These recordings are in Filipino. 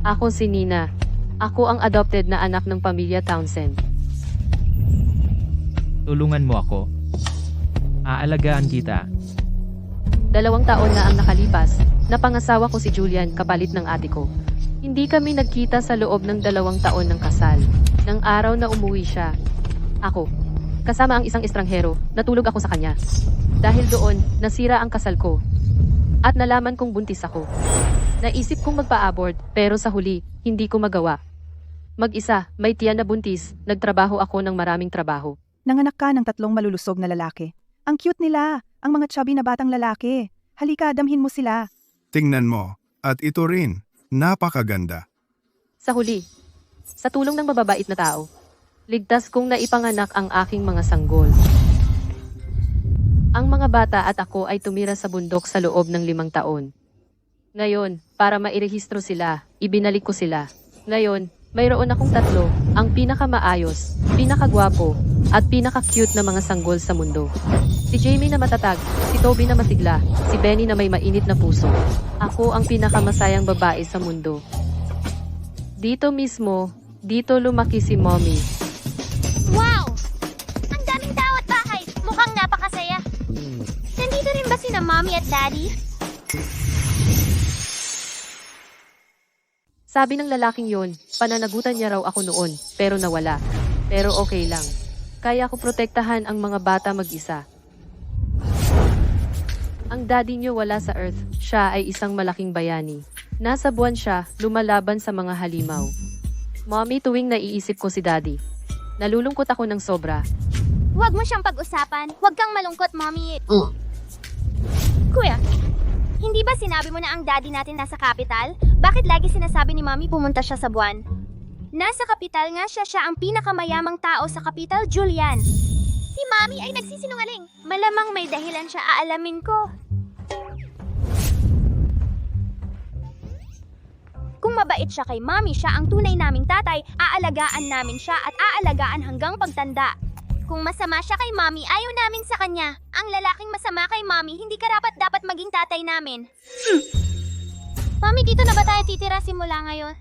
Ako si Nina. Ako ang adopted na anak ng pamilya Townsend. Tulungan mo ako. Aalagaan kita. 2 taon na ang nakalipas, napangasawa ko si Julian kapalit ng ate ko. Hindi kami nagkita sa loob ng 2 taon ng kasal. Nang araw na umuwi siya, ako, kasama ang isang estranghero, natulog ako sa kanya. Dahil doon, nasira ang kasal ko. At nalaman kong buntis ako. Naisip kong magpa-abort, pero sa huli, hindi ko magawa. Mag-isa, may tiyan na buntis, nagtrabaho ako ng maraming trabaho. Nanganak ka ng 3 malulusog na lalaki. Ang cute nila, ang mga chubby na batang lalaki. Halika, damhin mo sila. Tingnan mo, at ito rin, napakaganda. Sa huli, sa tulong ng mababait na tao, ligtas kong naipanganak ang aking mga sanggol. Ang mga bata at ako ay tumira sa bundok sa loob ng 5 taon. Ngayon, para mairehistro sila, ibinalik ko sila. Ngayon, mayroon akong 3, ang pinakamaayos, pinakagwapo, at pinaka-cute na mga sanggol sa mundo. Si Jamie na matatag, si Toby na masigla, si Benny na may mainit na puso. Ako ang pinakamasayang babae sa mundo. Dito mismo, dito lumaki si Mommy. Wow! Ang daming tao at bahay. Mukhang napakasaya. Nandito rin ba sina Mommy at Daddy? Sabi ng lalaking yon, pananagutan niya raw ako noon, pero nawala. Pero okay lang. Kaya ko protektahan ang mga bata mag-isa. Ang daddy niyo wala sa Earth, siya ay isang malaking bayani. Nasa buwan siya, lumalaban sa mga halimaw. Mommy, tuwing naiisip ko si daddy, nalulungkot ako ng sobra. Huwag mo siyang pag-usapan. Huwag kang malungkot, Mommy. Kuya, hindi ba sinabi mo na ang daddy natin nasa capital? Bakit lagi sinasabi ni Mommy pumunta siya sa buwan? Nasa kapital nga siya ang pinakamayamang tao sa kapital, Julian. Si Mommy ay nagsisinungaling. Malamang may dahilan siya, aalamin ko. Kung mabait siya kay Mommy, siya ang tunay naming tatay, aalagaan namin siya at aalagaan hanggang pagtanda. Kung masama siya kay Mommy, ayaw namin sa kanya. Ang lalaking masama kay Mommy, hindi karapat-dapat maging tatay namin. Mommy, dito na ba tayo titira simula ngayon?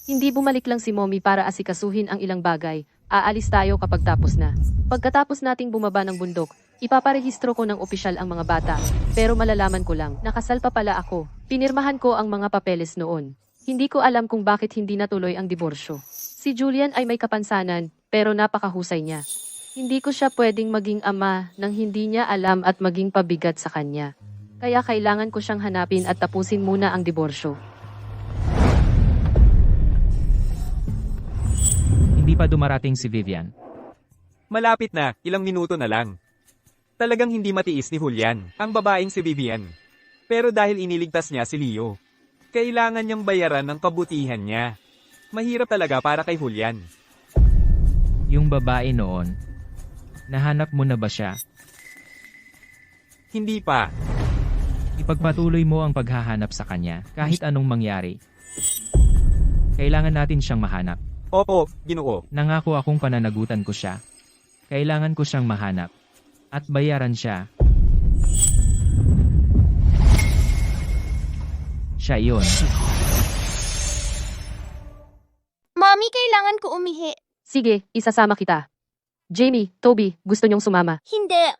Hindi bumalik lang si Mommy para asikasuhin ang ilang bagay. Aalis tayo kapag tapos na. Pagkatapos nating bumaba ng bundok, ipaparehistro ko ng opisyal ang mga bata. Pero malalaman ko lang, nakasal pa pala ako. Pinirmahan ko ang mga papeles noon. Hindi ko alam kung bakit hindi natuloy ang diborsyo. Si Julian ay may kapansanan, pero napakahusay niya. Hindi ko siya pwedeng maging ama nang hindi niya alam at maging pabigat sa kanya. Kaya kailangan ko siyang hanapin at tapusin muna ang diborsyo. Hindi pa dumarating si Vivian. Malapit na, ilang minuto na lang. Talagang hindi matiis ni Julian, ang babaeng si Vivian. Pero dahil iniligtas niya si Leo, kailangan niyang bayaran ng kabutihan niya. Mahirap talaga para kay Julian. Yung babae noon, nahanap mo na ba siya? Hindi pa. Ipagpatuloy mo ang paghahanap sa kanya kahit anong mangyari. Kailangan natin siyang mahanap. Opo, Ginoo. Nangako akong pananagutan ko siya. Kailangan ko siyang mahanap. At bayaran siya. Siya iyon. Mommy, kailangan ko umihi. Sige, isasama kita. Jamie, Toby, gusto niyong sumama? Hindi.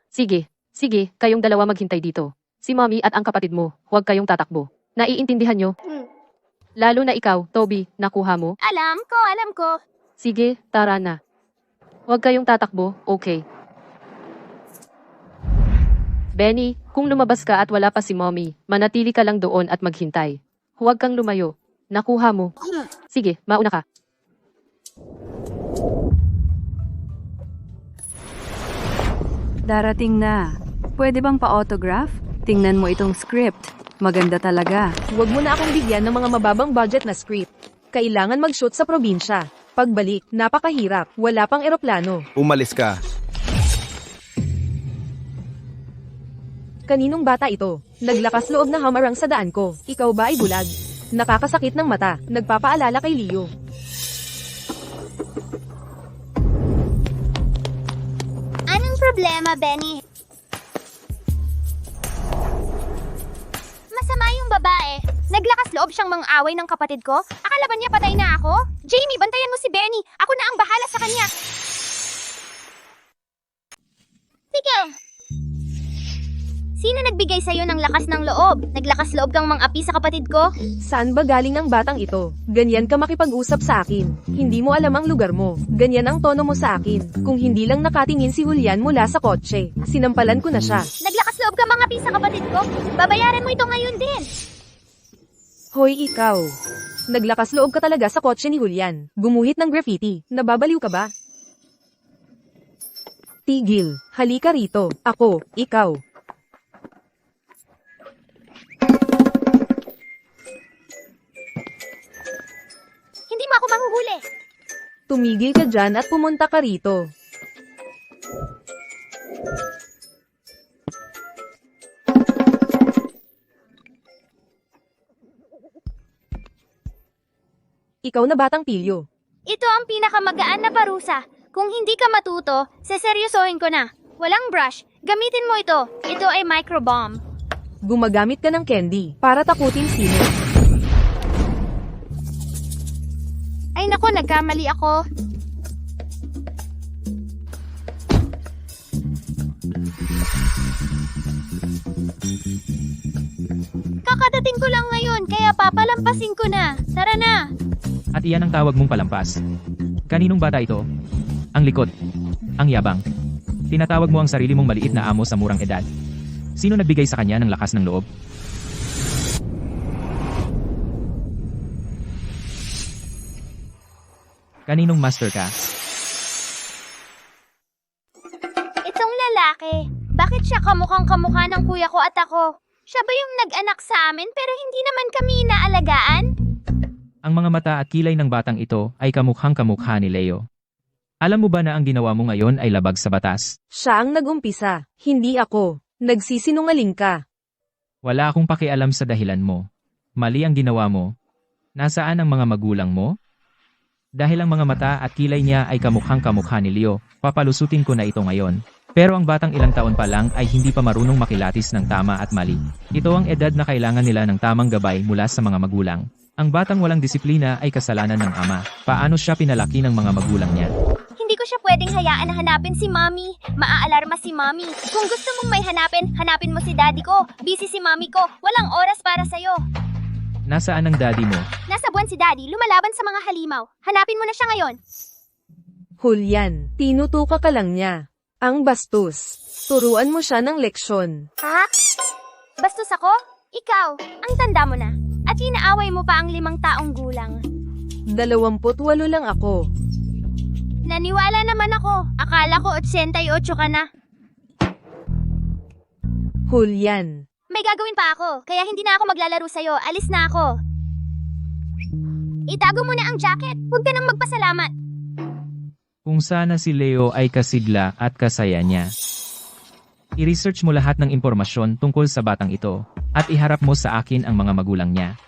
Sige, kayong 2 maghintay dito. Si Mommy at ang kapatid mo, huwag kayong tatakbo. Naiintindihan niyo? Lalo na ikaw, Toby, nakuha mo? Alam ko. Sige, tara na. Huwag kayong tatakbo, okay? Benny, kung lumabas ka at wala pa si Mommy, manatili ka lang doon at maghintay. Huwag kang lumayo. Nakuha mo. Sige, mauna ka. Darating na. Pwede bang pa-autograph? Tingnan mo itong script. Maganda talaga. Huwag mo na akong bigyan ng mga mababang budget na script. Kailangan mag-shoot sa probinsya. Pagbalik, napakahirap. Wala pang eroplano. Umalis ka. Kaninong bata ito? Naglakas loob na hamarang sa daan ko. Ikaw ba ay bulag? Nakakasakit ng mata. Nagpapaalala kay Leo. Anong problema, Benny? Masama yung babae. Naglakas loob siyang mang-away ng kapatid ko? Akala ba niya patay na ako? Jamie, bantayan mo si Benny. Ako na ang bahala sa kanya. Sige. Sino nagbigay sa'yo ng lakas ng loob? Naglakas loob kang mang-api sa kapatid ko? Saan ba galing ang batang ito? Ganyan ka makipag-usap sa akin. Hindi mo alam ang lugar mo. Ganyan ang tono mo sa akin. Kung hindi lang nakatingin si Julian mula sa kotse, sinampalan ko na siya. Naglakas loob ka mang-api sa kapatid ko? Babayaran mo ito ngayon din. Hoy ikaw. Naglakas loob ka talaga sa kotse ni Julian. Gumuhit ng graffiti. Nababaliw ka ba? Tigil. Halika rito. Ako, ikaw. Hindi mo ako mahuhuli. Tumigil ka dyan at pumunta ka rito. Ikaw na batang pilyo. Ito ang pinakamagaan na parusa. Kung hindi ka matuto, seseryosohin ko na. Walang brush. Gamitin mo ito. Ito ay microbomb. Gumagamit ka ng candy para takutin sino. Ay nako, nagkamali ako. Kakadating ko lang ngayon, kaya papalampasin ko na. Tara na. At iyan ang tawag mong palampas. Kaninong bata ito? Ang likod. Ang yabang. Tinatawag mo ang sarili mong maliit na amo sa murang edad. Sino nagbigay sa kanya ng lakas ng loob? Kaninong master ka? Itong lalaki. Bakit siya kamukhang kamukha ng kuya ko at ako? Siya ba yung nag-anak sa amin pero hindi naman kami inaalagaan? Ang mga mata at kilay ng batang ito ay kamukhang kamukha ni Leo. Alam mo ba na ang ginawa mo ngayon ay labag sa batas? Siya ang nag-umpisa, hindi ako. Nagsisinungaling ka. Wala akong pakialam sa dahilan mo. Mali ang ginawa mo. Nasaan ang mga magulang mo? Dahil ang mga mata at kilay niya ay kamukhang kamukha ni Leo, papalusutin ko na ito ngayon. Pero ang batang ilang taon pa lang ay hindi pa marunong makilatis ng tama at mali. Ito ang edad na kailangan nila ng tamang gabay mula sa mga magulang. Ang batang walang disiplina ay kasalanan ng ama. Paano siya pinalaki ng mga magulang niya? Hindi ko siya pwedeng hayaan na hanapin si Mommy. Maaalarma si Mommy. Kung gusto mong may hanapin, hanapin mo si Daddy ko. Busy si Mommy ko. Walang oras para sa'yo. Nasaan ang daddy mo? Nasa buwan si Daddy, lumalaban sa mga halimaw. Hanapin mo na siya ngayon. Julian, tinutuka ka lang niya. Ang bastos. Turuan mo siya ng leksyon. Ha? Bastos ako? Ikaw, ang tanda mo na. At inaaway mo pa ang 5 taong gulang. 28 lang ako. Naniwala naman ako. Akala ko 88 ka na. Julian. May gagawin pa ako, kaya hindi na ako maglalaro sa'yo. Alis na ako. Itago mo na ang jacket. Huwag ka nang magpasalamat. Kung sana si Leo ay kasigla at kasaya niya. I-research mo lahat ng impormasyon tungkol sa batang ito, at iharap mo sa akin ang mga magulang niya.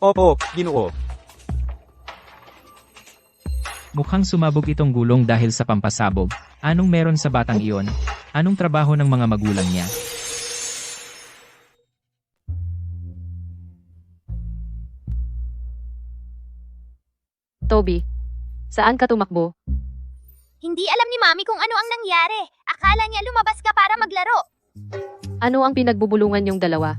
Opo, Ginoo. Mukhang sumabog itong gulong dahil sa pampasabog. Anong meron sa batang iyon? Anong trabaho ng mga magulang niya? Toby, saan ka tumakbo? Hindi alam ni Mami kung ano ang nangyari. Akala niya lumabas ka para maglaro. Ano ang pinagbubulungan yung dalawa?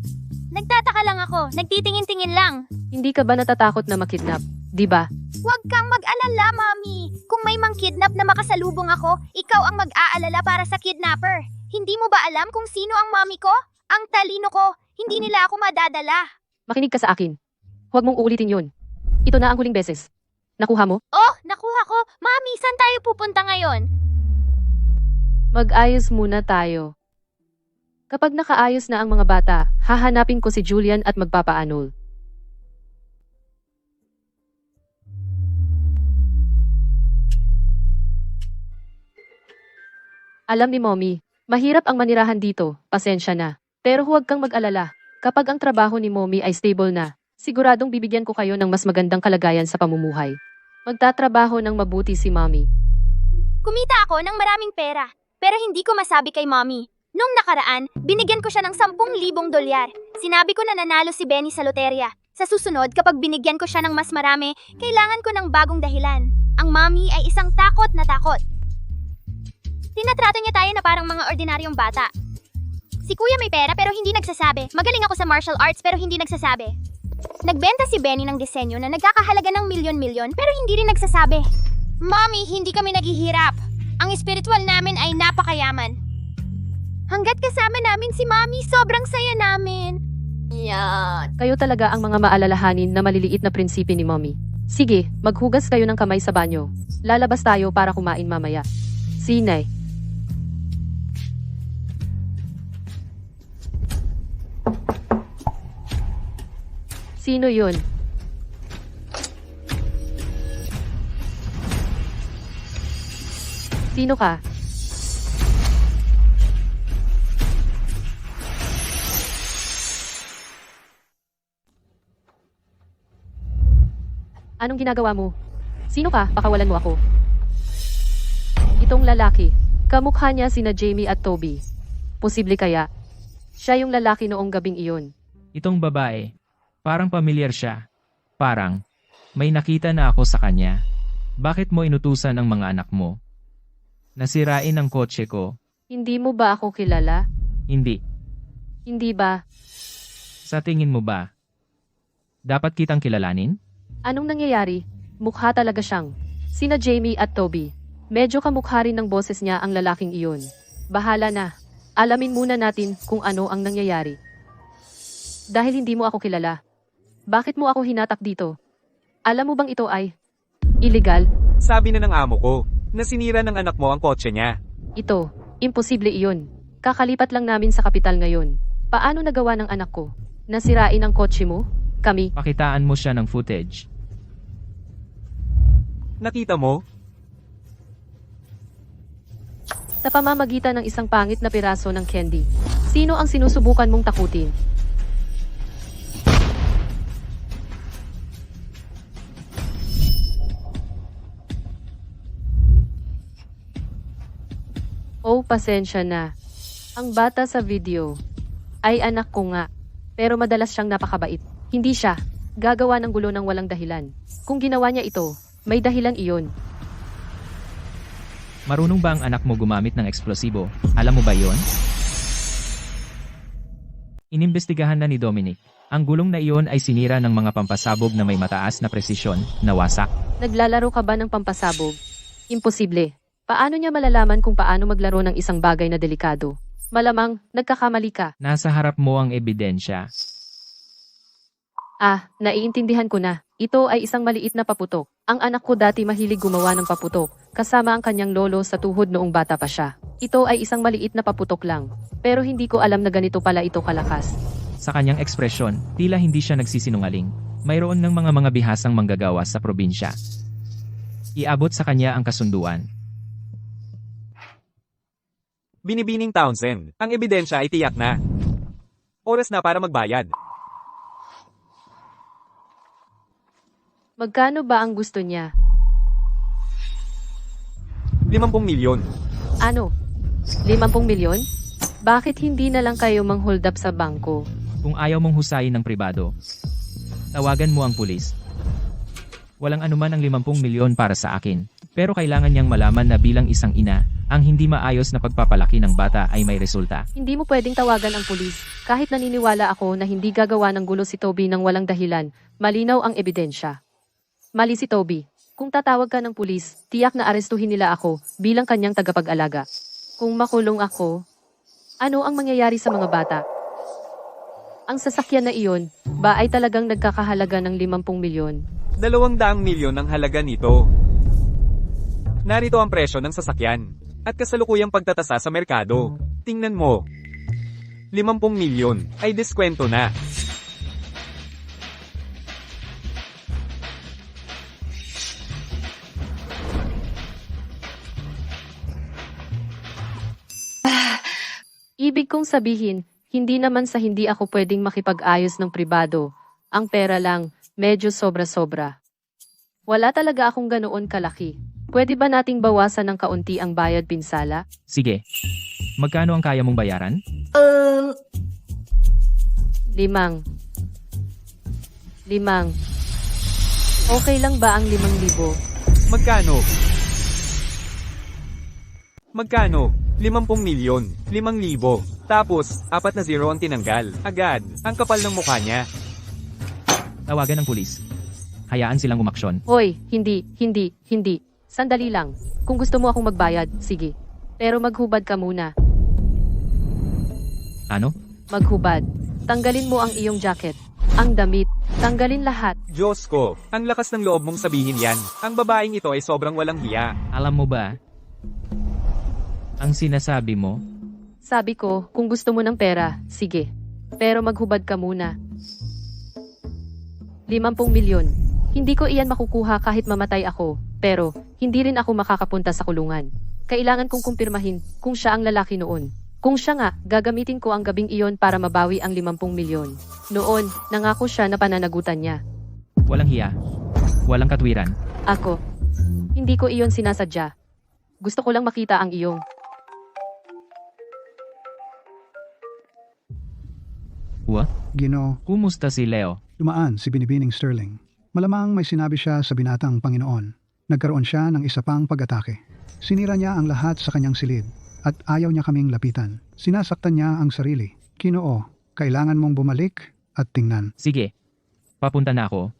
Nagtataka lang ako. Nagtitingin-tingin lang. Hindi ka ba natatakot na makidnap? Di ba? Huwag kang mag-alala, Mami. Kung may mang-kidnap na makasalubong ako, ikaw ang mag-aalala para sa kidnapper. Hindi mo ba alam kung sino ang Mami ko? Ang talino ko. Hindi nila ako madadala. Makinig ka sa akin. Huwag mong uulitin yun. Ito na ang huling beses. Nakuha mo? Oh, nakuha ko. Mami, saan tayo pupunta ngayon? Mag-ayos muna tayo. Kapag nakaayos na ang mga bata, hahanapin ko si Julian at magpapaanol. Alam ni Mommy, mahirap ang manirahan dito, pasensya na. Pero huwag kang mag-alala. Kapag ang trabaho ni Mommy ay stable na, siguradong bibigyan ko kayo ng mas magandang kalagayan sa pamumuhay. Magtatrabaho ng mabuti si Mommy. Kumita ako ng maraming pera, pero hindi ko masabi kay Mommy. Nung nakaraan, binigyan ko siya ng 10,000 dolyar. Sinabi ko na nanalo si Benny sa loterya. Sa susunod, kapag binigyan ko siya ng mas marami, kailangan ko ng bagong dahilan. Ang mommy ay isang takot na takot. Tinatrato niya tayo na parang mga ordinaryong bata. Si kuya may pera pero hindi nagsasabi. Magaling ako sa martial arts pero hindi nagsasabi. Nagbenta si Benny ng disenyo na nagkakahalaga ng milyon-milyon pero hindi rin nagsasabi. Mommy, hindi kami naghihirap. Ang espiritual namin ay napakayaman. Hanggat kasama namin si Mommy, sobrang saya namin. Kayo talaga ang mga maalalahanin na maliliit na prinsipi ni Mommy. Sige, maghugas kayo ng kamay sa banyo. Lalabas tayo para kumain mamaya. Sinay. Sino yun? Sino ka? Anong ginagawa mo? Sino ka? Pakawalan mo ako. Itong lalaki. Kamukha niya sina Jamie at Toby. Posible kaya? Siya yung lalaki noong gabing iyon. Itong babae. Parang pamilyar siya. Parang, may nakita na ako sa kanya. Bakit mo inutusan ang mga anak mo? Nasirain ang kotse ko. Hindi mo ba ako kilala? Hindi. Hindi ba? Sa tingin mo ba? Dapat kitang kilalanin? Anong nangyayari? Mukha talaga siyang sina Jamie at Toby. Medyo kamukha rin ng boses niya ang lalaking iyon. Bahala na. Alamin muna natin kung ano ang nangyayari. Dahil hindi mo ako kilala. Bakit mo ako hinatak dito? Alam mo bang ito ay illegal? Sabi na ng amo ko, na sinira ng anak mo ang kotse niya. Ito, imposible iyon. Kakalipat lang namin sa kapital ngayon. Paano nagawa ng anak ko? Nasirain ang kotse mo? Kami? Pakitaan mo siya ng footage. Nakita mo? Sa pamamagitan ng isang pangit na piraso ng candy. Sino ang sinusubukan mong takutin? Oh, pasensya na. Ang bata sa video ay anak ko nga. Pero madalas siyang napakabait. Hindi siya gagawa ng gulo ng walang dahilan. Kung ginawa niya ito, may dahilan iyon. Marunong ba ang anak mo gumamit ng eksplosibo? Alam mo ba yon? Inimbestigahan na ni Dominic. Ang gulong na iyon ay sinira ng mga pampasabog na may mataas na presisyon, nawasak. Naglalaro ka ba ng pampasabog? Imposible. Paano niya malalaman kung paano maglaro ng isang bagay na delikado? Malamang, nagkakamali ka. Nasa harap mo ang ebidensya. Ah, naiintindihan ko na. Ito ay isang maliit na paputok. Ang anak ko dati mahilig gumawa ng paputok, kasama ang kanyang lolo sa tuhod noong bata pa siya. Ito ay isang maliit na paputok lang. Pero hindi ko alam na ganito pala ito kalakas. Sa kanyang ekspresyon, tila hindi siya nagsisinungaling. Mayroon ng mga bihasang manggagawa sa probinsya. Iabot sa kanya ang kasunduan. Binibining Townsend, ang ebidensya ay tiyak na. Oras na para magbayad. Magkano ba ang gusto niya? 50 milyon. Ano? 50 milyon? Bakit hindi na lang kayo mang-hold up sa bangko? Kung ayaw mong husayin ng pribado, tawagan mo ang pulis. Walang anuman ang 50 milyon para sa akin. Pero kailangan niyang malaman na bilang isang ina, ang hindi maayos na pagpapalaki ng bata ay may resulta. Hindi mo pwedeng tawagan ang pulis. Kahit naniniwala ako na hindi gagawa ng gulo si Toby ng walang dahilan, malinaw ang ebidensya. Mali si Toby. Kung tatawag ka ng pulis, tiyak na arestuhin nila ako bilang kanyang tagapag-alaga. Kung makulong ako, ano ang mangyayari sa mga bata? Ang sasakyan na iyon, ba ay talagang nagkakahalaga ng 50 milyon? 200 milyon ang halaga nito. Narito ang presyo ng sasakyan at kasalukuyang pagtatasa sa merkado. Tingnan mo. 50 milyon ay diskwento na. Ibig kong sabihin, hindi naman sa hindi ako pwedeng makipag-ayos ng pribado. Ang pera lang, medyo sobra-sobra. Wala talaga akong ganoon kalaki. Pwede ba nating bawasan ng kaunti ang bayad pinsala? Sige. Magkano ang kaya mong bayaran? 5. Okay lang ba ang 5,000? Magkano? Magkano? 50 milyon. 5,000. Tapos, 4 na zero ang tinanggal. Agad. Ang kapal ng mukha niya. Tawagan ng pulis. Hayaan silang umaksyon. Hoy, hindi. Sandali lang. Kung gusto mo akong magbayad, sige. Pero maghubad ka muna. Ano? Maghubad. Tanggalin mo ang iyong jacket. Ang damit. Tanggalin lahat. Diyos ko, ang lakas ng loob mong sabihin yan. Ang babaeng ito ay sobrang walang hiya. Alam mo ba? Ang sinasabi mo, Sabi ko, kung gusto mo ng pera, sige. Pero maghubad ka muna. 50 milyon. Hindi ko iyan makukuha kahit mamatay ako. Pero, hindi rin ako makakapunta sa kulungan. Kailangan kong kumpirmahin kung siya ang lalaki noon. Kung siya nga, gagamitin ko ang gabing iyon para mabawi ang 50 milyon. Noon, nangako siya na pananagutan niya. walang hiya. Walang katwiran. Ako. Hindi ko iyon sinasadya. Gusto ko lang makita ang iyong. Ginoo, Kumusta si Leo? dumaan si Binibining Sterling. Malamang may sinabi siya sa binatang Panginoon. Nagkaroon siya ng isa pang pag-atake. Sinira niya ang lahat sa kanyang silid at ayaw niya kaming lapitan. Sinasaktan niya ang sarili. Ginoo, kailangan mong bumalik at tingnan. Sige. Papunta na ako.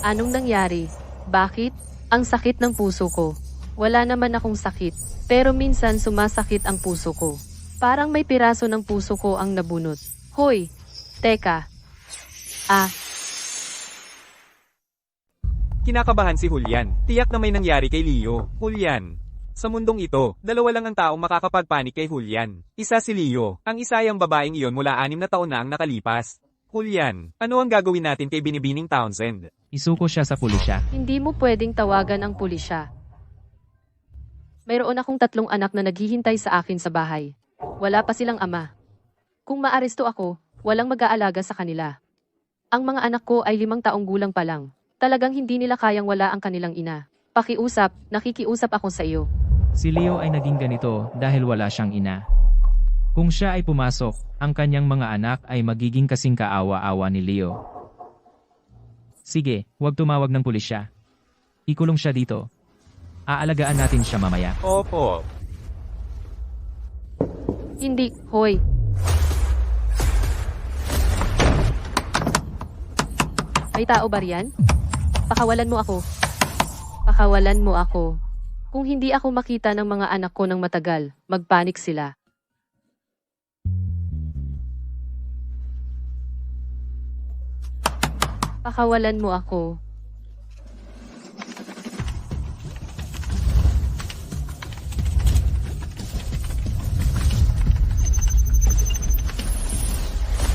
Anong nangyari? Bakit? Ang sakit ng puso ko. Wala naman akong sakit. Pero minsan sumasakit ang puso ko. Parang may piraso ng puso ko ang nabunot. Hoy! Teka. Kinakabahan si Julian. Tiyak na may nangyari kay Leo. Julian. Sa mundong ito, dalawa lang ang taong makakapagpanik kay Julian. Isa si Leo. Ang isa ay ang babaeng iyon mula 6 na taon na ang nakalipas. Julian, ano ang gagawin natin kay Binibining Townsend? Isuko siya sa pulisya. Hindi mo pwedeng tawagan ang pulisya. Mayroon akong 3 anak na naghihintay sa akin sa bahay. Wala pa silang ama. Kung maaresto ako, walang mag-aalaga sa kanila. Ang mga anak ko ay 5 taong gulang pa lang. Talagang hindi nila kayang wala ang kanilang ina. Pakiusap, nakikiusap ako sa iyo. Si Leo ay naging ganito dahil wala siyang ina. Kung siya ay pumasok, ang kanyang mga anak ay magiging kasing kaawa-awa ni Leo. Sige, huwag tumawag ng pulisya. Ikulong siya dito. Aalagaan natin siya mamaya. Opo. Hindi, hoy. May tao ba riyan? Pakawalan mo ako. Pakawalan mo ako. Kung hindi ako makita ng mga anak ko ng matagal, magpanik sila. Pakawalan mo ako.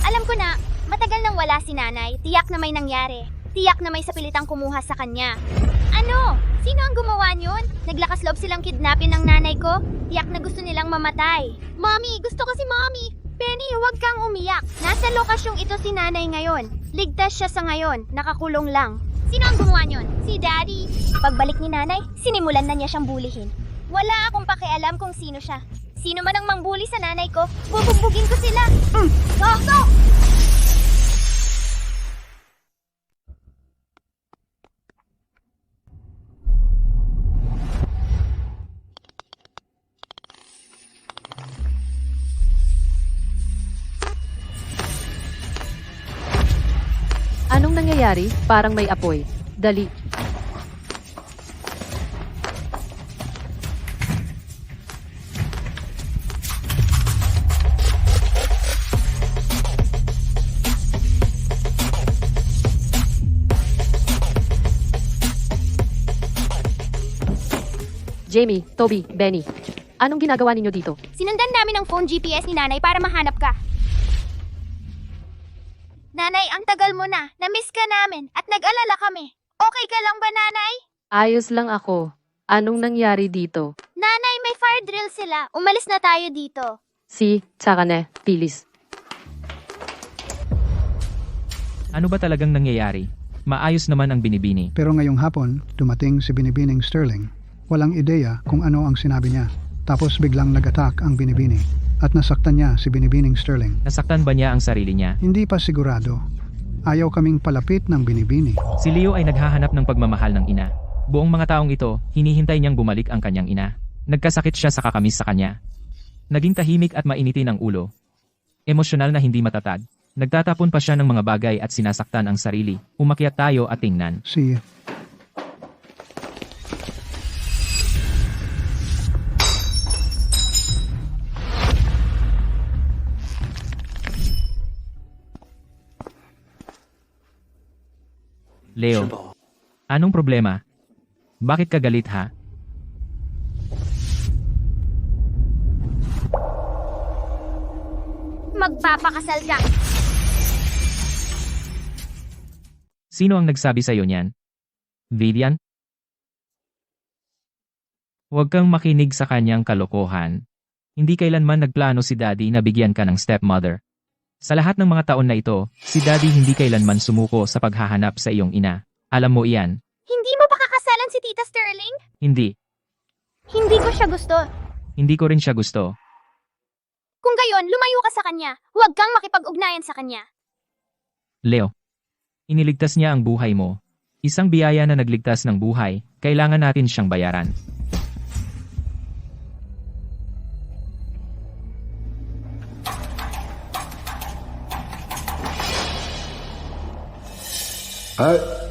Alam ko na, matagal nang wala si nanay. Tiyak na may nangyari. Tiyak na may sapilitang kumuha sa kanya. Ano? Sino ang gumawa niyon? Naglakas loob silang kidnapin ng nanay ko? Tiyak na gusto nilang mamatay. Mommy, gusto ko si Mommy. Penny, huwag kang umiyak. Nasa lokasyong ito si nanay ngayon. Ligtas siya sa ngayon. Nakakulong lang. Sino ang gumawa niyon? Si Daddy. Pagbalik ni nanay, sinimulan na niya siyang bulihin. Wala akong pakialam kung sino siya. Sino man ang mangbuli sa nanay ko, bubugbugin ko sila. Go! Anong nangyayari? Parang may apoy. Dali. Jamie, Toby, Benny. Anong ginagawa ninyo dito? Sinundan namin ang phone GPS ni nanay para mahanap ka. Nanay, ang tagal mo na. Namiss ka namin at nag-alala kami. Okay ka lang ba, nanay? Ayos lang ako. Anong nangyari dito? Nanay, may fire drill sila. Umalis na tayo dito. Tsaka na, Pilis. Ano ba talagang nangyayari? Maayos naman ang binibini. Pero ngayong hapon, dumating si Binibining Sterling. Walang ideya kung ano ang sinabi niya. Tapos biglang nag-attack ang Binibini at nasaktan niya si Binibining Sterling. Nasaktan ba niya ang sarili niya? Hindi pa sigurado. Ayaw kaming palapit ng Binibini. Si Leo ay naghahanap ng pagmamahal ng ina. Buong mga taong ito, hinihintay niyang bumalik ang kanyang ina. Nagkasakit siya sa kakamis sa kanya. Naging tahimik at mainitin ang ulo. Emosyonal na hindi matatag. Nagtatapon pa siya ng mga bagay at sinasaktan ang sarili. Umakyat tayo at tingnan. Si Leo, anong problema? Bakit ka galit ha? Magpapakasal ka. Sino ang nagsabi sa'yo niyan? Vivian? Huwag kang makinig sa kanyang kalokohan. Hindi kailanman nagplano si Daddy na bigyan ka ng stepmother. Sa lahat ng mga taon na ito, si Daddy hindi kailanman sumuko sa paghahanap sa iyong ina. Alam mo iyan? Hindi mo pakakasalan si Tita Sterling? Hindi. Hindi ko siya gusto. Hindi ko rin siya gusto. Kung gayon, lumayo ka sa kanya. Huwag kang makipag-ugnayan sa kanya. Leo, iniligtas niya ang buhay mo. Isang biyaya na nagligtas ng buhay, kailangan natin siyang bayaran.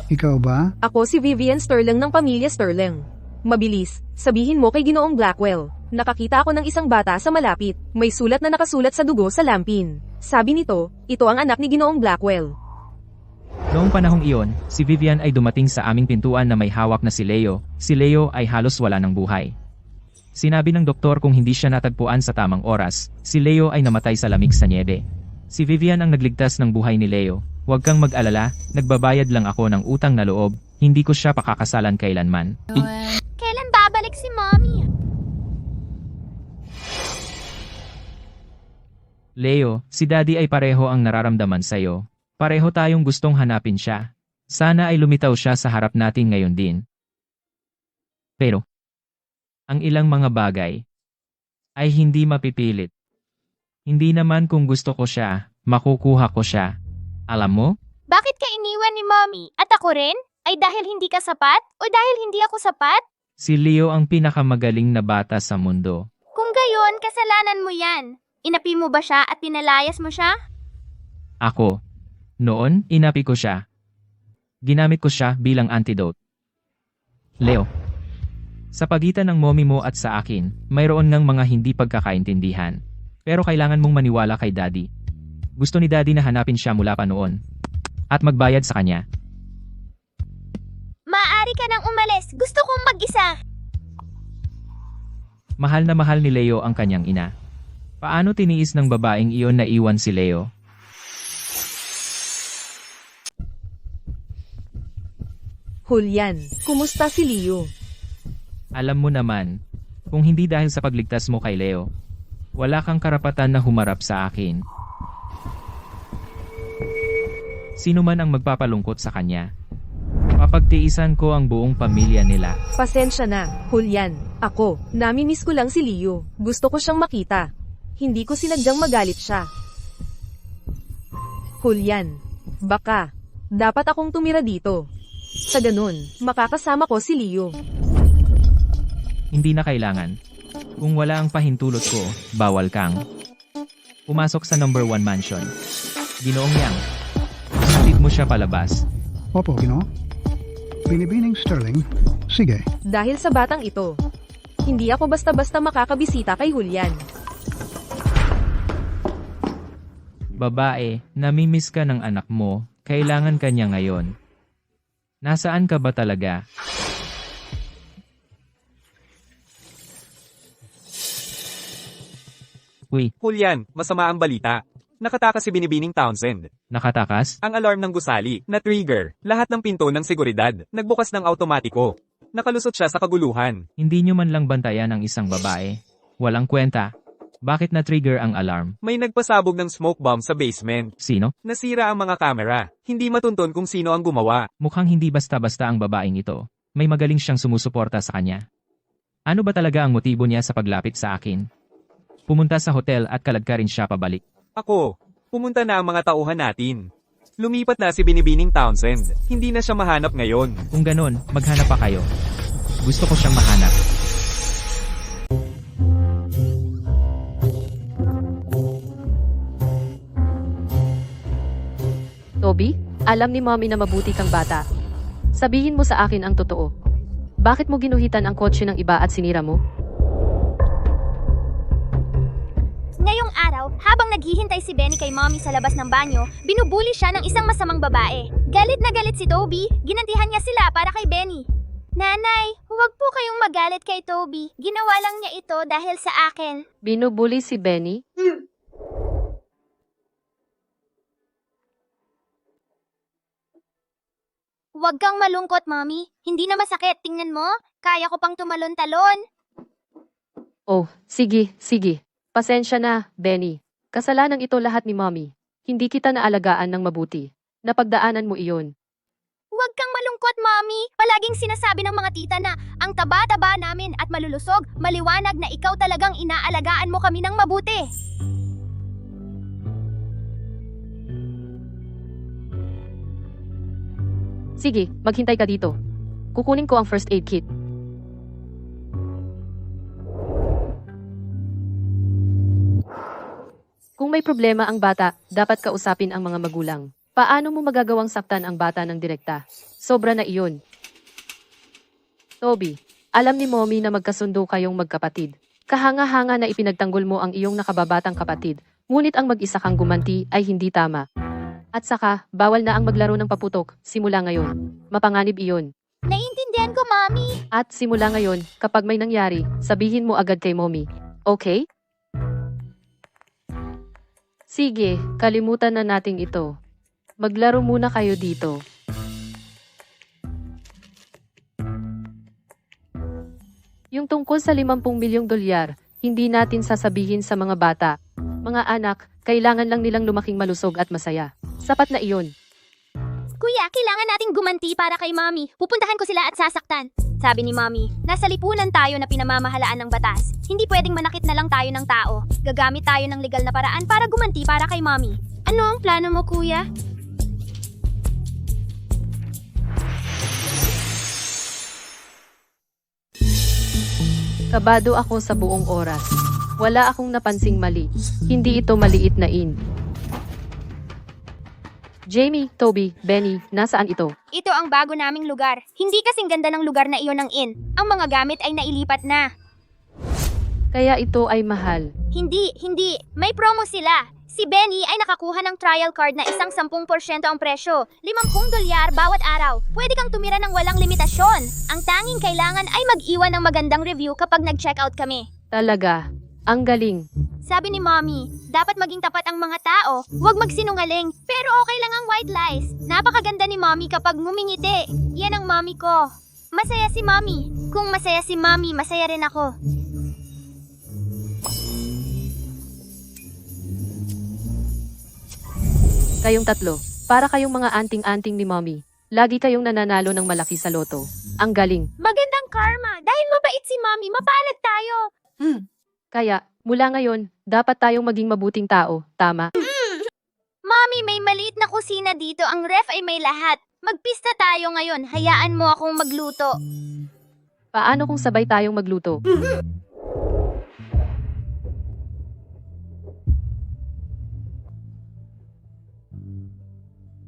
ikaw ba? Ako si Vivian Sterling ng pamilya Sterling. Mabilis, sabihin mo kay Ginoong Blackwell. Nakakita ako ng isang bata sa malapit. May sulat na nakasulat sa dugo sa lampin. Sabi nito, ito ang anak ni Ginoong Blackwell. Noong panahong iyon, si Vivian ay dumating sa aming pintuan na may hawak na si Leo. Si Leo ay halos wala ng buhay. Sinabi ng doktor kung hindi siya natagpuan sa tamang oras, si Leo ay namatay sa lamig sa niebe. Si Vivian ang nagligtas ng buhay ni Leo. Huwag kang mag-alala, nagbabayad lang ako ng utang na loob, hindi ko siya pakakasalan kailanman. Kailan babalik si Mommy? Leo, si Daddy ay pareho ang nararamdaman sa'yo. Pareho tayong gustong hanapin siya. Sana ay lumitaw siya sa harap natin ngayon din. Pero, ang ilang mga bagay ay hindi mapipilit. Hindi naman kung gusto ko siya, makukuha ko siya. Alam mo? Bakit ka iniwan ni Mommy? At ako rin? Ay dahil hindi ka sapat? O dahil hindi ako sapat? Si Leo ang pinakamagaling na bata sa mundo. Kung gayon, kasalanan mo yan. Inapi mo ba siya at pinalayas mo siya? Ako. Noon, inapi ko siya. Ginamit ko siya bilang antidote. Leo. Sa pagitan ng mommy mo at sa akin, mayroon ngang mga hindi pagkakaintindihan. Pero kailangan mong maniwala kay Daddy. Gusto ni Daddy na hanapin siya mula pa noon. At magbayad sa kanya. Maaari ka nang umalis. Gusto kong mag-isa. Mahal na mahal ni Leo ang kanyang ina. Paano tiniis ng babaeng iyon na iwan si Leo? Julian, kumusta si Leo? Alam mo naman, kung hindi dahil sa pagligtas mo kay Leo, wala kang karapatan na humarap sa akin. Sino man ang magpapalungkot sa kanya, papagtiisan ko ang buong pamilya nila. Pasensya na, Julian. Ako, namimiss ko lang si Leo. Gusto ko siyang makita. Hindi ko sinadyang magalit siya. Julian, baka, dapat akong tumira dito. Sa ganun, makakasama ko si Leo. Hindi na kailangan. Kung wala ang pahintulot ko, bawal kang pumasok sa number 1 mansion. Ginoong Yang, hatid mo siya palabas. Opo, Ginoo. Binibining Sterling. Sige. Dahil sa batang ito, hindi ako basta-basta makakabisita kay Julian. Babae, namimiss ka ng anak mo, kailangan ka niya ngayon. Nasaan ka ba talaga? Uy, Julian, masama ang balita. Nakatakas si Binibining Townsend. nakatakas? Ang alarm ng gusali, na-trigger, lahat ng pinto ng seguridad, nagbukas ng automatiko. Nakalusot siya sa kaguluhan. Hindi nyo man lang bantayan ang isang babae. Walang kwenta. Bakit na-trigger ang alarm? May nagpasabog ng smoke bomb sa basement. Sino? Nasira ang mga kamera. Hindi matunton kung sino ang gumawa. Mukhang hindi basta-basta ang babaeng ito. May magaling siyang sumusuporta sa kanya. Ano ba talaga ang motibo niya sa paglapit sa akin? Pumunta sa hotel at kalagka rin siya pabalik. Ako, pumunta na ang mga tauhan natin. Lumipat na si Binibining Townsend. Hindi na siya mahanap ngayon. Kung ganon, maghanap pa kayo. Gusto ko siyang mahanap. Toby, alam ni Mommy na mabuti kang bata. Sabihin mo sa akin ang totoo. Bakit mo ginuhitan ang kotse ng iba at sinira mo? Ngayong araw, habang naghihintay si Benny kay Mommy sa labas ng banyo, binubuli siya ng isang masamang babae. Galit na galit si Toby, ginantihan niya sila para kay Benny. Nanay, huwag po kayong magalit kay Toby. Ginawa lang niya ito dahil sa akin. Binubuli si Benny? Huwag kang malungkot, Mommy. Hindi na masakit, tingnan mo. Kaya ko pang tumalon-talon. Oh, sige. Pasensya na, Benny. Kasalanan ito lahat ni Mommy. Hindi kita naalagaan ng mabuti. Napagdaanan mo iyon. Huwag kang malungkot, Mommy. Palaging sinasabi ng mga tita na ang taba-taba namin at malulusog, maliwanag na ikaw talagang inaalagaan mo kami ng mabuti. Sige, maghintay ka dito. Kukunin ko ang first aid kit. Kung may problema ang bata, dapat kausapin ang mga magulang. Paano mo magagawang saktan ang bata ng direkta? Sobra na iyon. Toby, alam ni Mommy na magkasundo kayong magkapatid. Kahanga-hanga na ipinagtanggol mo ang iyong nakababatang kapatid, ngunit ang mag-isa kang gumanti ay hindi tama. At saka, bawal na ang maglaro ng paputok, simula ngayon. Mapanganib iyon. Naiintindihan ko, Mommy. At simula ngayon, kapag may nangyari, sabihin mo agad kay Mommy. Okay? Sige, kalimutan na nating ito. Maglaro muna kayo dito. Yung tungkol sa 50 milyong dolyar, hindi natin sasabihin sa mga bata. Mga anak, kailangan lang nilang lumaking malusog at masaya. Sapat na iyon. Kuya, kailangan nating gumanti para kay Mommy. Pupuntahan ko sila at sasaktan. Sabi ni Mommy, nasa lipunan tayo na pinamamahalaan ng batas. Hindi pwedeng manakit na lang tayo ng tao. Gagamit tayo ng legal na paraan para gumanti para kay Mommy. Ano ang plano mo, Kuya? Kabado ako sa buong oras. Wala akong napansing mali. Hindi ito maliit na inn. Jamie, Toby, Benny, nasaan ito? Ito ang bago naming lugar. Hindi kasing ganda ng lugar na iyon ng inn. Ang mga gamit ay nailipat na. Kaya ito ay mahal. Hindi. May promo sila. Si Benny ay nakakuha ng trial card na isang 10% ang presyo. 50 dolyar bawat araw. Pwede kang tumira ng walang limitasyon. Ang tanging kailangan ay mag-iwan ng magandang review kapag nag-checkout kami. Talaga. Ang galing. Sabi ni Mommy, dapat maging tapat ang mga tao, huwag magsinungaling, pero okay lang ang white lies. Napakaganda ni Mommy kapag ngumingiti. Yan ang Mommy ko. Masaya si Mommy. Kung masaya si Mommy, masaya rin ako. Kayong tatlo, para kayong mga anting-anting ni Mommy. Lagi kayong nananalo ng malaki sa loto. Ang galing. Magandang karma. Dahil mabait si Mommy, mapalad tayo. Kaya, mula ngayon, dapat tayong maging mabuting tao, tama? Mommy, may maliit na kusina dito. Ang ref ay may lahat. Magpista tayo ngayon. Hayaan mo akong magluto. Paano kung sabay tayong magluto?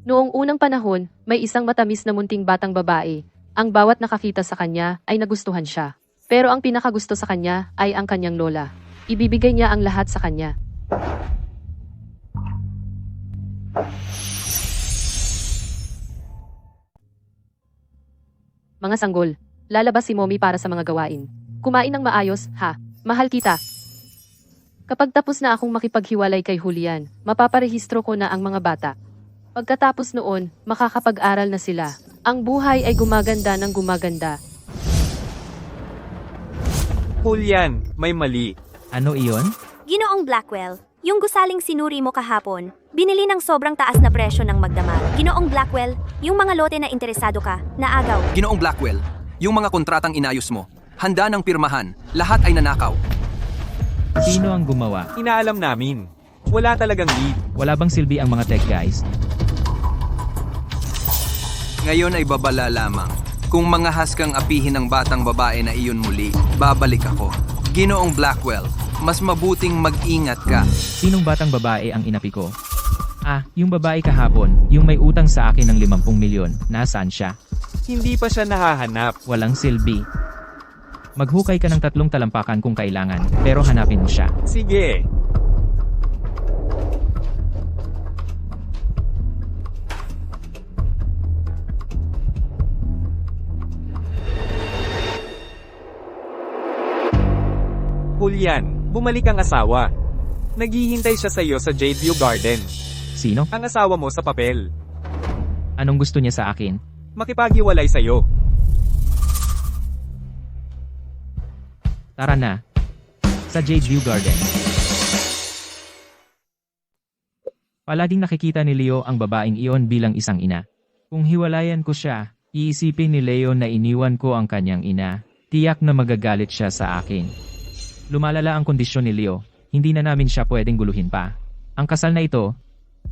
Noong unang panahon, may isang matamis na munting batang babae. Ang bawat nakakita sa kanya ay nagustuhan siya. Pero ang pinakagusto sa kanya ay ang kanyang lola. Ibibigay niya ang lahat sa kanya. Mga sanggol, lalabas si Mommy para sa mga gawain. Kumain ng maayos, ha? Mahal kita. Kapag tapos na akong makipaghiwalay kay Julian, mapaparehistro ko na ang mga bata. Pagkatapos noon, makakapag-aral na sila. Ang buhay ay gumaganda ng gumaganda. Julian, may mali. Ano iyon? Ginoong Blackwell, yung gusaling sinuri mo kahapon, binili ng sobrang taas na presyo ng magdamag. Ginoong Blackwell, yung mga lote na interesado ka, naagaw. Ginoong Blackwell, yung mga kontratang inayos mo, Handa ng pirmahan. Lahat ay nanakaw. Sino ang gumawa? Inaalam namin. Wala talagang lead. Wala bang silbi ang mga tech guys? Ngayon ay babala lamang. Kung mangahas kang apihin ng batang babae na iyon muli, babalik ako. Ginoong Blackwell, mas mabuting mag-ingat ka. Sinong batang babae ang inapi ko? Yung babae kahapon, yung may utang sa akin ng 50 milyon. Nasaan siya? Hindi pa siya nahahanap. Walang silbi. Maghukay ka ng 3 talampakan kung kailangan, pero hanapin mo siya. Sige. Julian, bumalik ang asawa. Naghihintay siya sa iyo sa Jadeview Garden. Sino? Ang asawa mo sa papel. Anong gusto niya sa akin? Makipaghiwalay sa iyo. Tara na. Sa Jadeview Garden. Palaging nakikita ni Leo ang babaeng iyon bilang isang ina. Kung hiwalayan ko siya, iisipin ni Leo na iniwan ko ang kanyang ina. Tiyak na magagalit siya sa akin. Lumalala ang kondisyon ni Leo, hindi na namin siya pwedeng guluhin pa. Ang kasal na ito,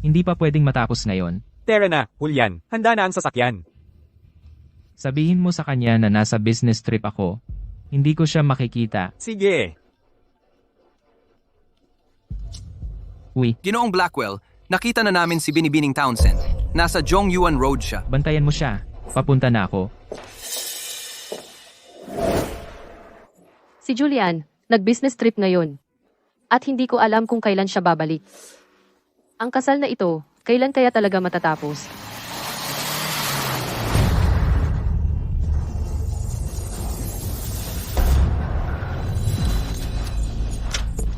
hindi pa pwedeng matapos ngayon. Tara na, Julian. Handa na ang sasakyan. Sabihin mo sa kanya na nasa business trip ako. Hindi ko siya makikita. Sige. Uy, Ginoong Blackwell, nakita na namin si Binibining Townsend. Nasa Jongyuan Road siya. bantayan mo siya. Papunta na ako. Si Julian, nag-business trip ngayon. At hindi ko alam kung kailan siya babalik. Ang kasal na ito, kailan kaya talaga matatapos?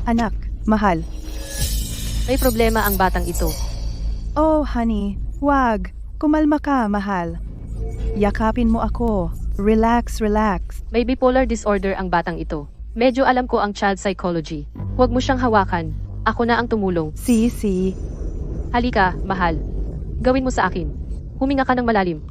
Anak, mahal. May problema ang batang ito. Oh, honey, wag. Kumalma ka, mahal. Yakapin mo ako. Relax, relax. May bipolar disorder ang batang ito. Medyo alam ko ang child psychology. Huwag mo siyang hawakan. Ako na ang tumulong. Si. Halika, mahal. Gawin mo sa akin. Huminga ka ng malalim.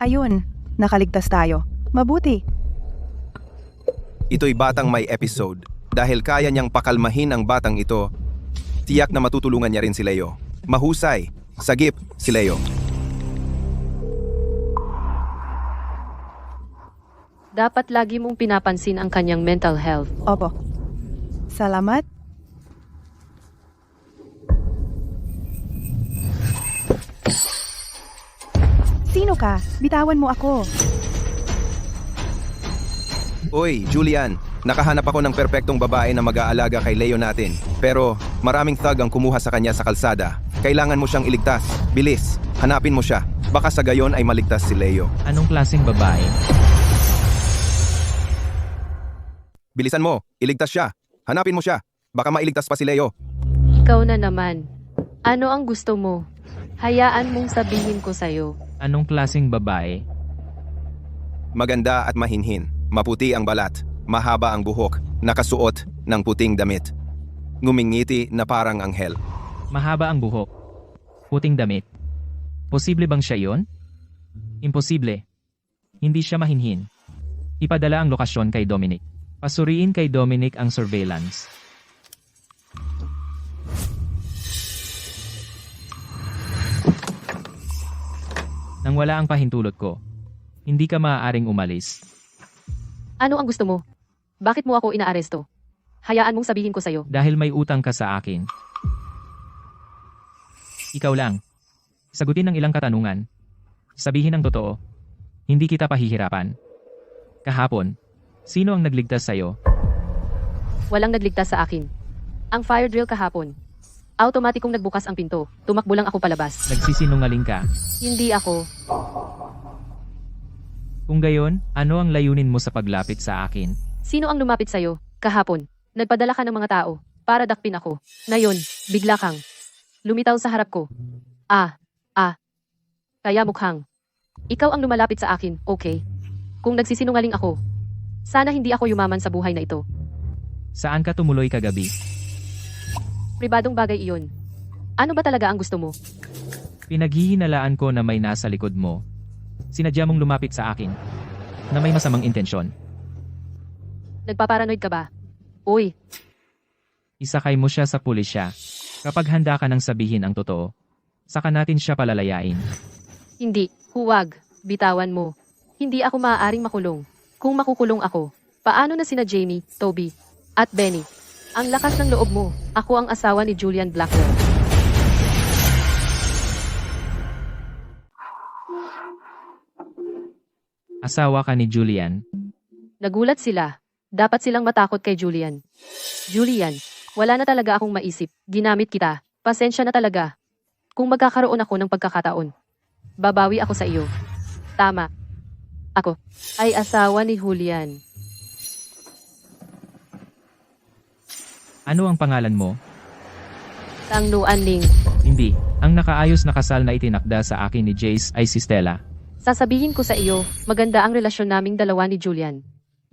Ayun, nakaligtas tayo. Mabuti. Ito'y batang may episode. Dahil kaya niyang pakalmahin ang batang ito, tiyak na matutulungan niya rin si Leo. Mahusay. Sagip, si Leo. Dapat lagi mong pinapansin ang kanyang mental health. Opo. Salamat. Sino ka? Bitawan mo ako. Oy, Julian. Nakahanap ako ng perpektong babae na mag-aalaga kay Leo natin. Pero maraming thug ang kumuha sa kanya sa kalsada. Kailangan mo siyang iligtas. Bilis, hanapin mo siya. Baka sa gayon ay maligtas si Leo. Anong klaseng babae? Bilisan mo, iligtas siya. Hanapin mo siya. Baka mailigtas pa si Leo. Ikaw na naman. Ano ang gusto mo? Hayaan mong sabihin ko sa'yo. Anong klaseng babae? Maganda at mahinhin. Maputi ang balat. Mahaba ang buhok. Nakasuot ng puting damit. Ngumingiti na parang anghel. Mahaba ang buhok. Puting damit. Posible bang siya yon? Imposible. Hindi siya mahinhin. Ipadala ang lokasyon kay Dominic. Pasuriin kay Dominic ang surveillance. Nang wala ang pahintulot ko, hindi ka maaaring umalis. Ano ang gusto mo? Bakit mo ako inaaresto? Hayaan mong sabihin ko sa'yo. Dahil may utang ka sa akin. Ikaw lang. Sagutin ng ilang katanungan. Sabihin ang totoo. Hindi kita pahihirapan. Kahapon, sino ang nagligtas sa'yo? Walang nagligtas sa akin. Ang fire drill kahapon. Automatikong nagbukas ang pinto. Tumakbo lang ako palabas. Nagsisinungaling ka. Hindi ako. Kung gayon, ano ang layunin mo sa paglapit sa akin? Sino ang lumapit sa'yo? Kahapon. Nagpadala ka ng mga tao para dakpin ako. Ngayon, bigla kang lumitaw sa harap ko. Kaya mukhang ikaw ang lumalapit sa akin, okay? Kung nagsisinungaling ako, sana hindi ako yumaman sa buhay na ito. Saan ka tumuloy kagabi? Pribadong bagay iyon. Ano ba talaga ang gusto mo? Pinaghihinalaan ko na may nasa likod mo. Sinadya mong lumapit sa akin na may masamang intensyon. Nagpaparanoid ka ba? Uy, Isakay mo siya sa pulisya. Kapag handa ka nang sabihin ang totoo, saka natin siya palalayain. hindi. Huwag. Bitawan mo. Hindi ako maaaring makulong. Kung makukulong ako, paano na sina Jamie, Toby, at Benny? Ang lakas ng loob mo. Ako ang asawa ni Julian Blackwell. Asawa ka ni Julian. Nagulat sila. Dapat silang matakot kay Julian. Julian, wala na talaga akong maisip. Ginamit kita. Pasensya na talaga. Kung magkakaroon ako ng pagkakataon, babawi ako sa iyo. Tama. Ako ay asawa ni Julian. Ano ang pangalan mo? Tangluan Ling. Hindi. Ang nakaayos na kasal na itinakda sa akin ni Jace ay si Stella. Sasabihin ko sa iyo, maganda ang relasyon naming dalawa ni Julian.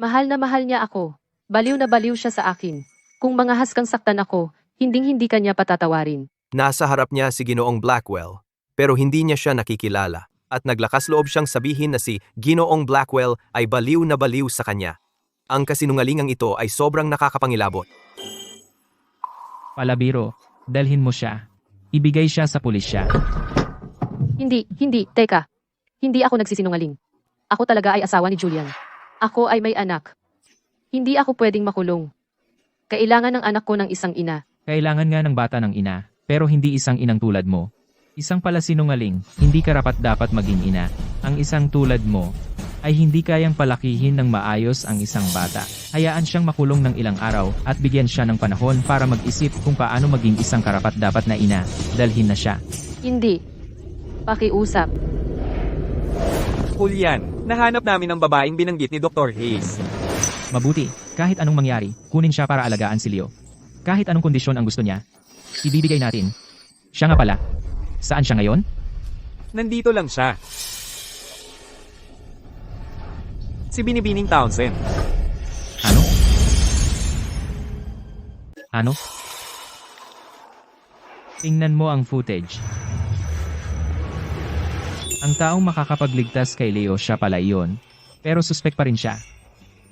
Mahal na mahal niya ako. Baliw na baliw siya sa akin. Kung mangahas kang saktan ako, hinding-hindi ka niya patatawarin. Nasa harap niya si Ginoong Blackwell, pero hindi niya siya nakikilala at naglakas loob siyang sabihin na si Ginoong Blackwell ay baliw na baliw sa kanya. Ang kasinungalingang ito ay sobrang nakakapangilabot. Palabiro, dalhin mo siya. Ibigay siya sa pulisya. Hindi, teka. Hindi ako nagsisinungaling. Ako talaga ay asawa ni Julian. Ako ay may anak. Hindi ako pwedeng makulong. Kailangan ng anak ko ng isang ina. Kailangan nga ng bata ng ina, pero hindi isang inang tulad mo. Isang pala sinungaling, hindi karapat dapat maging ina. Ang isang tulad mo ay hindi kayang palakihin ng maayos ang isang bata. Hayaan siyang makulong ng ilang araw at bigyan siya ng panahon para mag-isip kung paano maging isang karapat dapat na ina. Dalhin na siya. Hindi. Pakiusap. Julian, nahanap namin ang babaeng binanggit ni Dr. Hayes. Mabuti, kahit anong mangyari, kunin siya para alagaan si Leo. Kahit anong kondisyon ang gusto niya, ibibigay natin. Siya nga pala. Saan siya ngayon? Nandito lang siya. Si Binibining Townsend. Ano? Tingnan mo ang footage. Ang taong makakapagligtas kay Leo siya pala iyon. Pero suspect pa rin siya.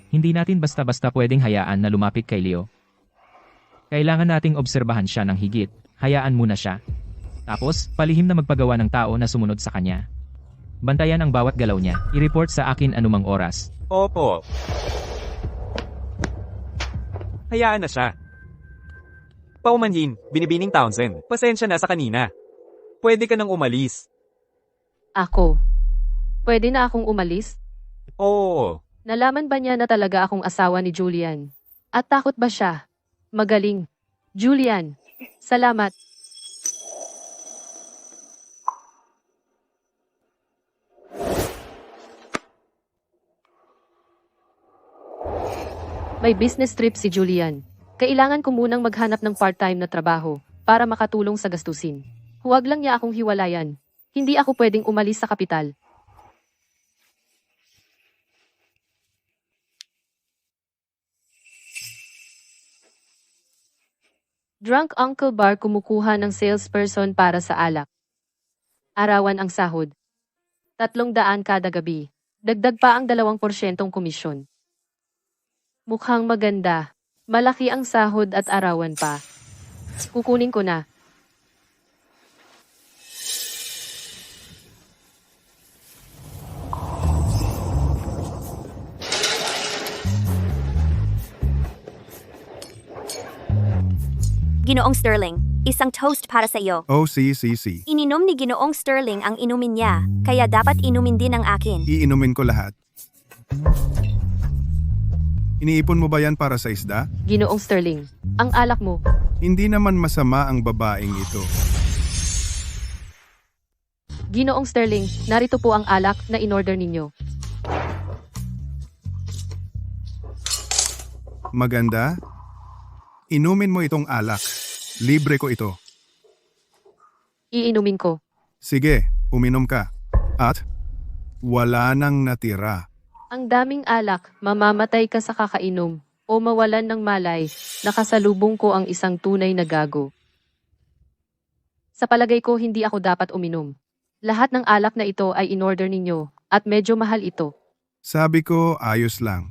Hindi natin basta-basta pwedeng hayaan na lumapit kay Leo. Kailangan nating obserbahan siya ng higit. Hayaan muna siya. Tapos, palihim na magpagawa ng tao na sumunod sa kanya. Bantayan ang bawat galaw niya. I-report sa akin anumang oras. Opo. Hayaan na siya. Paumanhin, Binibining Townsend. Pasensya na sa kanina. Pwede ka nang umalis. Ako. Pwede na akong umalis? Oo. Nalaman ba niya na talaga akong asawa ni Julian? At takot ba siya? Magaling. Julian, salamat. May business trip si Julian. Kailangan ko munang maghanap ng part-time na trabaho para makatulong sa gastusin. Huwag lang niya akong hiwalayan. Hindi ako pwedeng umalis sa kapital. Drunk Uncle Bar kumukuha ng salesperson para sa alak. Arawan ang sahod. 300 kada gabi. Dagdag pa ang 2% komisyon. Mukhang maganda. Malaki ang sahod at arawan pa. Kukunin ko na. Ginoong Sterling, isang toast para sa iyo. Oh, si. Ininom ni Ginoong Sterling ang inumin niya, kaya dapat inumin din ang akin. Iinumin ko lahat. Iniipon mo ba yan para sa isda? Ginoong Sterling, ang alak mo. Hindi naman masama ang babaeng ito. Ginoong Sterling, narito po ang alak na in-order ninyo. Maganda? Inumin mo itong alak. Libre ko ito. Iinumin ko. Sige, uminom ka. At wala nang natira. Ang daming alak, mamamatay ka sa kakainom, o mawalan ng malay, nakasalubong ko ang isang tunay na gago. Sa palagay ko hindi ako dapat uminom. Lahat ng alak na ito ay in-order ninyo, at medyo mahal ito. Sabi ko, ayos lang.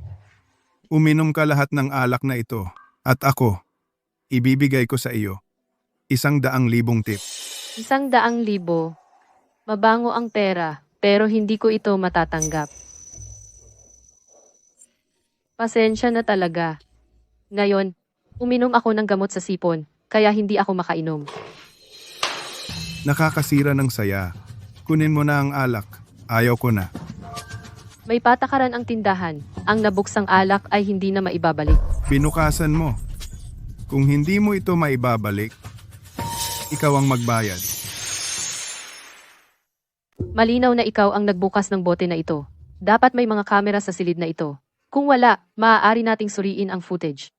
Uminom ka lahat ng alak na ito. At ako, ibibigay ko sa iyo 100,000 tip. 100,000. Mabango ang pera, pero hindi ko ito matatanggap. Pasensya na talaga. Ngayon, uminom ako ng gamot sa sipon, kaya hindi ako makainom. Nakakasira ng saya. Kunin mo na ang alak. Ayaw ko na. May patakaran ang tindahan. Ang nabuksang alak ay hindi na maibabalik. Binukasan mo. Kung hindi mo ito maibabalik, ikaw ang magbayad. Malinaw na ikaw ang nagbukas ng bote na ito. Dapat may mga kamera sa silid na ito. Kung wala, maaari nating suriin ang footage.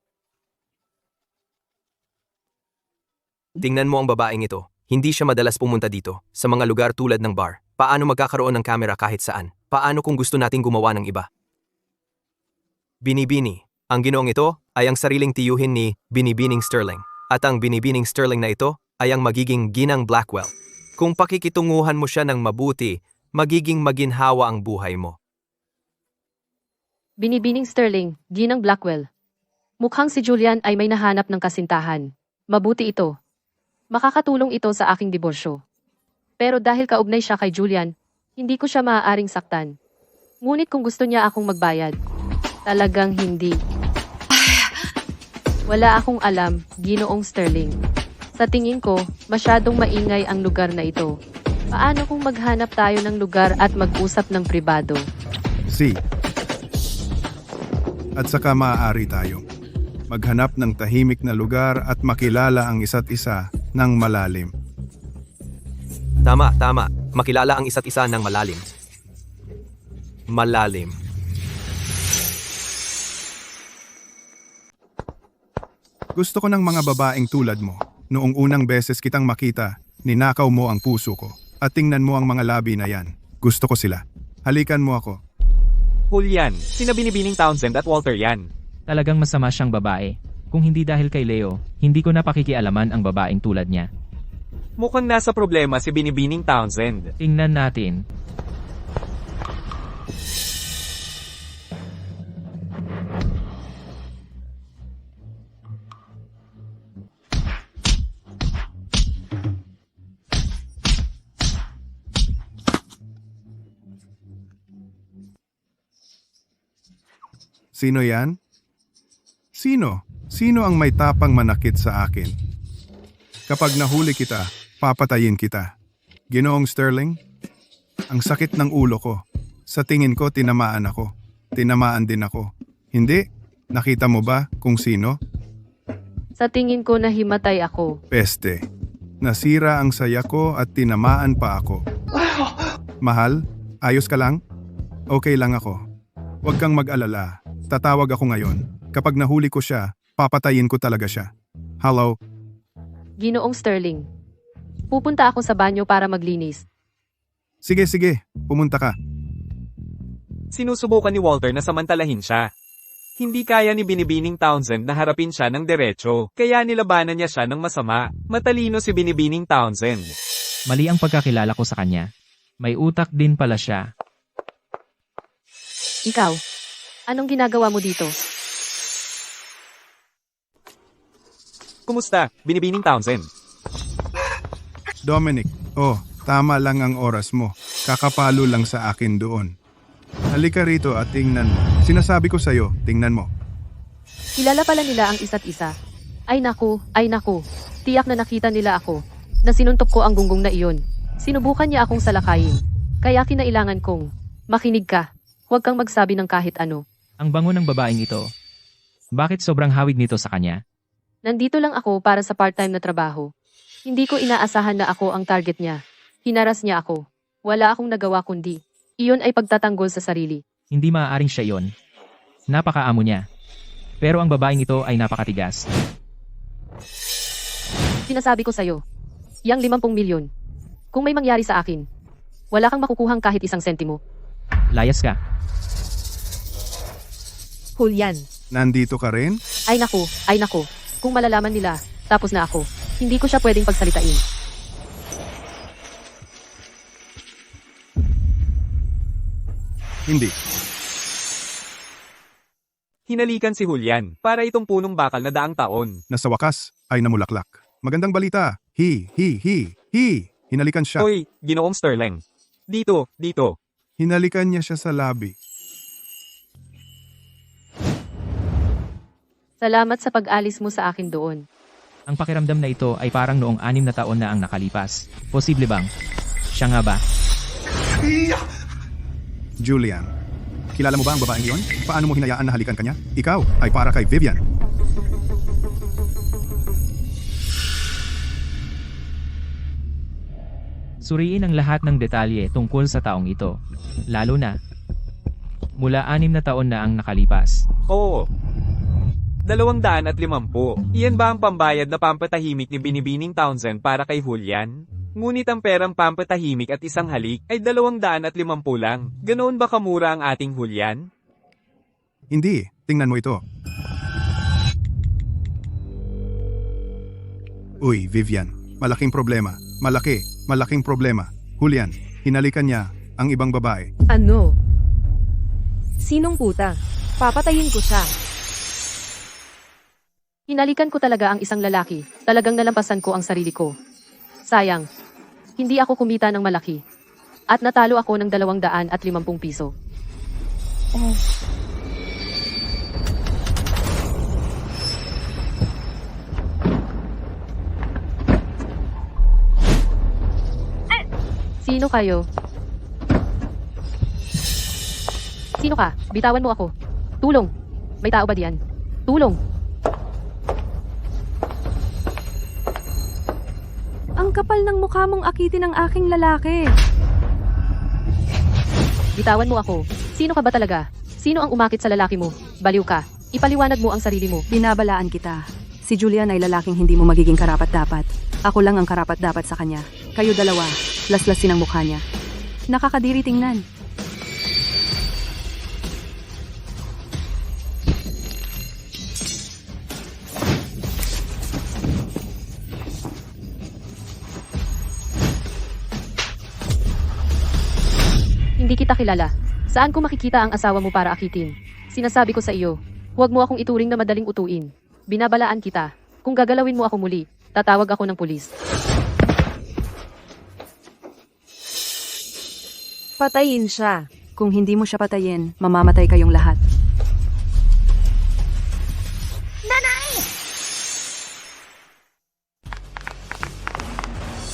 Tingnan mo ang babaeng ito. Hindi siya madalas pumunta dito, sa mga lugar tulad ng bar. Paano magkakaroon ng kamera kahit saan? Paano kung gusto nating gumawa ng iba? Binibini. Ang ginoong ito ay ang sariling tiyuhin ni Binibining Sterling. At ang Binibining Sterling na ito ay ang magiging Ginang Blackwell. Kung pakikitunguhan mo siya ng mabuti, magiging maginhawa ang buhay mo. Binibining Sterling, Ginang Blackwell. Mukhang si Julian ay may nahanap ng kasintahan. Mabuti ito. Makakatulong ito sa aking diborsyo. Pero dahil kaugnay siya kay Julian, hindi ko siya maaaring saktan. Ngunit kung gusto niya akong magbayad, talagang hindi. Wala akong alam, Ginoong Sterling. Sa tingin ko, masyadong maingay ang lugar na ito. Paano kung maghanap tayo ng lugar at mag-usap ng pribado? Si. At saka maaari tayong maghanap ng tahimik na lugar at makilala ang isa't isa ng malalim. Tama. Makilala ang isa't isa ng malalim. Malalim. Gusto ko ng mga babaeng tulad mo. Noong unang beses kitang makita, ninakaw mo ang puso ko. At tingnan mo ang mga labi na yan. Gusto ko sila. Halikan mo ako. Julian, sina Binibining Townsend at Walter yan. Talagang masama siyang babae. Kung hindi dahil kay Leo, hindi ko na pakikialaman ang babaeng tulad niya. Mukhang nasa problema si Binibining Townsend. Tingnan natin. Sino yan? Sino? Sino ang may tapang manakit sa akin? Kapag nahuli kita, papatayin kita. Ginoong Sterling, ang sakit ng ulo ko. Sa tingin ko, tinamaan ako. Tinamaan din ako. Hindi? Nakita mo ba kung sino? Sa tingin ko nahimatay ako. Peste. Nasira ang saya ko at tinamaan pa ako. Mahal, ayos ka lang? Okay lang ako. Huwag kang mag-alala. Tatawag ako ngayon. Kapag nahuli ko siya, papatayin ko talaga siya. Hello? Ginoong Sterling. Pupunta ako sa banyo para maglinis. Sige, pumunta ka. Sinusubukan ni Walter na samantalahin siya. Hindi kaya ni Binibining Townsend na harapin siya ng derecho, kaya nilabanan niya siya ng masama. Matalino si Binibining Townsend. Mali ang pagkakilala ko sa kanya. May utak din pala siya. Ikaw, anong ginagawa mo dito? Kumusta, Binibining Townsend? Dominic, tama lang ang oras mo. Kakapalo lang sa akin doon. Halika rito at tingnan mo. Sinasabi ko sa'yo, tingnan mo. Kilala pala nila ang isa't isa. Ay naku. Tiyak na nakita nila ako. Na sinuntok ko ang gunggong na iyon. Sinubukan niya akong salakayin. Kaya kinailangan kong, makinig ka. Huwag kang magsabi ng kahit ano. Ang bango ng babaeng ito. Bakit sobrang hawig nito sa kanya? Nandito lang ako para sa part-time na trabaho. Hindi ko inaasahan na ako ang target niya. Hinaras niya ako. Wala akong nagawa kundi. Iyon ay pagtatanggol sa sarili. Hindi maaaring siya yon. Napakaamo niya. Pero ang babaeng ito ay napakatigas. Sinasabi ko sa'yo, yang 50 milyon. Kung may mangyari sa akin, wala kang makukuhang kahit 1 sentimo. Layas ka. Julian. Nandito ka rin? Ay naku. Kung malalaman nila, tapos na ako. Hindi ko siya pwedeng pagsalitain. Hindi. Hinalikan si Julian para itong punong bakal na daang taon. Na sa wakas ay namulaklak. Magandang balita. Hinalikan siya. Hoy, Ginoong Sterling. Dito. Hinalikan niya siya sa labi. Salamat sa pag-alis mo sa akin doon. Ang pakiramdam na ito ay parang noong 6 na taon na ang nakalipas. Posible bang? Siya nga ba? Julian, kilala mo ba ang babaeng iyon? Paano mo hinayaan na halikan kanya? Ikaw ay para kay Vivian. Suriin ang lahat ng detalye tungkol sa taong ito. Lalo na, mula 6 na taon na ang nakalipas. Oo. 250. Iyan ba ang pambayad na pampatahimik ni Binibining Townsend para kay Julian? Ngunit ang perang pampatahimik at isang halik ay 250 lang. Ganoon ba kamura ang ating Julian? Hindi, tingnan mo ito. Uy, Vivian, malaking problema. Malaking problema. Julian, hinalikan niya ang ibang babae. Ano? Sinong puta? Papatayin ko siya. Hinalikan ko talaga ang isang lalaki. Talagang nalampasan ko ang sarili ko. Sayang. Hindi ako kumita ng malaki. At natalo ako ng 250 piso. Sino kayo? Sino ka? Bitawan mo ako. Tulong! May tao ba diyan? Tulong! Ang kapal ng mukha mong akitin ng aking lalaki. Bitawan mo ako. Sino ka ba talaga? Sino ang umakit sa lalaki mo? Baliw ka. Ipaliwanag mo ang sarili mo. Binabalaan kita. Si Julian ay lalaking hindi mo magiging karapat-dapat. Ako lang ang karapat-dapat sa kanya. Kayo dalawa, laslasin ang mukha niya. Nakakadiri tingnan. Hindi kita kilala. Saan ko makikita ang asawa mo para akitin? Sinasabi ko sa iyo, huwag mo akong ituring na madaling utuin. Binabalaan kita. Kung gagalawin mo ako muli, tatawag ako ng pulis. Patayin siya. Kung hindi mo siya patayin, mamamatay kayong lahat. Nanay!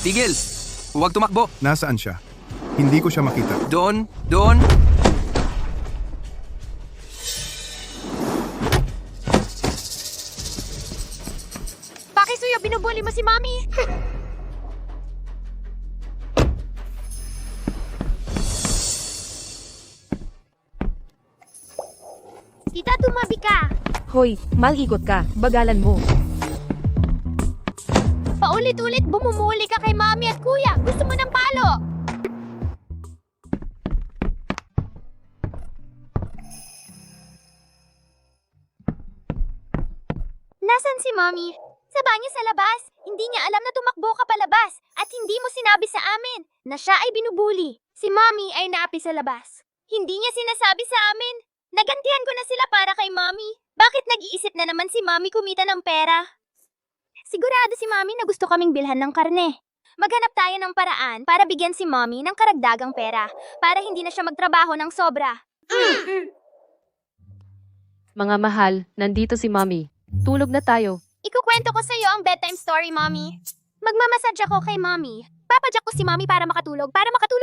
Tigil! Huwag tumakbo! Nasaan siya? Hindi ko siya makita. Doon! Bakit suyo binubuli mo si Mommy? Tita, tumabi ka. Hoy, malikot ka. Bagalan mo. Paulit-ulit bumumuli ka kay Mommy at Kuya. Gusto mo ng palo? Nasaan si Mommy? Sa banyo sa labas. Hindi niya alam na tumakbo ka palabas at hindi mo sinabi sa amin na siya ay binubuli. Si Mommy ay naapi sa labas. Hindi niya sinasabi sa amin. Nagantihan ko na sila para kay Mommy. Bakit nag-iisip na naman si Mommy kumita ng pera? Sigurado si Mommy na gusto kaming bilhan ng karne. Maghanap tayo ng paraan para bigyan si Mommy ng karagdagang pera para hindi na siya magtrabaho ng sobra. Mga mahal, nandito si Mommy. Tulog na tayo. Ikukwento ko sa iyo ang bedtime story, Mommy. Magmamassage ako kay Mommy. Papadyak ko si Mommy para makatulog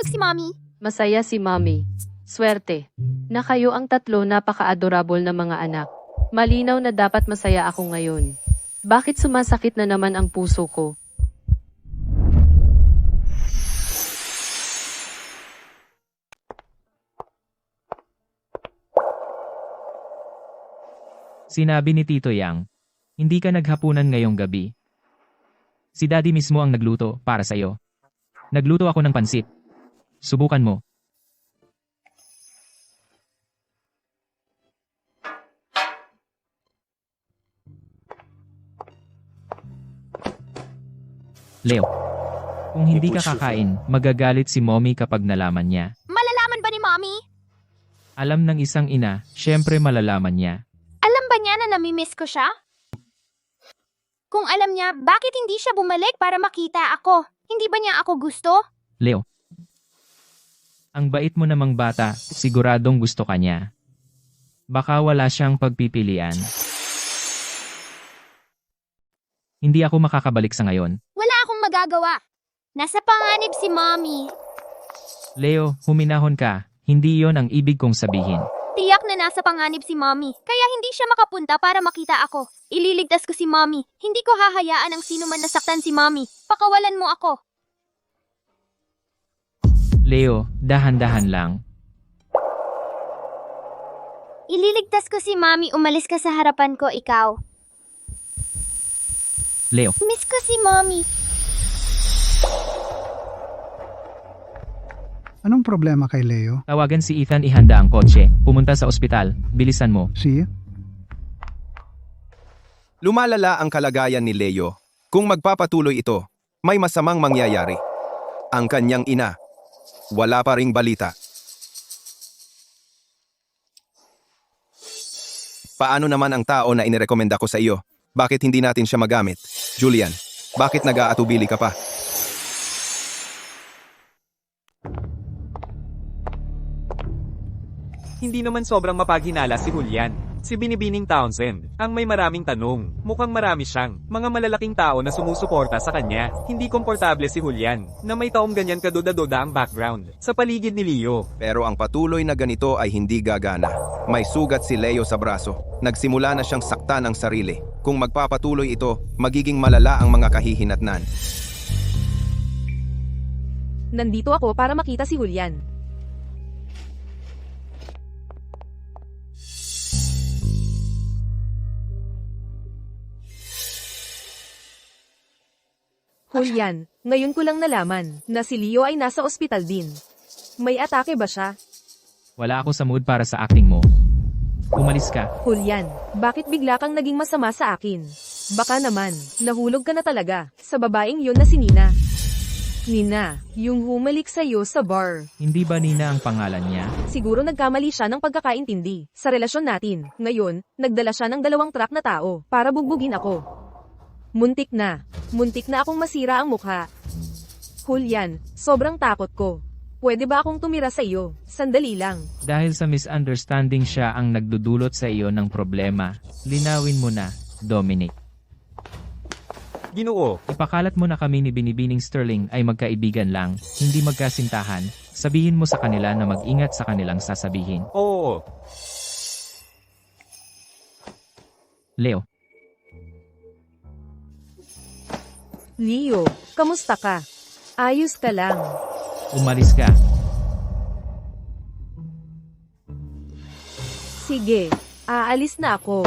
si Mommy. Masaya si Mommy. Swerte. Na kayo ang tatlo napaka-adorable na mga anak. Malinaw na dapat masaya ako ngayon. Bakit sumasakit na naman ang puso ko? Sinabi ni Tito Yang, hindi ka naghapunan ngayong gabi. Si Daddy mismo ang nagluto para sa'yo. Nagluto ako ng pansit. Subukan mo. Leo, kung hindi ka kakain, magagalit si Mommy kapag nalaman niya. Malalaman ba ni Mommy? Alam ng isang ina, syempre malalaman niya. Alam ba niya na namimiss ko siya? Kung alam niya, bakit hindi siya bumalik para makita ako? Hindi ba niya ako gusto? Leo. Ang bait mo namang bata, siguradong gusto ka niya. Baka wala siyang pagpipilian. Hindi ako makakabalik sa ngayon. Wala akong magagawa. Nasa panganib si Mommy. Leo, huminahon ka. Hindi yon ang ibig kong sabihin. Tiyak na nasa panganib si Mommy, kaya hindi siya makapunta para makita ako. Ililigtas ko si Mommy. Hindi ko hahayaan ang sino man nasaktan si Mommy. Pakawalan mo ako. Leo, dahan-dahan lang. Ililigtas ko si Mommy, umalis ka sa harapan ko, ikaw. Leo, Miss ko si Mommy. Anong problema kay Leo? tawagan si Ethan, ihanda ang kotse. Pumunta sa ospital. Bilisan mo. Si? Lumalala ang kalagayan ni Leo. Kung magpapatuloy ito, may masamang mangyayari. Ang kanyang ina. Wala pa ring balita. Paano naman ang tao na inirekomenda ko sa iyo? Bakit hindi natin siya magamit? Julian, bakit nag-aatubili ka pa? Hindi naman sobrang mapaghinala si Julian. Si Binibining Townsend, ang may maraming tanong. Mukhang marami siyang mga malalaking tao na sumusuporta sa kanya. Hindi komportable si Julian, na may taong ganyan kaduda-duda ang background, sa paligid ni Leo. Pero ang patuloy na ganito ay hindi gagana. May sugat si Leo sa braso. Nagsimula na siyang saktan ang sarili. Kung magpapatuloy ito, magiging malala ang mga kahihinatnan. Nandito ako para makita si Julian. Julian, ngayon ko lang nalaman na si Leo ay nasa ospital din. May atake ba siya? Wala ako sa mood para sa acting mo. Umalis ka. Julian, bakit bigla kang naging masama sa akin? Baka naman, nahulog ka na talaga sa babaeng yon na si Nina. Nina, yung humalik sa'yo sa bar. Hindi ba Nina ang pangalan niya? Siguro nagkamali siya ng pagkakaintindi sa relasyon natin. Ngayon, nagdala siya ng 2 truck na tao para bugbugin ako. Muntik na akong masira ang mukha. Julian, sobrang takot ko. Pwede ba akong tumira sa iyo? Sandali lang. Dahil sa misunderstanding siya ang nagdudulot sa iyo ng problema. Linawin mo na, Dominic. Ginoo, Ipakalat mo na kami ni Binibining Sterling ay magkaibigan lang, hindi magkasintahan. Sabihin mo sa kanila na mag-ingat sa kanilang sasabihin. oo. Leo, Leo, kamusta ka? Ayos ka lang. umalis ka. Sige, aalis na ako.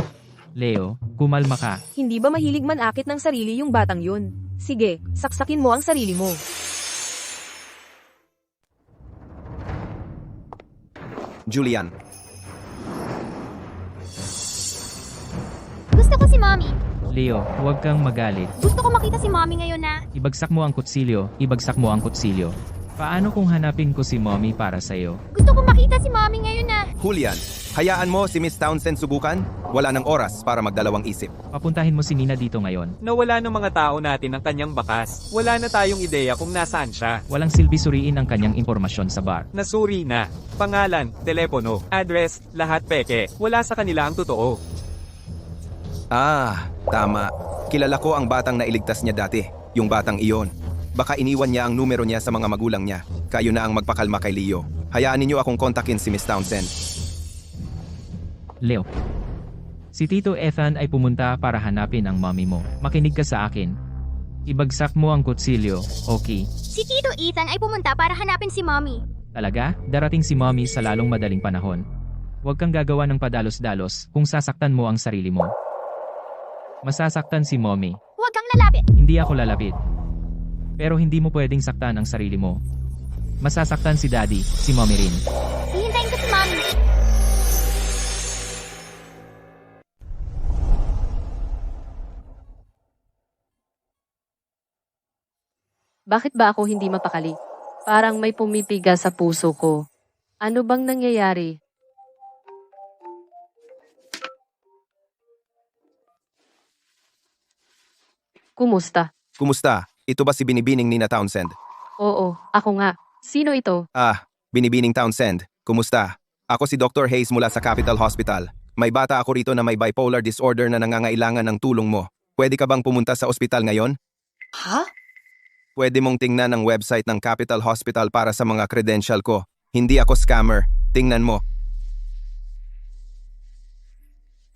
Leo, kumalma ka. Hindi ba mahilig manakit ng sarili yung batang yun? Sige, saksakin mo ang sarili mo. Julian, Gusto ko si Mommy. Leo, huwag kang magalit. Gusto ko makita si Mommy ngayon na. Ibagsak mo ang kutsilyo, ibagsak mo ang kutsilyo. Paano kung hanapin ko si Mommy para sa'yo? Gusto ko makita si Mommy ngayon na. Julian, hayaan mo si Miss Townsend subukan? Wala ng oras para magdalawang isip. Papuntahin mo si Nina dito ngayon. Nawala ng mga tao natin ang kanyang bakas. Wala na tayong ideya kung nasaan siya. Walang silbi suriin ang kanyang impormasyon sa bar. Nasuri na. Pangalan, telepono, address, lahat peke. Wala sa kanila ang totoo. Ah, tama. Kilala ko ang batang nailigtas niya dati. Yung batang iyon. Baka iniwan niya ang numero niya sa mga magulang niya. Kayo na ang magpakalma kay Leo. Hayaan ninyo akong kontakin si Miss Townsend. Leo. Si Tito Ethan ay pumunta para hanapin ang mommy mo. Makinig ka sa akin. Ibagsak mo ang kutsilyo, okay? Si Tito Ethan ay pumunta para hanapin si Mommy. Talaga? Darating si mommy sa lalong madaling panahon. Huwag kang gagawa ng padalos-dalos kung sasaktan mo ang sarili mo. Masasaktan si mommy. Huwag kang lalapit. Hindi ako lalapit. Pero hindi mo pwedeng saktan ang sarili mo. Masasaktan si daddy, si mommy rin. Hihintayin ko si Mommy. Bakit ba ako hindi mapakali? Parang may pumipiga sa puso ko. Ano bang nangyayari? Kumusta? Kumusta? Ito ba si Binibining Nina Townsend? Oo, ako nga. Sino ito? Binibining Townsend. Kumusta? Ako si Dr. Hayes mula sa Capital Hospital. May bata ako rito na may bipolar disorder na nangangailangan ng tulong mo. Pwede ka bang pumunta sa ospital ngayon? Ha? Pwede mong tingnan ang website ng Capital Hospital para sa mga credential ko. Hindi ako scammer. Tingnan mo.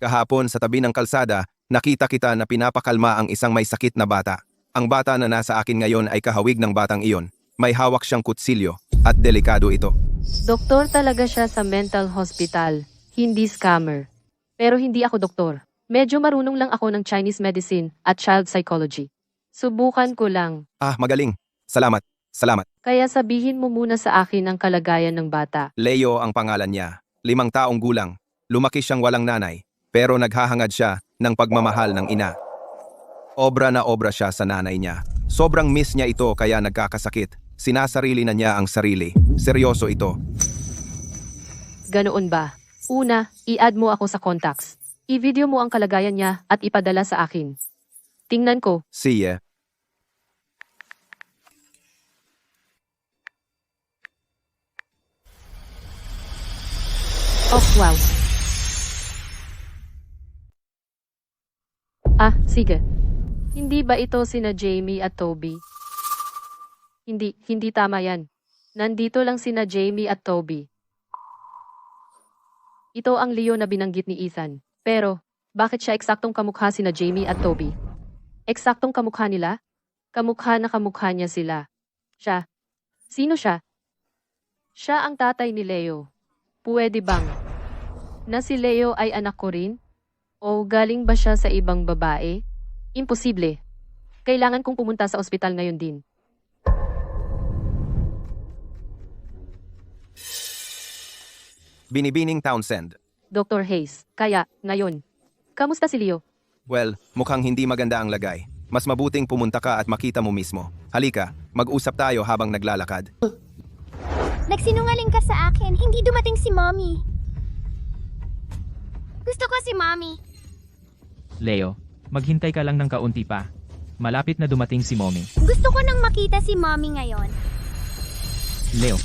Kahapon sa tabi ng kalsada, nakita kita na pinapakalma ang isang may sakit na bata. Ang bata na nasa akin ngayon ay kahawig ng batang iyon. May hawak siyang kutsilyo at delikado ito. Doktor talaga siya sa mental hospital, hindi scammer. Pero hindi ako doktor. Medyo marunong lang ako ng Chinese medicine at child psychology. Subukan ko lang. Magaling. Salamat. Salamat. Kaya sabihin mo muna sa akin ang kalagayan ng bata. Leo ang pangalan niya. 5 taong gulang. Lumaki siyang walang nanay, pero naghahangad siya ng pagmamahal ng ina. Obra na obra siya sa nanay niya. Sobrang miss niya ito kaya nagkakasakit. Sinasarili na niya ang sarili. Seryoso ito. Ganoon ba? Una, i-add mo ako sa contacts. I-video mo ang kalagayan niya at ipadala sa akin. Tingnan ko. Sige. Oh, wow. Sige. Hindi ba ito sina Jamie at Toby? Hindi tama yan. Nandito lang sina Jamie at Toby. Ito ang Leo na binanggit ni Ethan. Pero, bakit siya eksaktong kamukha sina Jamie at Toby? Eksaktong kamukha nila? Kamukha na kamukha niya sila. Siya. Sino siya? Siya ang tatay ni Leo. Pwede bang na si Leo ay anak ko rin? O galing ba siya sa ibang babae? Imposible. Kailangan kong pumunta sa ospital ngayon din. Binibining Townsend. Dr. Hayes, kaya, ngayon. Kamusta si Leo? Well, mukhang hindi maganda ang lagay. Mas mabuting pumunta ka at makita mo mismo. Halika, mag-usap tayo habang naglalakad. Nagsinungaling ka sa akin. Hindi dumating si Mommy. Gusto ko si Mommy. Leo, maghintay ka lang ng kaunti pa. Malapit na dumating si Mommy. Gusto ko nang makita si Mommy ngayon. Leo.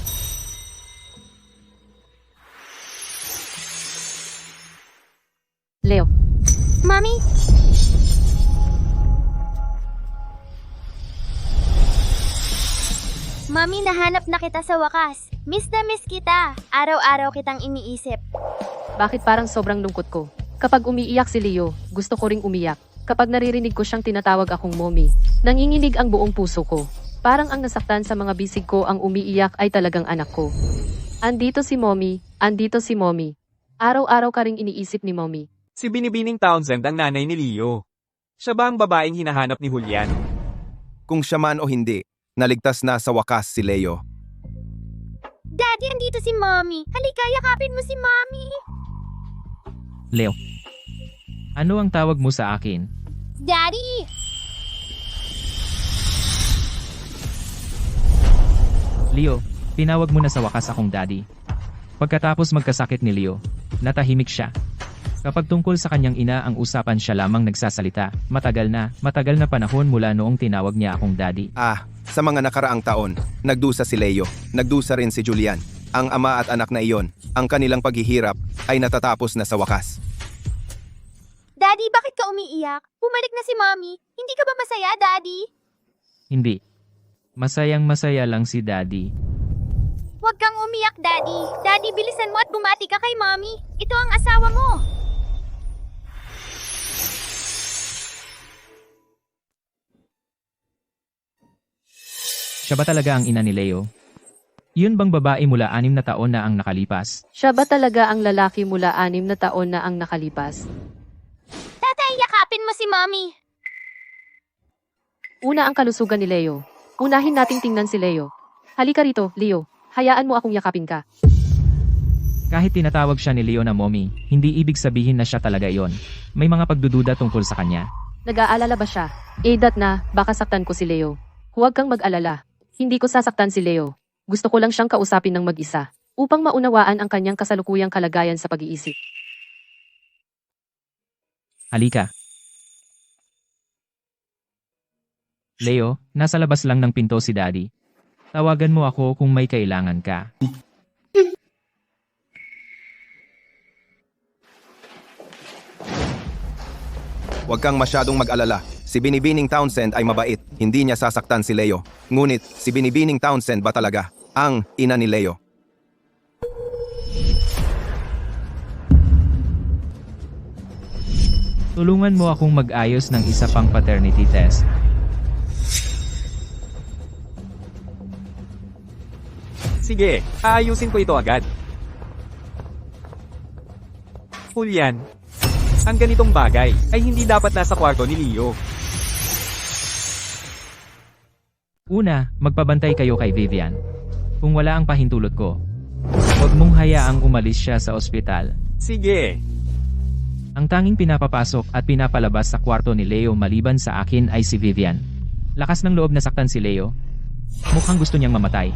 Leo. Mommy? Mommy, nahanap na kita sa wakas. Miss na miss kita. Araw-araw kitang iniisip. Bakit parang sobrang lungkot ko? Kapag umiiyak si Leo, gusto ko ring umiyak. Kapag naririnig ko siyang tinatawag akong mommy, nanginginig ang buong puso ko. Parang ang nasaktan sa mga bisig ko ang umiiyak ay talagang anak ko. Andito si mommy, andito si mommy. Araw-araw ka ring iniisip ni mommy. Si Binibining Townsend ang nanay ni Leo. Siya ba ang babaeng hinahanap ni Julian? Kung siya man o hindi, naligtas na sa wakas si Leo. Daddy, andito si Mommy. Halika, yakapin mo si Mommy. Leo. Ano ang tawag mo sa akin? Daddy! Leo, tinawag mo na sa wakas akong daddy. Pagkatapos magkasakit ni Leo, natahimik siya. Kapag tungkol sa kanyang ina ang usapan siya lamang nagsasalita, matagal na panahon mula noong tinawag niya akong daddy. Sa mga nakaraang taon, nagdusa si Leo, nagdusa rin si Julian. Ang ama at anak na iyon, ang kanilang paghihirap ay natatapos na sa wakas. Daddy, bakit ka umiiyak? Bumalik na si Mommy. Hindi ka ba masaya, Daddy? Hindi. Masayang-masaya lang si daddy. Huwag kang umiyak, Daddy. Daddy, bilisan mo at bumati ka kay Mommy. Ito ang asawa mo. Siya ba talaga ang ina ni Leo? Yun bang babae mula 6 na taon na ang nakalipas? Siya ba talaga ang lalaki mula 6 na taon na ang nakalipas? Tatay, yakapin mo si Mommy. Una ang kalusugan ni Leo. Unahin nating tingnan si Leo. Halika rito, Leo. Hayaan mo akong yakapin ka. Kahit tinatawag siya ni Leo na mommy, hindi ibig sabihin na siya talaga yon. May mga pagdududa tungkol sa kanya. Nag-aalala ba siya? Edat na, baka saktan ko si Leo. Huwag kang mag-alala. Hindi ko sasaktan si Leo. Gusto ko lang siyang kausapin ng mag-isa, upang maunawaan ang kanyang kasalukuyang kalagayan sa pag-iisip. Halika. Leo, nasa labas lang ng pinto si Daddy. Tawagan mo ako kung may kailangan ka. Huwag kang masyadong mag-alala. Si Binibining Townsend ay mabait. Hindi niya sasaktan si Leo. Ngunit, si Binibining Townsend ba talaga ang ina ni Leo? Tulungan mo akong mag-ayos ng isa pang paternity test. Sige, aayusin ko ito agad. Julian, ang ganitong bagay ay hindi dapat nasa kwarto ni Leo. Una, magpabantay kayo kay Vivian. Kung wala ang pahintulot ko, huwag mong hayaang umalis siya sa ospital. Sige. Ang tanging pinapapasok at pinapalabas sa kwarto ni Leo maliban sa akin ay si Vivian. Lakas ng loob na saktan si Leo. Mukhang gusto niyang mamatay.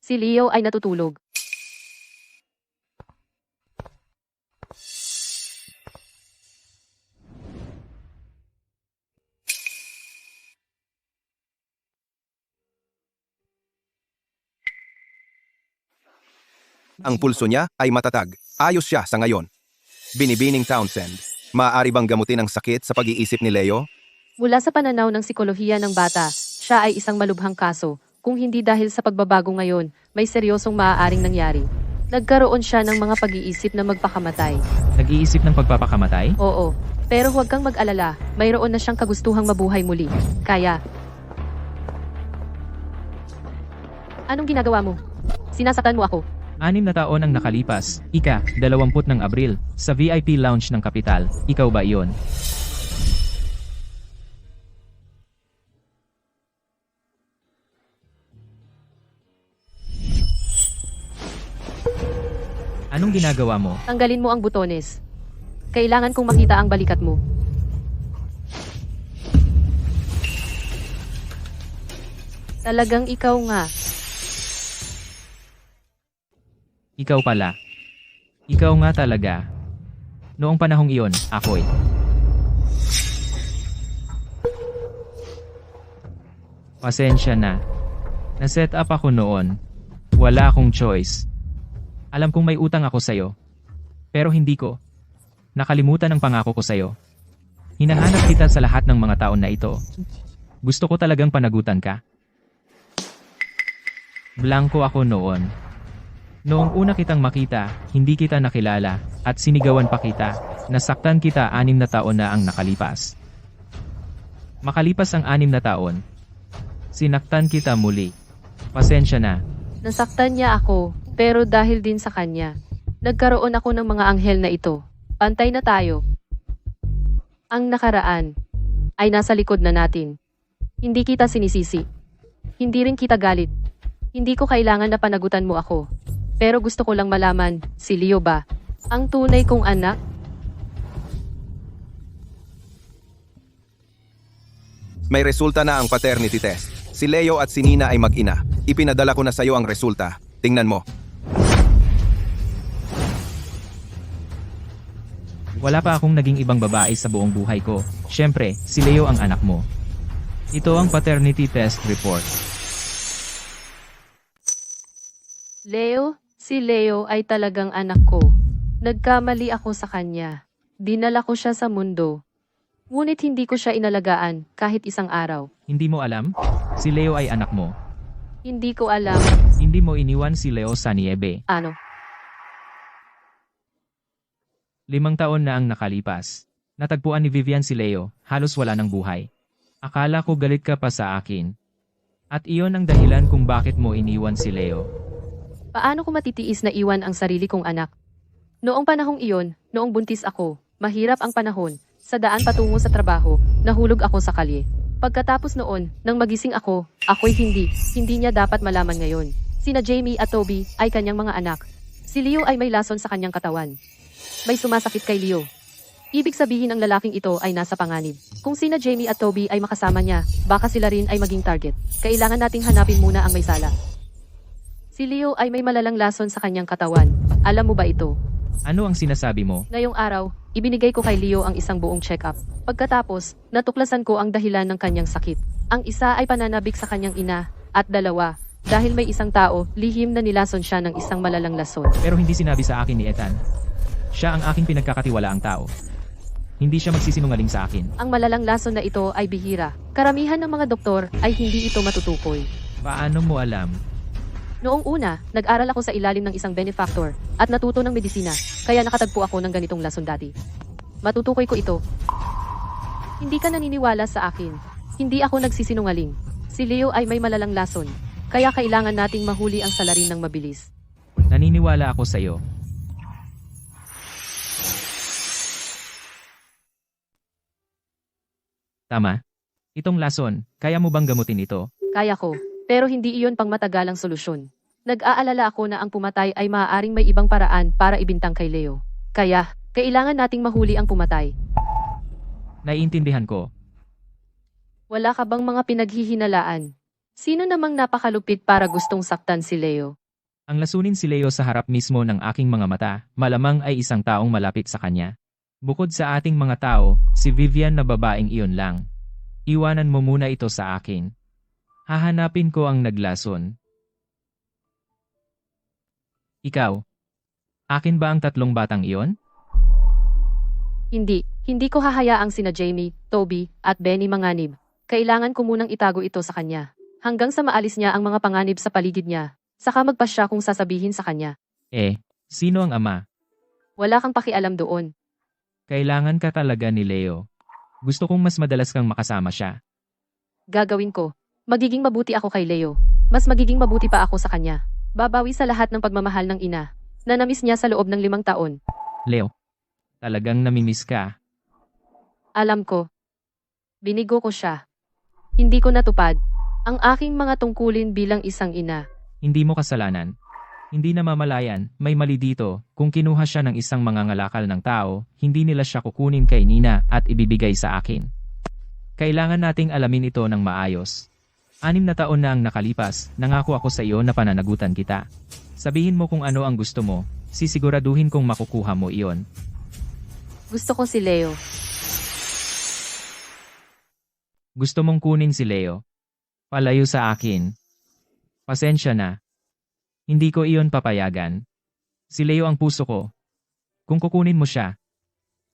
Si Leo ay natutulog. Ang pulso niya ay matatag. Ayos siya sa ngayon. Binibining Townsend, maaari bang gamutin ang sakit sa pag-iisip ni Leo? Mula sa pananaw ng psikolohiya ng bata, siya ay isang malubhang kaso. Kung hindi dahil sa pagbabago ngayon, may seryosong maaaring nangyari. Nagkaroon siya ng mga pag-iisip na magpakamatay. Nag-iisip ng pagpapakamatay? Oo. Pero huwag kang mag-alala, mayroon na siyang kagustuhang mabuhay muli. Kaya. Anong ginagawa mo? Sinasaktan mo ako. 6 na taon ang nakalipas, 20 ng Abril, sa VIP lounge ng Kapital. Ikaw ba iyon? Anong ginagawa mo? Tanggalin mo ang butones. Kailangan kong makita ang balikat mo. Talagang ikaw nga. Ikaw pala. Ikaw nga talaga. Noong panahong iyon, ako'y. Pasensya na. Na-set up ako noon. Wala akong choice. Alam kong may utang ako sa'yo. Pero hindi ko. Nakalimutan ang pangako ko sa'yo. Hinahanap kita sa lahat ng mga taon na ito. Gusto ko talagang panagutan ka. Blanco ako noon. Noong una kitang makita, hindi kita nakilala, at sinigawan pa kita. Nasaktan kita 6 na taon na ang nakalipas. Makalipas ang 6 na taon, sinaktan kita muli. Pasensya na. Nasaktan niya ako, pero dahil din sa kanya, nagkaroon ako ng mga anghel na ito. Pantay na tayo. Ang nakaraan ay nasa likod na natin. Hindi kita sinisisi. Hindi rin kita galit. Hindi ko kailangan na panagutan mo ako. Pero gusto ko lang malaman, si Leo ba ang tunay kong anak? May resulta na ang paternity test. Si Leo at si Nina ay mag-ina. Ipinadala ko na sa iyo ang resulta. Tingnan mo. Wala pa akong naging ibang babae sa buong buhay ko. Siyempre, si Leo ang anak mo. Ito ang paternity test report. Leo, si Leo ay talagang anak ko. Nagkamali ako sa kanya. Dinala ko siya sa mundo. Ngunit hindi ko siya inalagaan kahit isang araw. Hindi mo alam? Si Leo ay anak mo. Hindi ko alam. Hindi mo iniwan si Leo sa niebe. Ano? 5 taon na ang nakalipas. Natagpuan ni Vivian si Leo, halos wala ng buhay. Akala ko galit ka pa sa akin. At iyon ang dahilan kung bakit mo iniwan si Leo. Paano ko matitiis na iwan ang sarili kong anak? Noong panahong iyon, noong buntis ako, mahirap ang panahon. Sa daan patungo sa trabaho, nahulog ako sa kalye. Pagkatapos noon, nang magising ako, ako'y hindi niya dapat malaman ngayon. Sina Jamie at Toby ay kanyang mga anak. Si Leo ay may lason sa kanyang katawan. May sumasakit kay Leo. Ibig sabihin ang lalaking ito ay nasa panganib. Kung sina Jamie at Toby ay makasama niya, baka sila rin ay maging target. Kailangan nating hanapin muna ang may sala. Si Leo ay may malalang lason sa kanyang katawan. Alam mo ba ito? Ano ang sinasabi mo? Ngayong araw, ibinigay ko kay Leo ang isang buong check-up. Pagkatapos, natuklasan ko ang dahilan ng kanyang sakit. Ang isa ay pananabik sa kanyang ina, at dalawa, dahil may isang tao, lihim na nilason siya ng isang malalang lason. Pero hindi sinabi sa akin ni Ethan. Siya ang aking pinagkakatiwalaang tao. Hindi siya magsisinungaling sa akin. Ang malalang lason na ito ay bihira. Karamihan ng mga doktor ay hindi ito matutukoy. Paano mo alam? Noong una, nag-aral ako sa ilalim ng isang benefactor at natuto ng medisina, kaya nakatagpo ako ng ganitong lason dati. Matutukoy ko ito. Hindi ka naniniwala sa akin. Hindi ako nagsisinungaling. Si Leo ay may malalang lason, kaya kailangan nating mahuli ang salarin ng mabilis. Naniniwala ako sa iyo. Tama. Itong lason, kaya mo bang gamutin ito? Kaya ko, pero hindi iyon pang matagalang solusyon. Nag-aalala ako na ang pumatay ay maaaring may ibang paraan para ibintang kay Leo. Kaya, kailangan nating mahuli ang pumatay. Naiintindihan ko. Wala ka bang mga pinaghihinalaan? Sino namang napakalupit para gustong saktan si Leo? Ang lasunin si Leo sa harap mismo ng aking mga mata, malamang ay isang taong malapit sa kanya. Bukod sa ating mga tao, si Vivian na babaeng iyon lang. Iwanan mo muna ito sa akin. Hahanapin ko ang naglason. Ikaw, akin ba ang 3 batang iyon? Hindi ko hahayaang sina Jamie, Toby, at Benny manganib. Kailangan ko munang itago ito sa kanya. Hanggang sa maalis niya ang mga panganib sa paligid niya, saka magpasya kung sasabihin sa kanya. Sino ang ama? Wala kang pakialam doon. Kailangan ka talaga ni Leo. Gusto kong mas madalas kang makasama siya. Gagawin ko. Magiging mabuti ako kay Leo. Mas magiging mabuti pa ako sa kanya. Babawi sa lahat ng pagmamahal ng ina na namiss niya sa loob ng 5 taon. Leo, talagang namimiss ka. Alam ko. Binigo ko siya. Hindi ko natupad ang aking mga tungkulin bilang isang ina. Hindi mo kasalanan. Hindi namamalayan, may mali dito. Kung kinuha siya ng isang mangangalakal ng tao, hindi nila siya kukunin kay Nina at ibibigay sa akin. Kailangan nating alamin ito ng maayos. 6 na taon na ang nakalipas, nangako ako sa iyo na pananagutan kita. Sabihin mo kung ano ang gusto mo, sisiguraduhin kong makukuha mo iyon. Gusto ko si Leo. Gusto mong kunin si Leo? Palayo sa akin. Pasensya na. Hindi ko iyon papayagan. Si Leo ang puso ko. Kung kukunin mo siya,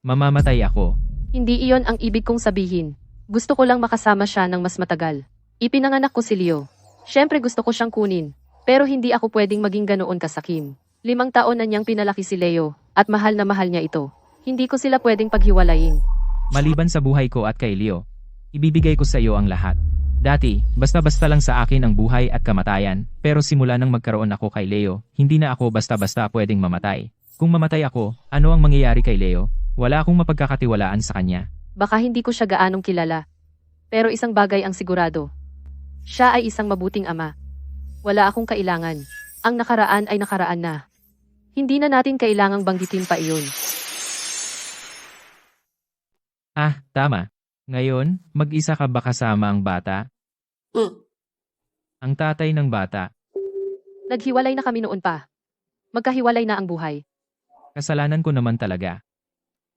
mamamatay ako. Hindi iyon ang ibig kong sabihin. Gusto ko lang makasama siya ng mas matagal. Ipinanganak ko si Leo. Siyempre gusto ko siyang kunin. Pero hindi ako pwedeng maging ganoon kasakim. 5 taon na niyang pinalaki si Leo, at mahal na mahal niya ito. Hindi ko sila pwedeng paghiwalayin. Maliban sa buhay ko at kay Leo, ibibigay ko sa iyo ang lahat. Dati, basta-basta lang sa akin ang buhay at kamatayan, pero simula nang magkaroon ako kay Leo, hindi na ako basta-basta pwedeng mamatay. Kung mamatay ako, ano ang mangyayari kay Leo? Wala akong mapagkakatiwalaan sa kanya. Baka hindi ko siya gaanong kilala. Pero isang bagay ang sigurado. Siya ay isang mabuting ama. Wala akong kailangan. Ang nakaraan ay nakaraan na. Hindi na natin kailangang banggitin pa iyon. Tama. Ngayon, mag-isa ka ba kasama ang bata? Ang tatay ng bata. Naghiwalay na kami noon pa. Magkahiwalay na ang buhay. Kasalanan ko naman talaga.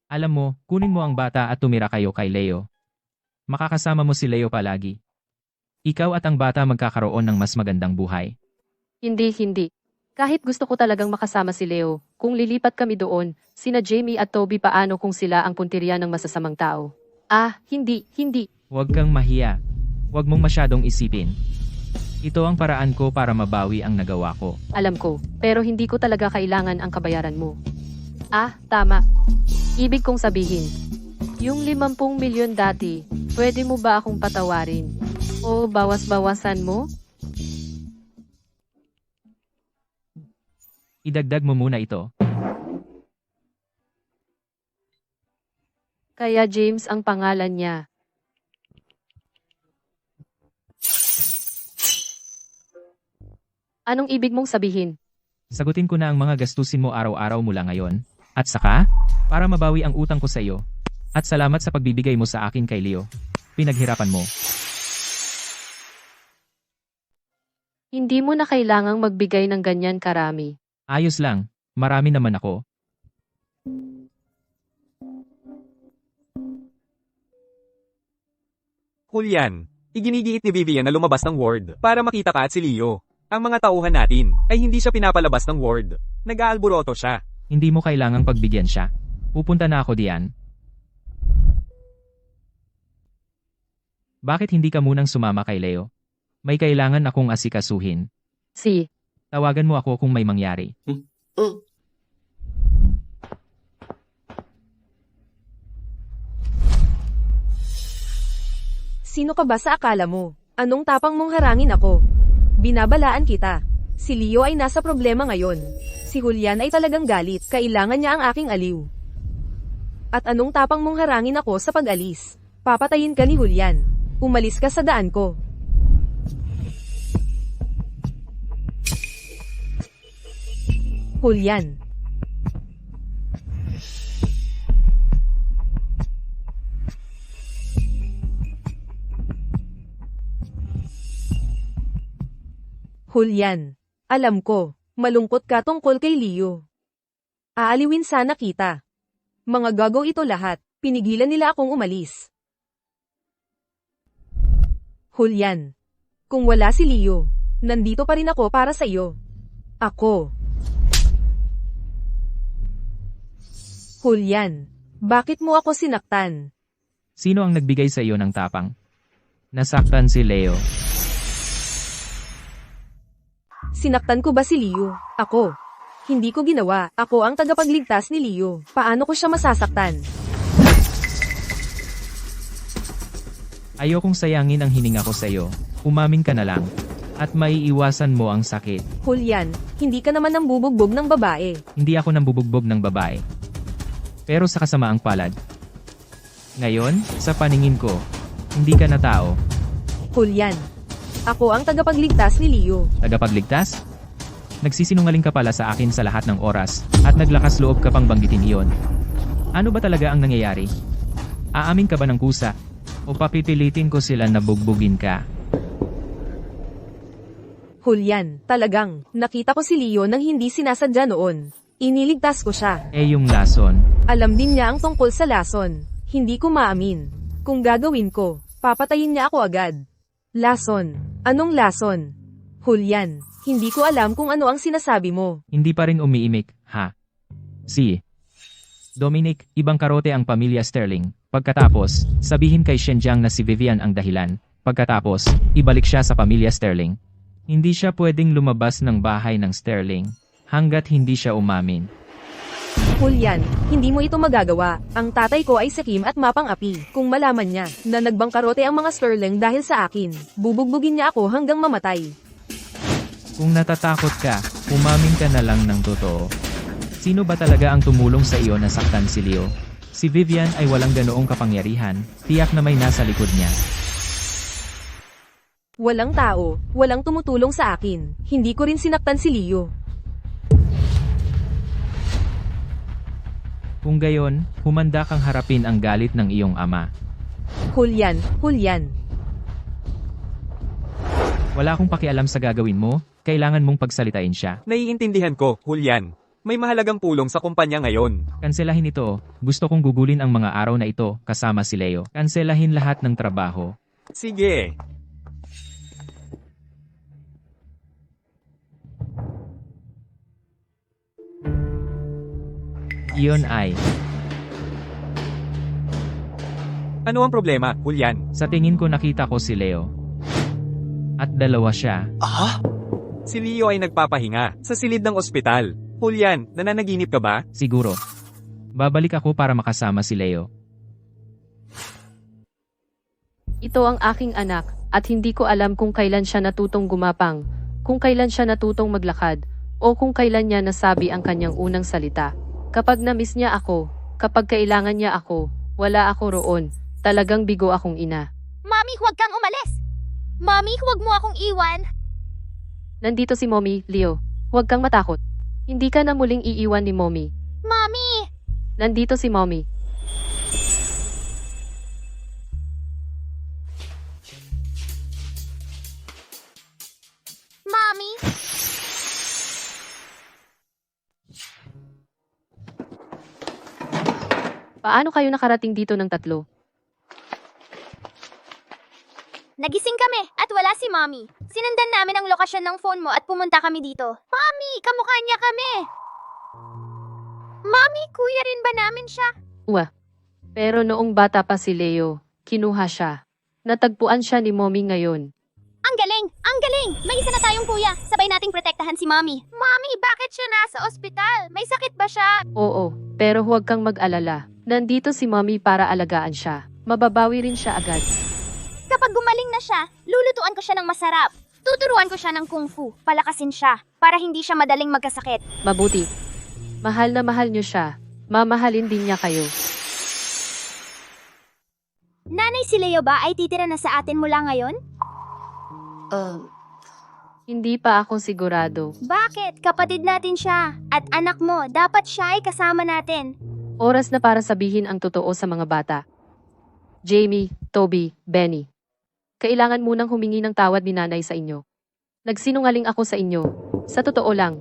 Alam mo, kunin mo ang bata at tumira kayo kay Leo. Makakasama mo si Leo palagi. Ikaw at ang bata magkakaroon ng mas magandang buhay. Hindi. Kahit gusto ko talagang makasama si Leo, kung lilipat kami doon, sina Jamie at Toby paano kung sila ang puntirya ng masasamang tao? Hindi. Huwag kang mahiya. Huwag mong masyadong isipin. Ito ang paraan ko para mabawi ang nagawa ko. Alam ko, pero hindi ko talaga kailangan ang kabayaran mo. Tama. Ibig kong sabihin, yung 50 milyon dati, pwede mo ba akong patawarin? O bawas-bawasan mo? Idagdag mo muna ito. Kaya James ang pangalan niya. Anong ibig mong sabihin? Sagutin ko na ang mga gastusin mo araw-araw mula ngayon. At saka, para mabawi ang utang ko sa iyo. At salamat sa pagbibigay mo sa akin kay Leo. Pinaghirapan mo. Hindi mo na kailangang magbigay ng ganyan karami. Ayos lang, marami naman ako. Julian, iginigiit ni Vivian na lumabas ng ward para makita ka at si Leo. Ang mga tauhan natin ay hindi siya pinapalabas ng ward. Nag-aalboroto siya. Hindi mo kailangang pagbigyan siya. Pupunta na ako diyan. Bakit hindi ka munang sumama kay Leo? May kailangan akong asikasuhin. Si, Tawagan mo ako kung may mangyari. Sino ka ba sa akala mo? Anong tapang mong harangin ako? Binabalaan kita. Si Leo ay nasa problema ngayon. Si Julian ay talagang galit. Kailangan niya ang aking aliw. At anong tapang mong harangin ako sa pag-alis? Papatayin ka ni Julian. Umalis ka sa daan ko. Julian. Julian, alam ko, malungkot ka tungkol kay Leo. Aaliwin sana kita. Mga gagaw ito lahat, pinigilan nila akong umalis. Julian, kung wala si Leo, nandito pa rin ako para sa iyo. Ako. Julian, bakit mo ako sinaktan? Sino ang nagbigay sa iyo ng tapang? Nasaktan si Leo. Sinaktan ko ba si Leo? Ako. Hindi ko ginawa. Ako ang tagapagligtas ni Leo. Paano ko siya masasaktan? Ayokong sayangin ang hininga ko sa iyo. Umamin ka na lang. At maiiwasan mo ang sakit. Julian, hindi ka naman nambubugbog ng babae. Hindi ako nambubugbog ng babae. Pero sa kasamaang palad. Ngayon, sa paningin ko, hindi ka na tao. Julian, ako ang tagapagligtas ni Leo. Tagapagligtas? Nagsisinungaling ka pala sa akin sa lahat ng oras, at naglakas loob ka pang banggitin iyon. Ano ba talaga ang nangyayari? Aamin ka ba ng kusa? O papipilitin ko sila na bugbugin ka? Julian, talagang, nakita ko si Leo nang hindi sinasadya noon. Iniligtas ko siya. Yung lason. Alam din niya ang tungkol sa lason. Hindi ko maamin. Kung gagawin ko, papatayin niya ako agad. Lason. Anong lason? Julian, hindi ko alam kung ano ang sinasabi mo. Hindi pa rin umiimik, ha? Si Dominic, ibang karote ang pamilya Sterling. Pagkatapos, sabihin kay Shenjiang na si Vivian ang dahilan. Pagkatapos, ibalik siya sa pamilya Sterling. Hindi siya pwedeng lumabas ng bahay ng Sterling hanggat hindi siya umamin. Julian, hindi mo ito magagawa. Ang tatay ko ay sakim at mapang-api. Kung malaman niya na nagbangkarote ang mga Sterling dahil sa akin, bubugbugin niya ako hanggang mamatay. Kung natatakot ka, umamin ka na lang ng totoo. Sino ba talaga ang tumulong sa iyo na saktan si Leo? Si Vivian ay walang ganoong kapangyarihan, tiyak na may nasa likod niya. Walang tao, walang tumutulong sa akin. Hindi ko rin sinaktan si Leo. Kung gayon, humanda kang harapin ang galit ng iyong ama. Julian, Julian. Wala akong pakialam sa gagawin mo, kailangan mong pagsalitain siya. Naiintindihan ko, Julian. May mahalagang pulong sa kumpanya ngayon. Kanselahin ito, gusto kong gugulin ang mga araw na ito kasama si Leo. Kanselahin lahat ng trabaho. Sige. Iyon ay, Ano ang problema, Julian? sa tingin ko nakita ko si Leo. At dalawa siya. Si Leo ay nagpapahinga sa silid ng ospital. Julian, nananaginip ka ba? Siguro. Babalik ako para makasama si Leo. ito ang aking anak, at hindi ko alam kung kailan siya natutong gumapang, kung kailan siya natutong maglakad, o kung kailan niya nasabi ang kanyang unang salita. Kapag na-miss niya ako, kapag kailangan niya ako, wala ako roon. Talagang bigo akong ina. Mommy, huwag kang umalis! Mommy, huwag mo akong iwan! Nandito si Mommy, Leo. Huwag kang matakot. Hindi ka na muling iiwan ni Mommy. Mommy! Nandito si Mommy. Mommy! Paano kayo nakarating dito ng tatlo? nagising kami at wala si Mommy. Sinundan namin ang lokasyon ng phone mo at pumunta kami dito. Mommy, kamukha niya kami. Mommy, kuya rin ba namin siya? Pero noong bata pa si Leo, kinuha siya. Natagpuan siya ni Mommy ngayon. Ang galing! Ang galing! May isa na tayong kuya. Sabay nating protektahan si Mommy. Mommy, bakit siya nasa ospital? May sakit ba siya? Oo, pero huwag kang mag-alala. Nandito si Mommy para alagaan siya. Mababawi rin siya agad. Kapag gumaling na siya, lulutuan ko siya ng masarap. Tuturuan ko siya ng kung fu. Palakasin siya para hindi siya madaling magkasakit. Mabuti. Mahal na mahal niyo siya. Mamahalin din niya kayo. Nanay, si Leo ba ay titira na sa atin mula ngayon? Hindi pa ako sigurado. Bakit? Kapatid natin siya. At anak mo, dapat siya ay kasama natin. Oras na para sabihin ang totoo sa mga bata. Jamie, Toby, Benny. Kailangan munang humingi ng tawad ni nanay sa inyo. Nagsinungaling ako sa inyo. Sa totoo lang,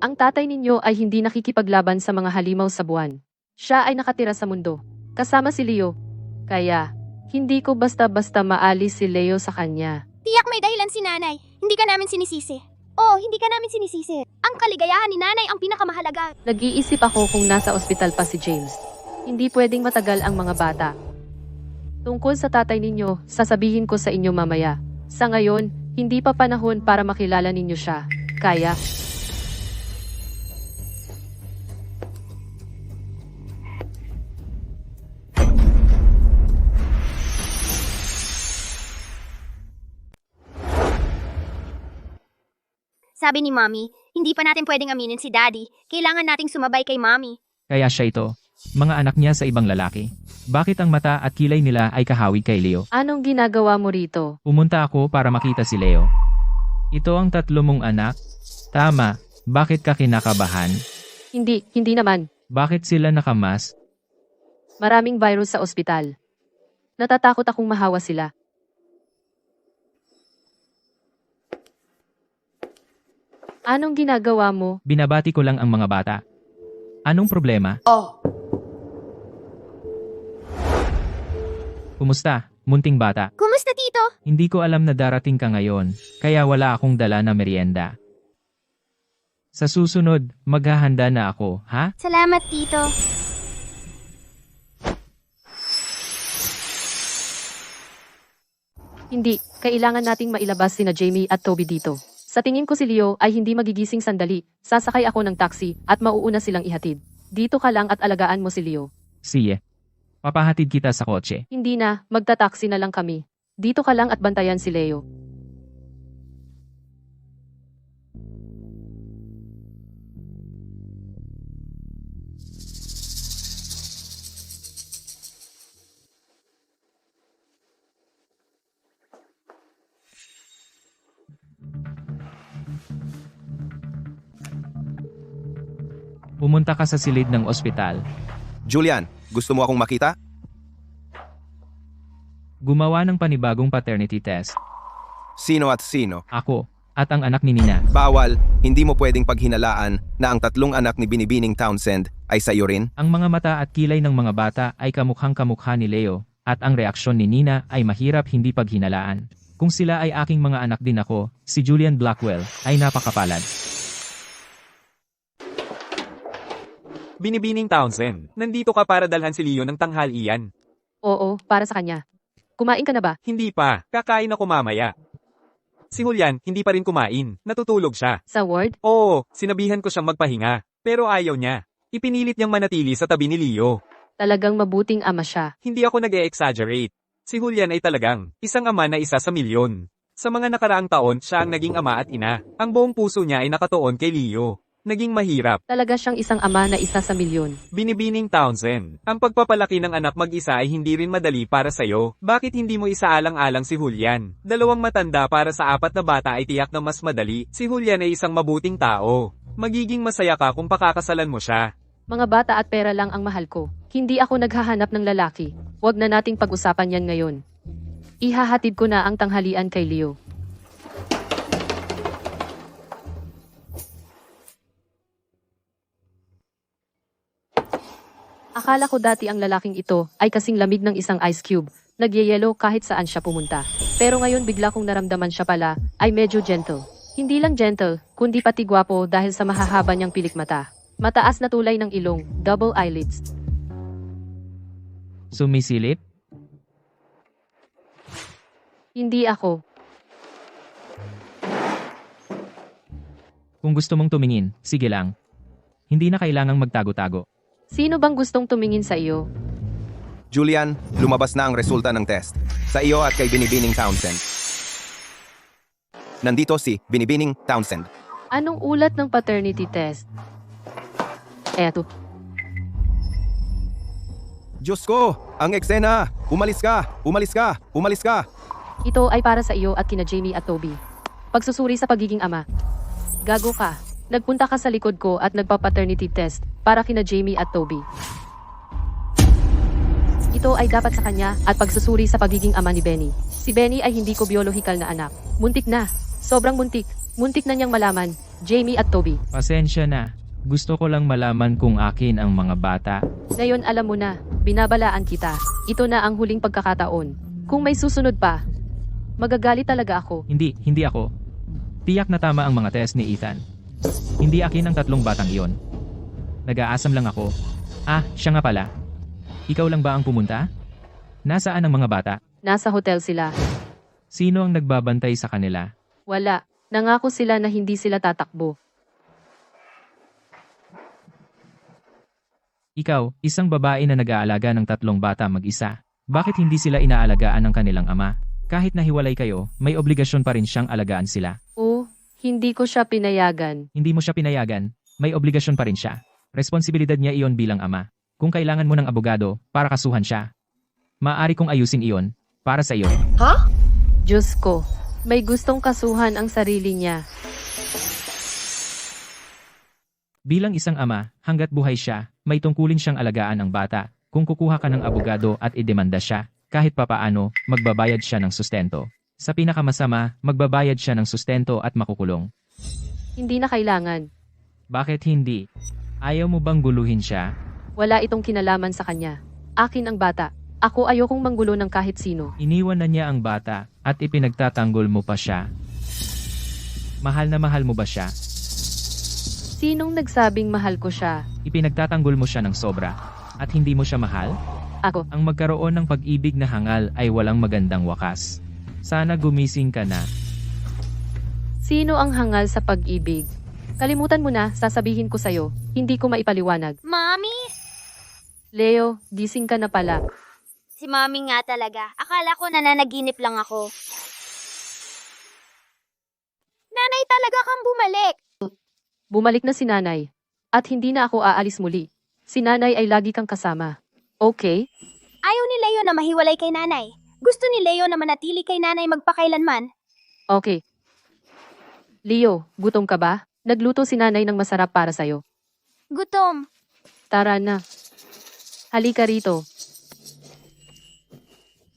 ang tatay ninyo ay hindi nakikipaglaban sa mga halimaw sa buwan. Siya ay nakatira sa mundo, kasama si Leo. Kaya, hindi ko basta-basta maalis si Leo sa kanya. Tiyak may dahilan si nanay. Hindi ka namin sinisisi. Oh, hindi ka namin sinisisi. Ang kaligayahan ni nanay ang pinakamahalaga. Nag-iisip ako kung nasa ospital pa si James. Hindi pwedeng matagal ang mga bata. Tungkol sa tatay ninyo, sasabihin ko sa inyo mamaya. Sa ngayon, hindi pa panahon para makilala ninyo siya. Kaya, Sabi ni Mommy, hindi pa natin pwedeng aminin si Daddy. Kailangan nating sumabay kay Mommy. Kaya siya ito. Mga anak niya sa ibang lalaki. Bakit ang mata at kilay nila ay kahawig kay Leo? anong ginagawa mo rito? Pumunta ako para makita si Leo. Ito ang 3 mong anak? Tama. Bakit ka kinakabahan? Hindi naman. Bakit sila nakamas? Maraming virus sa ospital. Natatakot akong mahawa sila. Anong ginagawa mo? Binabati ko lang ang mga bata. Anong problema? Kumusta, munting bata? Kumusta, Tito? Hindi ko alam na darating ka ngayon, kaya wala akong dala na merienda. Sa susunod, maghahanda na ako, ha? Salamat, Tito. Hindi, kailangan nating mailabas sina Jamie at Toby dito. Sa tingin ko si Leo ay hindi magigising sandali. Sasakay ako ng taxi at mauuna silang ihatid. Dito ka lang at alagaan mo si Leo. Sige. Papahatid kita sa kotse. Hindi na, magta-taxi na lang kami. Dito ka lang at bantayan si Leo. Pumunta ka sa silid ng ospital. Julian, gusto mo akong makita? Gumawa ng panibagong paternity test. Sino at sino? Ako, at ang anak ni Nina. Bawal, hindi mo pwedeng paghinalaan na ang 3 anak ni Binibining Townsend ay sa iyo rin. Ang mga mata at kilay ng mga bata ay kamukhang kamukha ni Leo, at ang reaksyon ni Nina ay mahirap hindi paghinalaan. Kung sila ay aking mga anak din ako, si Julian Blackwell ay napakapalad. Binibining Townsend, nandito ka para dalhan si Leo ng tanghalian. Oo, para sa kanya. Kumain ka na ba? Hindi pa, kakain ako mamaya. Si Julian, hindi pa rin kumain. Natutulog siya. Sa ward? Oo, sinabihan ko siyang magpahinga. Pero ayaw niya. Ipinilit niyang manatili sa tabi ni Leo. Talagang mabuting ama siya. Hindi ako nag-e-exaggerate. Si Julian ay talagang isang ama na isa sa milyon. Sa mga nakaraang taon, siya ang naging ama at ina. Ang buong puso niya ay nakatuon kay Leo. Naging mahirap. Talaga siyang isang ama na isa sa milyon. Binibining Townsend, ang pagpapalaki ng anak mag-isa ay hindi rin madali para sa'yo. Bakit hindi mo isaalang-alang si Julian? 2 matanda para sa 4 na bata ay tiyak na mas madali. Si Julian ay isang mabuting tao. Magiging masaya ka kung pakakasalan mo siya. Mga bata at pera lang ang mahal ko. Hindi ako naghahanap ng lalaki. Huwag na nating pag-usapan yan ngayon. Ihahatid ko na ang tanghalian kay Leo. Akala ko dati ang lalaking ito ay kasing lamig ng isang ice cube, Nagyayelo kahit saan siya pumunta. Pero ngayon bigla kong naramdaman siya pala, ay medyo gentle. Hindi lang gentle, kundi pati gwapo dahil sa mahahaba niyang pilik mata. Mataas na tulay ng ilong, double eyelids. Sumisilip? Hindi ako. Kung gusto mong tumingin, sige lang. Hindi na kailangang magtago-tago. Sino bang gustong tumingin sa iyo? Julian, lumabas na ang resulta ng test. Sa iyo at kay Binibining Townsend. Nandito si Binibining Townsend. Anong ulat ng paternity test? Eto. Diyos ko! Ang eksena! Umalis ka! Umalis ka! Umalis ka! Ito ay para sa iyo at kina Jamie at Toby. Pagsusuri sa pagiging ama. Gago ka. Nagpunta ka sa likod ko at nagpa-paternity test para kina Jamie at Toby. Ito ay dapat sa kanya at pagsusuri sa pagiging ama ni Benny. Si Benny ay hindi ko biological na anak. Muntik na. Sobrang muntik. Muntik na niyang malaman. Jamie at Toby. Pasensya na. Gusto ko lang malaman kung akin ang mga bata. Ngayon alam mo na. Binabalaan kita. Ito na ang huling pagkakataon. Kung may susunod pa, magagalit talaga ako. Hindi ako. Tiyak na tama ang mga test ni Ethan. Hindi akin ang 3 batang iyon. Nag-aasam lang ako. Siya nga pala. Ikaw lang ba ang pumunta? Nasaan ang mga bata? Nasa hotel sila. Sino ang nagbabantay sa kanila? Wala. Nangako sila na hindi sila tatakbo. Ikaw, isang babae na nag-aalaga ng 3 bata mag-isa. Bakit hindi sila inaalagaan ng kanilang ama? Kahit nahiwalay kayo, may obligasyon pa rin siyang alagaan sila. Hindi ko siya pinayagan. Hindi mo siya pinayagan, may obligasyon pa rin siya. Responsibilidad niya iyon bilang ama. Kung kailangan mo ng abogado, para kasuhan siya. Maaari kong ayusin iyon, para sa iyo. Diyos ko, may gustong kasuhan ang sarili niya. Bilang isang ama, hanggat buhay siya, may tungkulin siyang alagaan ang bata. Kung kukuha ka ng abogado at idemanda siya, kahit papaano, magbabayad siya ng sustento. Sa pinakamasama, magbabayad siya ng sustento at makukulong. Hindi na kailangan. Bakit hindi? Ayaw mo bang guluhin siya? Wala itong kinalaman sa kanya. Akin ang bata. Ako ayokong manggulo ng kahit sino. Iniwan na niya ang bata at ipinagtatanggol mo pa siya. Mahal na mahal mo ba siya? Sinong nagsabing mahal ko siya? Ipinagtatanggol mo siya ng sobra at hindi mo siya mahal? Ako. Ang magkaroon ng pag-ibig na hangal ay walang magandang wakas. Sana gumising ka na. Sino ang hangal sa pag-ibig? Kalimutan mo na, sasabihin ko sa'yo. Hindi ko maipaliwanag. Mommy? Leo, gising ka na pala. Si Mommy nga talaga. Akala ko nananaginip lang ako. Nanay, talaga kang bumalik. Bumalik na si nanay. At hindi na ako aalis muli. Si nanay ay lagi kang kasama. Okay? Ayaw ni Leo na mahiwalay kay nanay. Gusto ni Leo na manatili kay nanay magpakailanman. Okay. Leo, gutom ka ba? Nagluto si nanay ng masarap para sa'yo. Gutom. Tara na. Halika rito.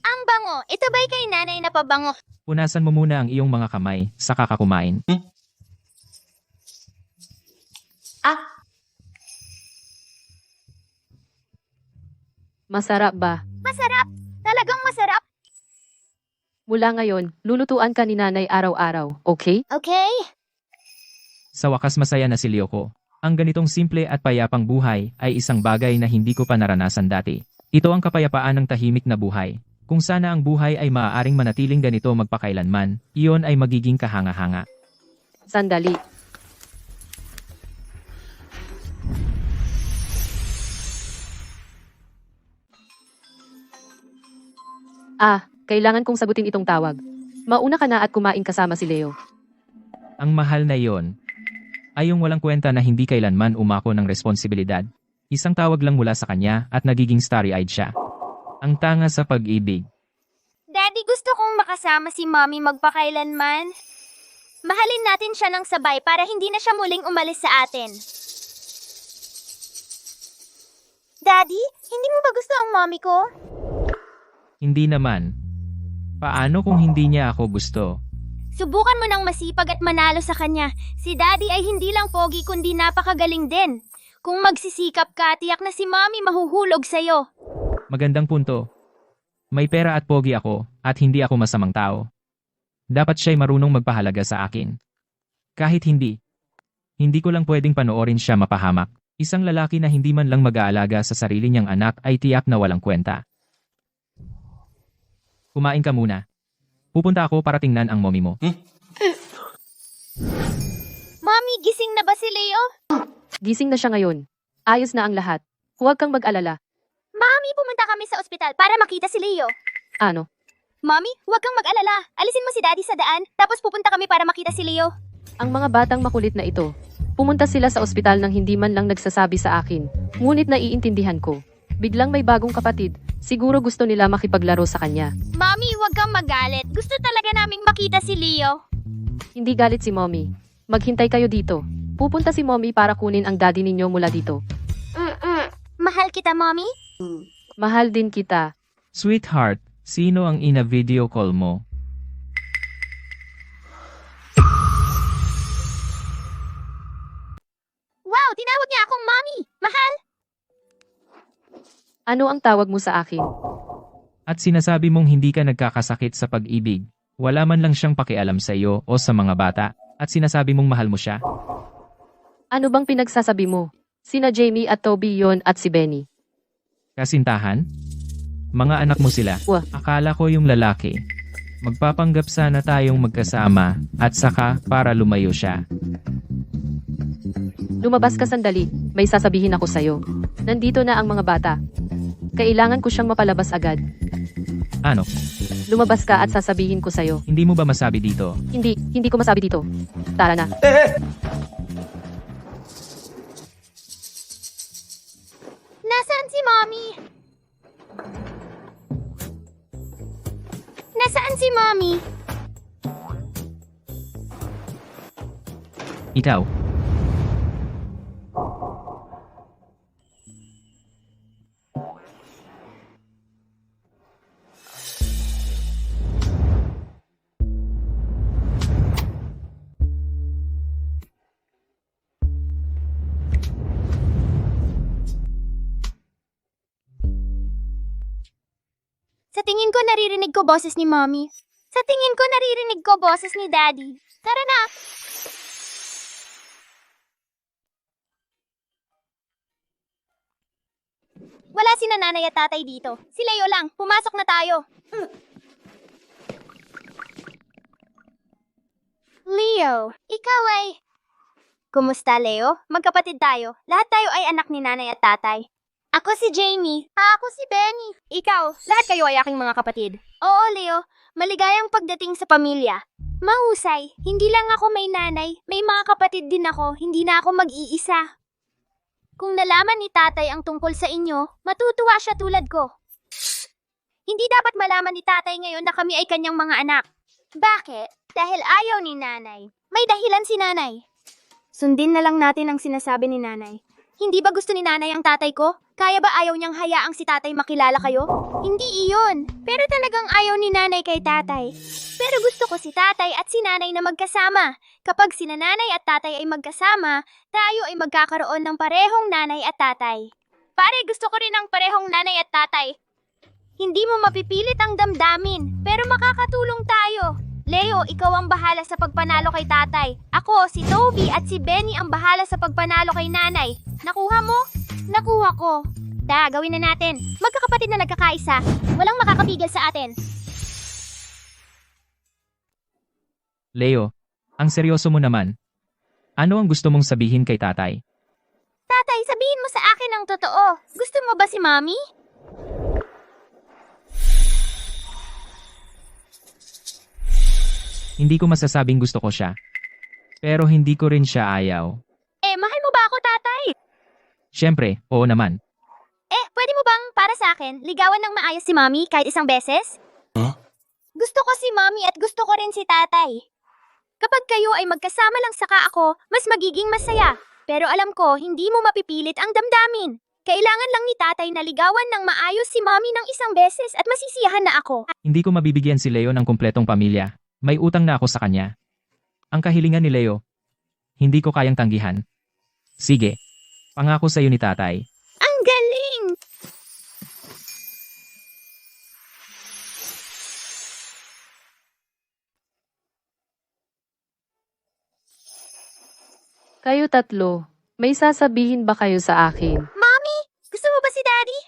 Ang bango. Ito ba'y kay nanay na pabango? Punasan mo muna ang iyong mga kamay, saka ka kumain. Masarap ba? Masarap. Talagang masarap. Mula ngayon, lulutuan ka ni nanay araw-araw, okay? Okay. Sa wakas masaya na si Lyoko. Ang ganitong simple at payapang buhay ay isang bagay na hindi ko pa naranasan dati. Ito ang kapayapaan ng tahimik na buhay. Kung sana ang buhay ay maaaring manatiling ganito magpakailanman, iyon ay magiging kahanga-hanga. Sandali. Kailangan kong sagutin itong tawag. Mauna ka na at kumain kasama si Leo. Ang mahal na iyon ay yung walang kwenta na hindi kailanman umako ng responsibilidad. Isang tawag lang mula sa kanya at nagiging starry-eyed siya. Ang tanga sa pag-ibig. Daddy, gusto kong makasama si Mommy magpakailanman. Mahalin natin siya ng sabay para hindi na siya muling umalis sa atin. Daddy, hindi mo ba gusto ang mommy ko? Hindi naman. Paano kung hindi niya ako gusto? Subukan mo nang masipag at manalo sa kanya. Si Daddy ay hindi lang pogi kundi napakagaling din. Kung magsisikap ka, tiyak na si Mommy mahuhulog sa'yo. Magandang punto. May pera at pogi ako, at hindi ako masamang tao. Dapat siya'y marunong magpahalaga sa akin. Kahit hindi ko lang pwedeng panoorin siya mapahamak. Isang lalaki na hindi man lang mag-aalaga sa sarili niyang anak ay tiyak na walang kwenta. Kumain ka muna. Pupunta ako para tingnan ang mommy mo. Mommy, gising na ba si Leo? Gising na siya ngayon. Ayos na ang lahat. Huwag kang mag-alala. Mommy, pumunta kami sa ospital para makita si Leo. Ano? Mommy, huwag kang mag-alala. Alisin mo si Daddy sa daan, tapos pupunta kami para makita si Leo. Ang mga batang makulit na ito. Pumunta sila sa ospital nang hindi man lang nagsasabi sa akin. Ngunit naiintindihan ko. Biglang may bagong kapatid. Siguro gusto nila makipaglaro sa kanya. Mommy, huwag kang magalit. Gusto talaga naming makita si Leo. Hindi galit si mommy. Maghintay kayo dito. Pupunta si mommy para kunin ang daddy ninyo mula dito. Mahal kita, Mommy. Mahal din kita. Sweetheart, sino ang ina-video call mo? Wow, tinawag niya akong Mommy. Mahal. Ano ang tawag mo sa akin? At sinasabi mong hindi ka nagkakasakit sa pag-ibig. Wala man lang siyang pakialam sa iyo o sa mga bata. At sinasabi mong mahal mo siya. Ano bang pinagsasabi mo? Sina Jamie at Toby yon at si Benny. Kasintahan? Mga anak mo sila. Wah. Akala ko yung lalaki. Magpapanggap sana tayong magkasama at saka para lumayo siya. Lumabas ka sandali. May sasabihin ako sa'yo. Nandito na ang mga bata. Kailangan ko siyang mapalabas agad. Ano? Lumabas ka at sasabihin ko sa'yo. Hindi mo ba masabi dito? Hindi ko masabi dito. Tara na. Nasaan si Mommy? Nasaan si Mommy? Ikaw. Sa tingin ko naririnig ko boses ni Mommy. Sa tingin ko naririnig ko boses ni Daddy. Tara na! Wala si nanay at tatay dito. Si Leo lang. Pumasok na tayo. Leo, ikaw ay... Kumusta, Leo? Magkapatid tayo. Lahat tayo ay anak ni nanay at tatay. Ako si Jamie. Ako si Benny. Ikaw, lahat kayo ay aking mga kapatid. Oo, Leo. Maligayang pagdating sa pamilya. Mahusay. Hindi lang ako may nanay. May mga kapatid din ako. Hindi na ako mag-iisa. Kung nalaman ni tatay ang tungkol sa inyo, matutuwa siya tulad ko. Hindi dapat malaman ni tatay ngayon na kami ay kanyang mga anak. Bakit? Dahil ayaw ni nanay. May dahilan si nanay. Sundin na lang natin ang sinasabi ni nanay. Hindi ba gusto ni nanay ang tatay ko? Kaya ba ayaw niyang hayaang si tatay makilala kayo? Hindi iyon. Pero talagang ayaw ni nanay kay tatay. Pero gusto ko si tatay at si nanay na magkasama. Kapag si nanay at tatay ay magkasama, tayo ay magkakaroon ng parehong nanay at tatay. Pare, gusto ko rin ang parehong nanay at tatay. Hindi mo mapipilit ang damdamin, pero makakatulong tayo. Leo, ikaw ang bahala sa pagpanalo kay tatay. Ako, si Toby at si Benny ang bahala sa pagpanalo kay nanay. Nakuha mo? Nakuha ko. Gawin na natin. Magkakapatid na nagkakaisa. Walang makakapigil sa atin. Leo, ang seryoso mo naman. Ano ang gusto mong sabihin kay tatay? Tatay, sabihin mo sa akin ang totoo. Gusto mo ba si Mommy? Hindi ko masasabing gusto ko siya. Pero hindi ko rin siya ayaw. Mahal mo ba ako, tatay? Siyempre, oo naman. Pwede mo bang, para sa akin, ligawan ng maayos si Mommy kahit isang beses? Gusto ko si Mommy at gusto ko rin si tatay. Kapag kayo ay magkasama lang saka ako, mas magiging masaya. Pero alam ko, hindi mo mapipilit ang damdamin. Kailangan lang ni tatay na ligawan ng maayos si Mommy ng isang beses at masisiyahan na ako. Hindi ko mabibigyan si Leo ng kumpletong pamilya. May utang na ako sa kanya. Ang kahilingan ni Leo, hindi ko kayang tanggihan. Sige, pangako sa iyo ni tatay. Ang galing! Kayo tatlo, may sasabihin ba kayo sa akin? Mommy, gusto mo ba si Daddy?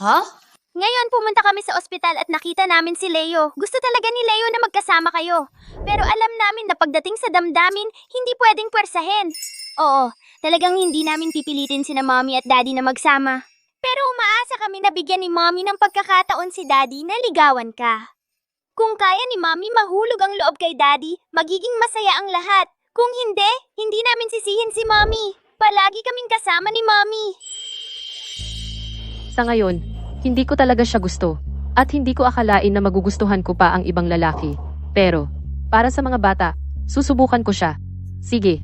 Huh? Ngayon pumunta kami sa ospital at nakita namin si Leo. Gusto talaga ni Leo na magkasama kayo. Pero alam namin na pagdating sa damdamin, hindi pwedeng pwersahin. Oo, talagang hindi namin pipilitin sina Mommy at Daddy na magsama. Pero umaasa kami na bigyan ni Mommy ng pagkakataon si Daddy na ligawan ka. Kung kaya ni Mommy mahulog ang loob kay Daddy, magiging masaya ang lahat. Kung hindi, hindi namin sisihin si Mommy. Palagi kaming kasama ni Mommy. Sa ngayon, hindi ko talaga siya gusto. At hindi ko akalain na magugustuhan ko pa ang ibang lalaki. Pero, para sa mga bata, susubukan ko siya. Sige,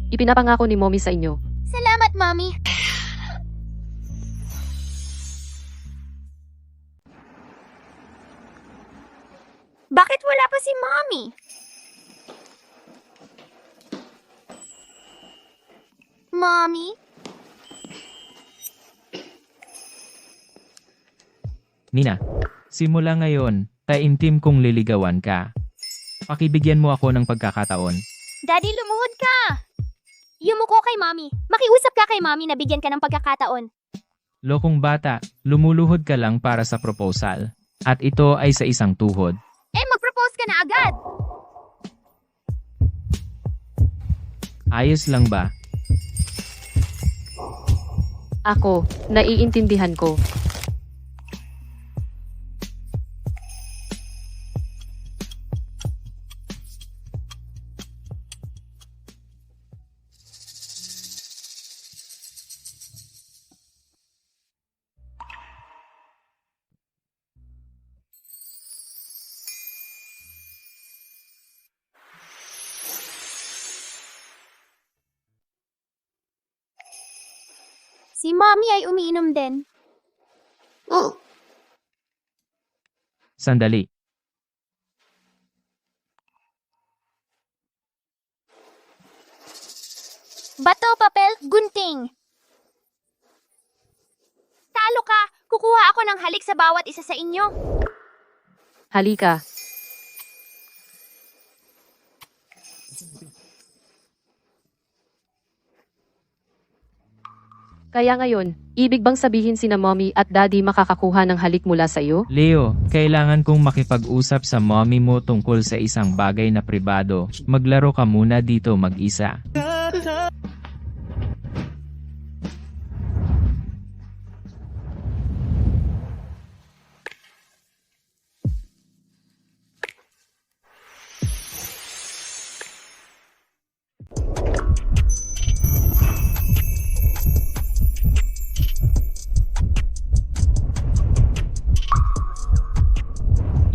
ipinapangako ni Mommy sa inyo. Salamat, Mommy. Bakit wala pa si Mommy? Mommy? Nina, simula ngayon, taimtim kong liligawan ka. Pakibigyan mo ako ng pagkakataon. Daddy, lumuhod ka! Yumuko kay Mommy. Makiusap ka kay Mommy na bigyan ka ng pagkakataon. Lokong bata, lumuluhod ka lang para sa proposal. At ito ay sa isang tuhod. Mag-propose ka na agad! Ayos lang ba? Ako, naiintindihan ko. Si Mommy ay umiinom din. Sandali. Bato, papel, gunting. Talo ka! Kukuha ako ng halik sa bawat isa sa inyo. Halika. Kaya ngayon, ibig bang sabihin sina Mommy at Daddy makakakuha ng halik mula sa iyo? Leo, kailangan kong makipag-usap sa mommy mo tungkol sa isang bagay na pribado. Maglaro ka muna dito mag-isa.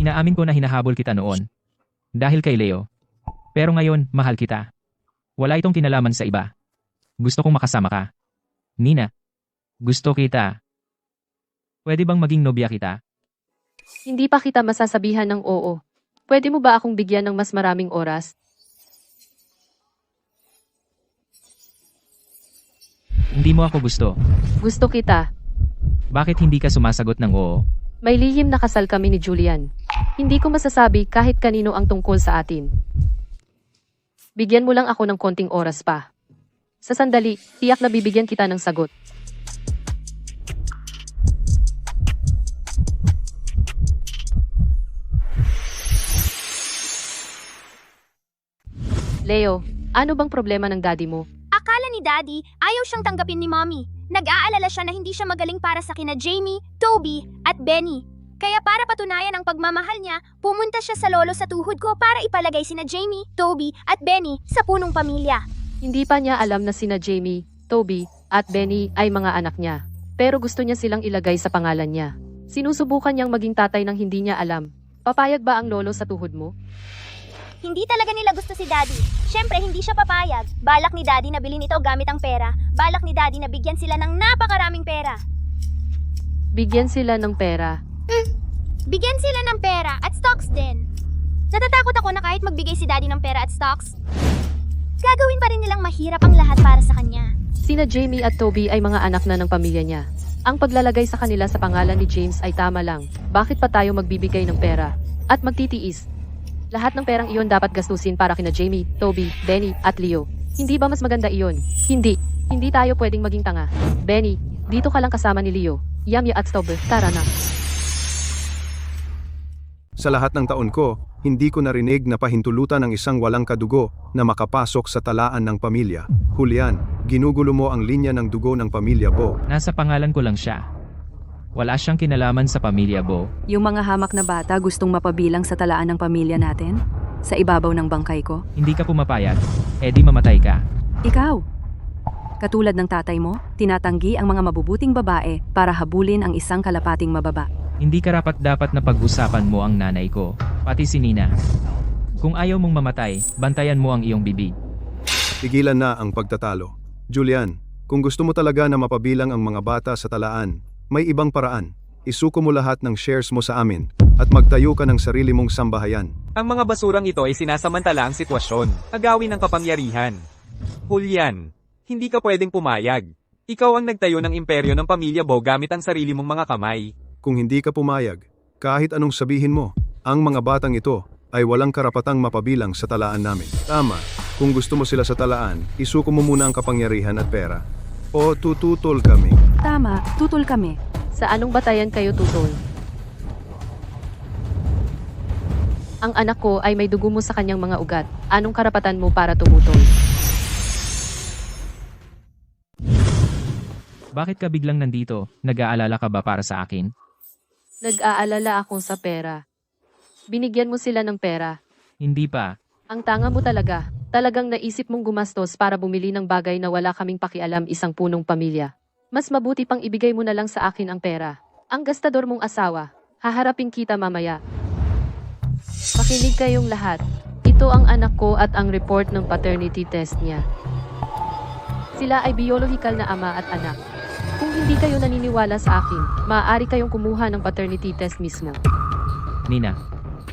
Inaamin ko na hinahabol kita noon. Dahil kay Leo. Pero ngayon, mahal kita. Wala itong kinalaman sa iba. Gusto kong makasama ka. Nina, gusto kita. Pwede bang maging nobya kita? Hindi pa kita masasabihan ng oo. Pwede mo ba akong bigyan ng mas maraming oras? Hindi mo ako gusto. Gusto kita. Bakit hindi ka sumasagot ng oo? May lihim na kasal kami ni Julian. Hindi ko masasabi kahit kanino ang tungkol sa atin. Bigyan mo lang ako ng konting oras pa. Sa sandali, tiyak na bibigyan kita ng sagot. Leo, ano bang problema ng daddy mo? Akala ni Daddy, ayaw siyang tanggapin ni Mommy. Nag-aalala siya na hindi siya magaling para sa kina Jamie, Toby, at Benny. Kaya para patunayan ang pagmamahal niya, pumunta siya sa lolo sa tuhod ko para ipalagay sina Jamie, Toby, at Benny sa punong pamilya. Hindi pa niya alam na sina Jamie, Toby, at Benny ay mga anak niya. Pero gusto niya silang ilagay sa pangalan niya. Sinusubukan niyang maging tatay nang hindi niya alam. Papayag ba ang lolo sa tuhod mo? Hindi talaga nila gusto si Daddy. Siyempre, hindi siya papayag. Balak ni Daddy na bilhin ito gamit ang pera. Balak ni Daddy na bigyan sila ng napakaraming pera. Bigyan sila ng pera. Bigyan sila ng pera at stocks din. Natatakot ako na kahit magbigay si Daddy ng pera at stocks, gagawin pa rin nilang mahirap ang lahat para sa kanya. Sina Jamie at Toby ay mga anak na ng pamilya niya. Ang paglalagay sa kanila sa pangalan ni James ay tama lang. Bakit pa tayo magbibigay ng pera? At magtitiis? Lahat ng perang iyon dapat gastusin para kina Jamie, Toby, Benny, at Leo. Hindi ba mas maganda iyon? Hindi. Hindi tayo pwedeng maging tanga. Benny, dito ka lang kasama ni Leo. Yamya at Stober, tara na. Sa lahat ng taon ko, hindi ko narinig na pahintulutan ng isang walang kadugo na makapasok sa talaan ng pamilya. Julian, ginugulo mo ang linya ng dugo ng pamilya Bo. Nasa pangalan ko lang siya. Wala siyang kinalaman sa pamilya Bo. Yung mga hamak na bata gustong mapabilang sa talaan ng pamilya natin? Sa ibabaw ng bangkay ko? Hindi ka pumapayag, edi mamatay ka. Ikaw! Katulad ng tatay mo, tinatanggi ang mga mabubuting babae para habulin ang isang kalapating mababa. Hindi karapat-dapat na pag-usapan mo ang nanay ko, pati si Nina. Kung ayaw mong mamatay, bantayan mo ang iyong bibig. Tigilan na ang pagtatalo. Julian, kung gusto mo talaga na mapabilang ang mga bata sa talaan, may ibang paraan. Isuko mo lahat ng shares mo sa amin at magtayo ka ng sarili mong sambahayan. Ang mga basurang ito ay sinasamantala ang sitwasyon, agawin ng kapangyarihan. Julian, hindi ka pwedeng pumayag. Ikaw ang nagtayo ng imperyo ng pamilya Bo gamit ang sarili mong mga kamay. Kung hindi ka pumayag, kahit anong sabihin mo, ang mga batang ito ay walang karapatang mapabilang sa talaan namin. Tama, kung gusto mo sila sa talaan, isuko mo muna ang kapangyarihan at pera. O tututol kami. Tama, tutol kami. Sa anong batayan kayo tutol? Ang anak ko ay may dugo mo sa kanyang mga ugat. Anong karapatan mo para tumutol? Bakit ka biglang nandito? Nag-aalala ka ba para sa akin? Nag-aalala ako sa pera. Binigyan mo sila ng pera. Hindi pa. Ang tanga mo talaga. Talagang naisip mong gumastos para bumili ng bagay na wala kaming pakialam isang punong pamilya. Mas mabuti pang ibigay mo na lang sa akin ang pera. Ang gastador mong asawa. Haharapin kita mamaya. Makinig kayong lahat. Ito ang anak ko at ang report ng paternity test niya. Sila ay biyolohikal na ama at anak. Kung hindi kayo naniniwala sa akin, maaari kayong kumuha ng paternity test mismo. Nina,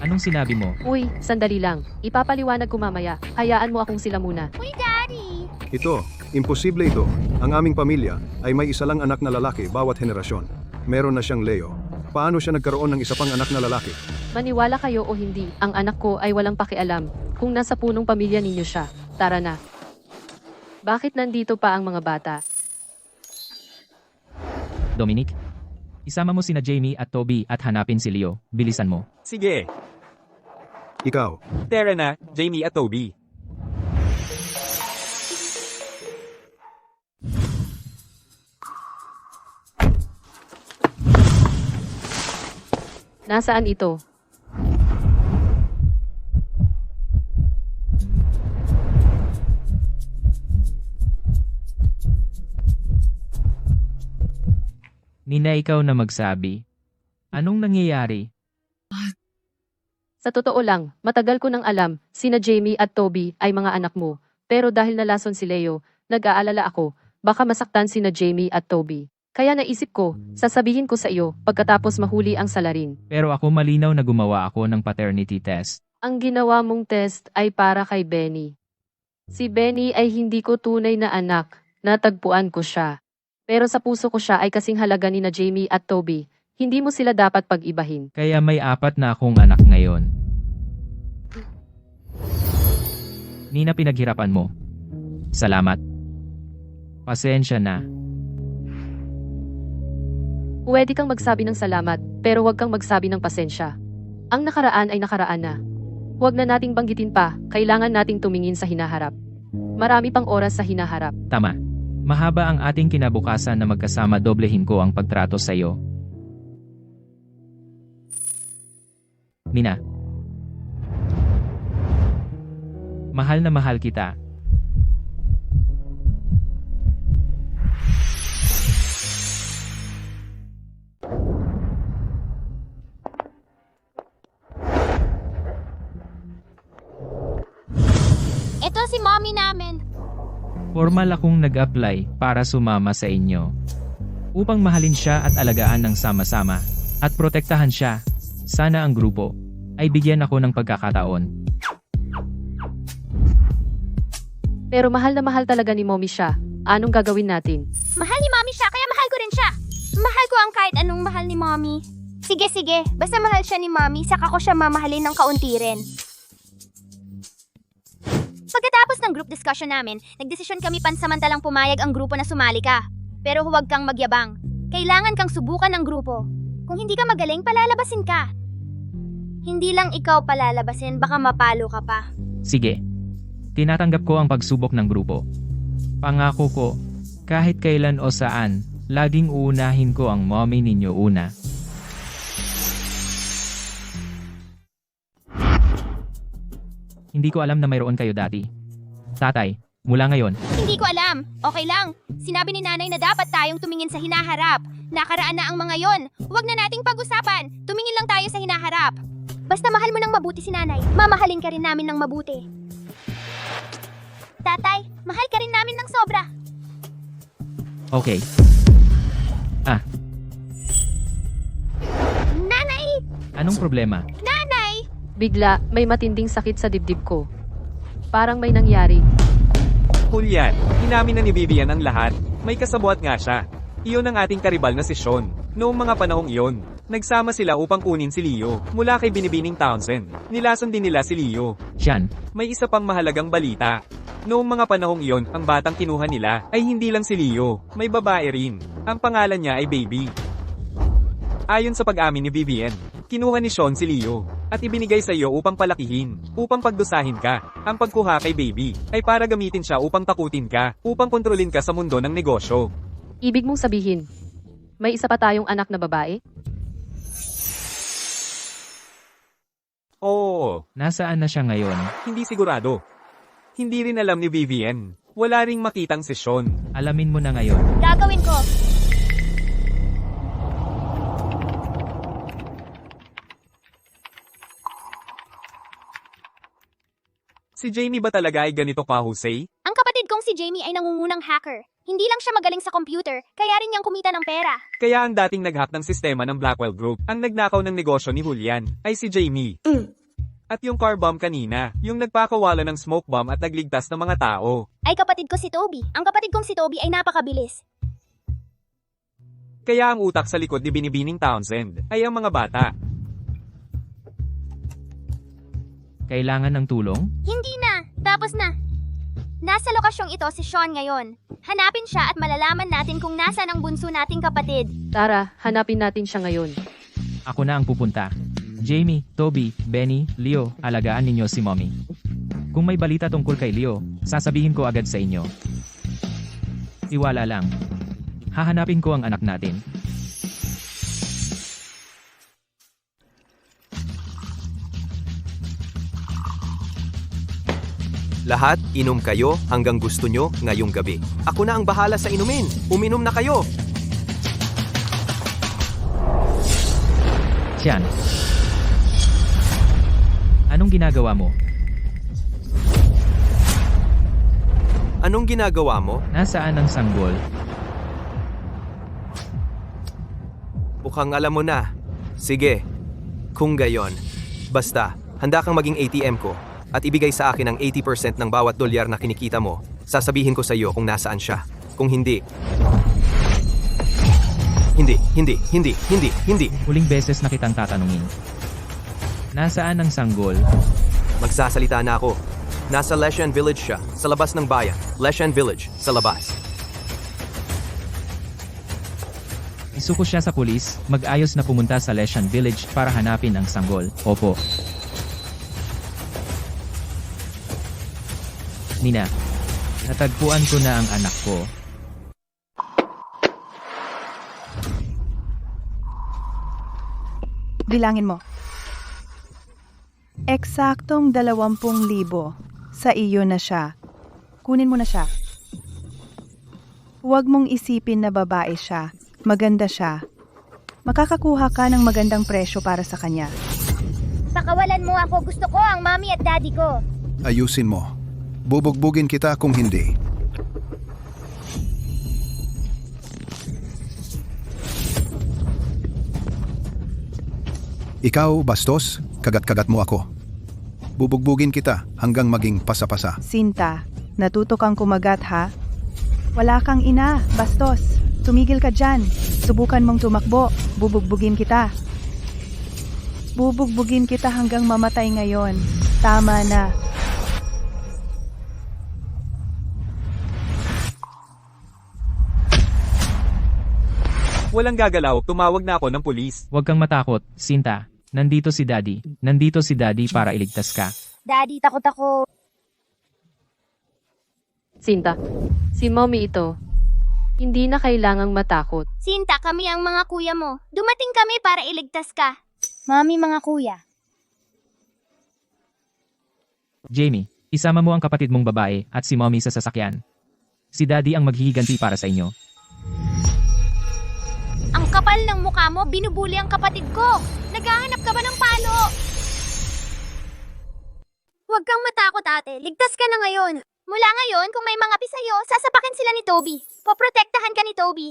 anong sinabi mo? Uy, sandali lang. Ipapaliwanag ko mamaya. Hayaan mo akong sila muna. Uy, Daddy! Ito, imposible ito. Ang aming pamilya ay may isa lang anak na lalaki bawat henerasyon. Meron na siyang Leo. Paano siya nagkaroon ng isa pang anak na lalaki? Maniwala kayo o hindi, ang anak ko ay walang pakialam kung nasa punong pamilya ninyo siya. Tara na. Bakit nandito pa ang mga bata? Dominic? Isama mo sina Jamie at Toby at hanapin si Leo. Bilisan mo. Sige, Ikaw, tara na, Jamie at Toby. Nasaan ito? Nina, ikaw na magsabi. Anong nangyayari? Sa totoo lang, matagal ko nang alam, sina Jamie at Toby ay mga anak mo. Pero dahil nalason si Leo, nag-aalala ako, baka masaktan sina Jamie at Toby. Kaya naisip ko, sasabihin ko sa iyo pagkatapos mahuli ang salarin. Pero ako malinaw na gumawa ako ng paternity test. Ang ginawa mong test ay para kay Benny. Si Benny ay hindi ko tunay na anak, natagpuan ko siya. Pero sa puso ko siya ay kasing halaga ni na Jamie at Toby, hindi mo sila dapat pag-ibahin. Kaya may 4 na akong anak ngayon. Nina, pinaghirapan mo. Salamat. Pasensya na. Pwede kang magsabi ng salamat, pero huwag kang magsabi ng pasensya. Ang nakaraan ay nakaraan na. Huwag na nating banggitin pa, kailangan nating tumingin sa hinaharap. Marami pang oras sa hinaharap. Tama. Mahaba ang ating kinabukasan na magkasama, doblehin ko ang pagtrato sa iyo. Nina. Mahal na mahal kita. Ito si mommy namin. Formal akong nag-apply para sumama sa inyo. Upang mahalin siya at alagaan ng sama-sama. At protektahan siya. Sana ang grupo ay bigyan ako ng pagkakataon. Pero mahal na mahal talaga ni Mommy siya. Anong gagawin natin? Mahal ni mommy siya, kaya mahal ko rin siya. Mahal ko ang kahit anong mahal ni mommy. Sige, sige. Basta mahal siya ni mommy, saka ko siya mamahalin ng kaunti rin. Pagkatapos Pagkatapos ng group discussion namin, nagdesisyon kami pansamantalang pumayag ang grupo na sumali ka. Pero huwag kang magyabang. Kailangan kang subukan ng grupo. Kung hindi ka magaling, palalabasin ka. Hindi lang ikaw palalabasin, baka mapalo ka pa. Sige. Tinatanggap ko ang pagsubok ng grupo. Pangako ko, kahit kailan o saan, laging uunahin ko ang mommy ninyo una. Hindi ko alam na mayroon kayo dati. Tatay, mula ngayon, Hindi ko alam. Okay lang. Sinabi ni nanay na dapat tayong tumingin sa hinaharap. Nakaraan na ang mga yon. Huwag na nating pag-usapan. Tumingin lang tayo sa hinaharap. Basta mahal mo ng mabuti si nanay. Mamahalin ka rin namin ng mabuti. Tatay, mahal ka rin namin ng sobra. okay. Nanay! Anong problema? Nanay! Bigla, may matinding sakit sa dibdib ko. Parang may nangyari. Julian, inamin na ni Vivian ang lahat. May kasabwat nga siya. Iyon ang ating karibal na si Sean. Noong mga panahong iyon, nagsama sila upang kunin si Leo mula kay Binibining Townsend. Nilason din nila si Leo. Siyan, May isa pang mahalagang balita. Noong mga panahong iyon, ang batang kinuha nila ay hindi lang si Leo, may babae rin. Ang pangalan niya ay Baby. Ayon sa pag-amin ni Vivian, kinuha ni Sean si Leo at ibinigay sa iyo upang palakihin, upang pagdusahin ka. Ang pagkuha kay Baby ay para gamitin siya upang takutin ka, upang kontrolin ka sa mundo ng negosyo. Ibig mong sabihin, may isa pa tayong anak na babae? Oo, nasaan na siya ngayon? hindi sigurado. Hindi rin alam ni Vivian. Wala ring makitang si Sean. Alamin mo na ngayon. Gagawin ko. Si Jamie ba talaga ay ganito kahusay? Ang kapatid kong si Jamie ay nangungunang hacker. Hindi lang siya magaling sa computer, kaya rin niyang kumita ng pera. Kaya ang dating nag-hack ng sistema ng Blackwell Group, ang nagnakaw ng negosyo ni Julian, ay si Jamie. At yung car bomb kanina, yung nagpakawala ng smoke bomb at nagligtas ng mga tao. Ay kapatid ko si Toby. Ang kapatid kong si Toby ay napakabilis. Kaya ang utak sa likod ni Binibining Townsend ay ang mga bata. Kailangan ng tulong? Hindi na. Tapos na. Nasa lokasyong ito si Sean ngayon. Hanapin siya at malalaman natin kung nasa ang bunso nating kapatid. Tara, hanapin natin siya ngayon. Ako na ang pupunta. Jamie, Toby, Benny, Leo, alagaan ninyo si Mommy. Kung may balita tungkol kay Leo, sasabihin ko agad sa inyo. Tiwala lang. Hahanapin ko ang anak natin. Lahat, inom kayo hanggang gusto nyo ngayong gabi. Ako na ang bahala sa inumin. Uminom na kayo. Siyan. Anong ginagawa mo? Anong ginagawa mo? Nasaan ang sanggol? Mukhang alam mo na. Sige. Kung gayon. Basta, handa kang maging ATM ko at ibigay sa akin ang 80% ng bawat dolyar na kinikita mo. Sasabihin ko sa iyo kung nasaan siya. Kung hindi... Hindi. Huling beses na kitang tatanungin. Nasaan ang sanggol? Magsasalita na ako. Nasa Leshan Village siya, sa labas ng bayan. Leshan Village, sa labas. Isuko siya sa pulis, mag-ayos na pumunta sa Leshan Village para hanapin ang sanggol. Opo. Nina, natagpuan ko na ang anak ko. Bilangin mo. Eksaktong 20,000 sa iyo na siya. Kunin mo na siya. Huwag mong isipin na babae siya. Maganda siya. Makakakuha ka ng magandang presyo para sa kanya. Pakawalan mo ako. Gusto ko ang mommy at daddy ko. Ayusin mo. Bubugbugin kita kung hindi. Ikaw, bastos, kagat-kagat mo ako. Bubugbugin kita hanggang maging pasa-pasa. Sinta, natuto kang kumagat ha? Wala kang ina, bastos. Tumigil ka dyan. Subukan mong tumakbo. Bubugbugin kita. Bubugbugin kita hanggang mamatay ngayon. Tama na. Walang gagalaw, tumawag na ako ng pulis. Huwag kang matakot, Sinta. Nandito si Daddy. Nandito si Daddy para iligtas ka. Daddy, takot ako. Sinta, si Mommy ito. Hindi na kailangang matakot. Sinta, kami ang mga kuya mo. Dumating kami para iligtas ka. Mami, mga kuya. Jamie, isama mo ang kapatid mong babae at si Mommy sa sasakyan. Si Daddy ang maghihiganti para sa inyo. Ang kapal ng mukha mo, binubuli ang kapatid ko. Naghahanap ka ba ng palo? Huwag kang matakot, ate. Ligtas ka na ngayon. Mula ngayon, kung may mga pisayo, sasapakin sila ni Toby. Poprotektahan ka ni Toby.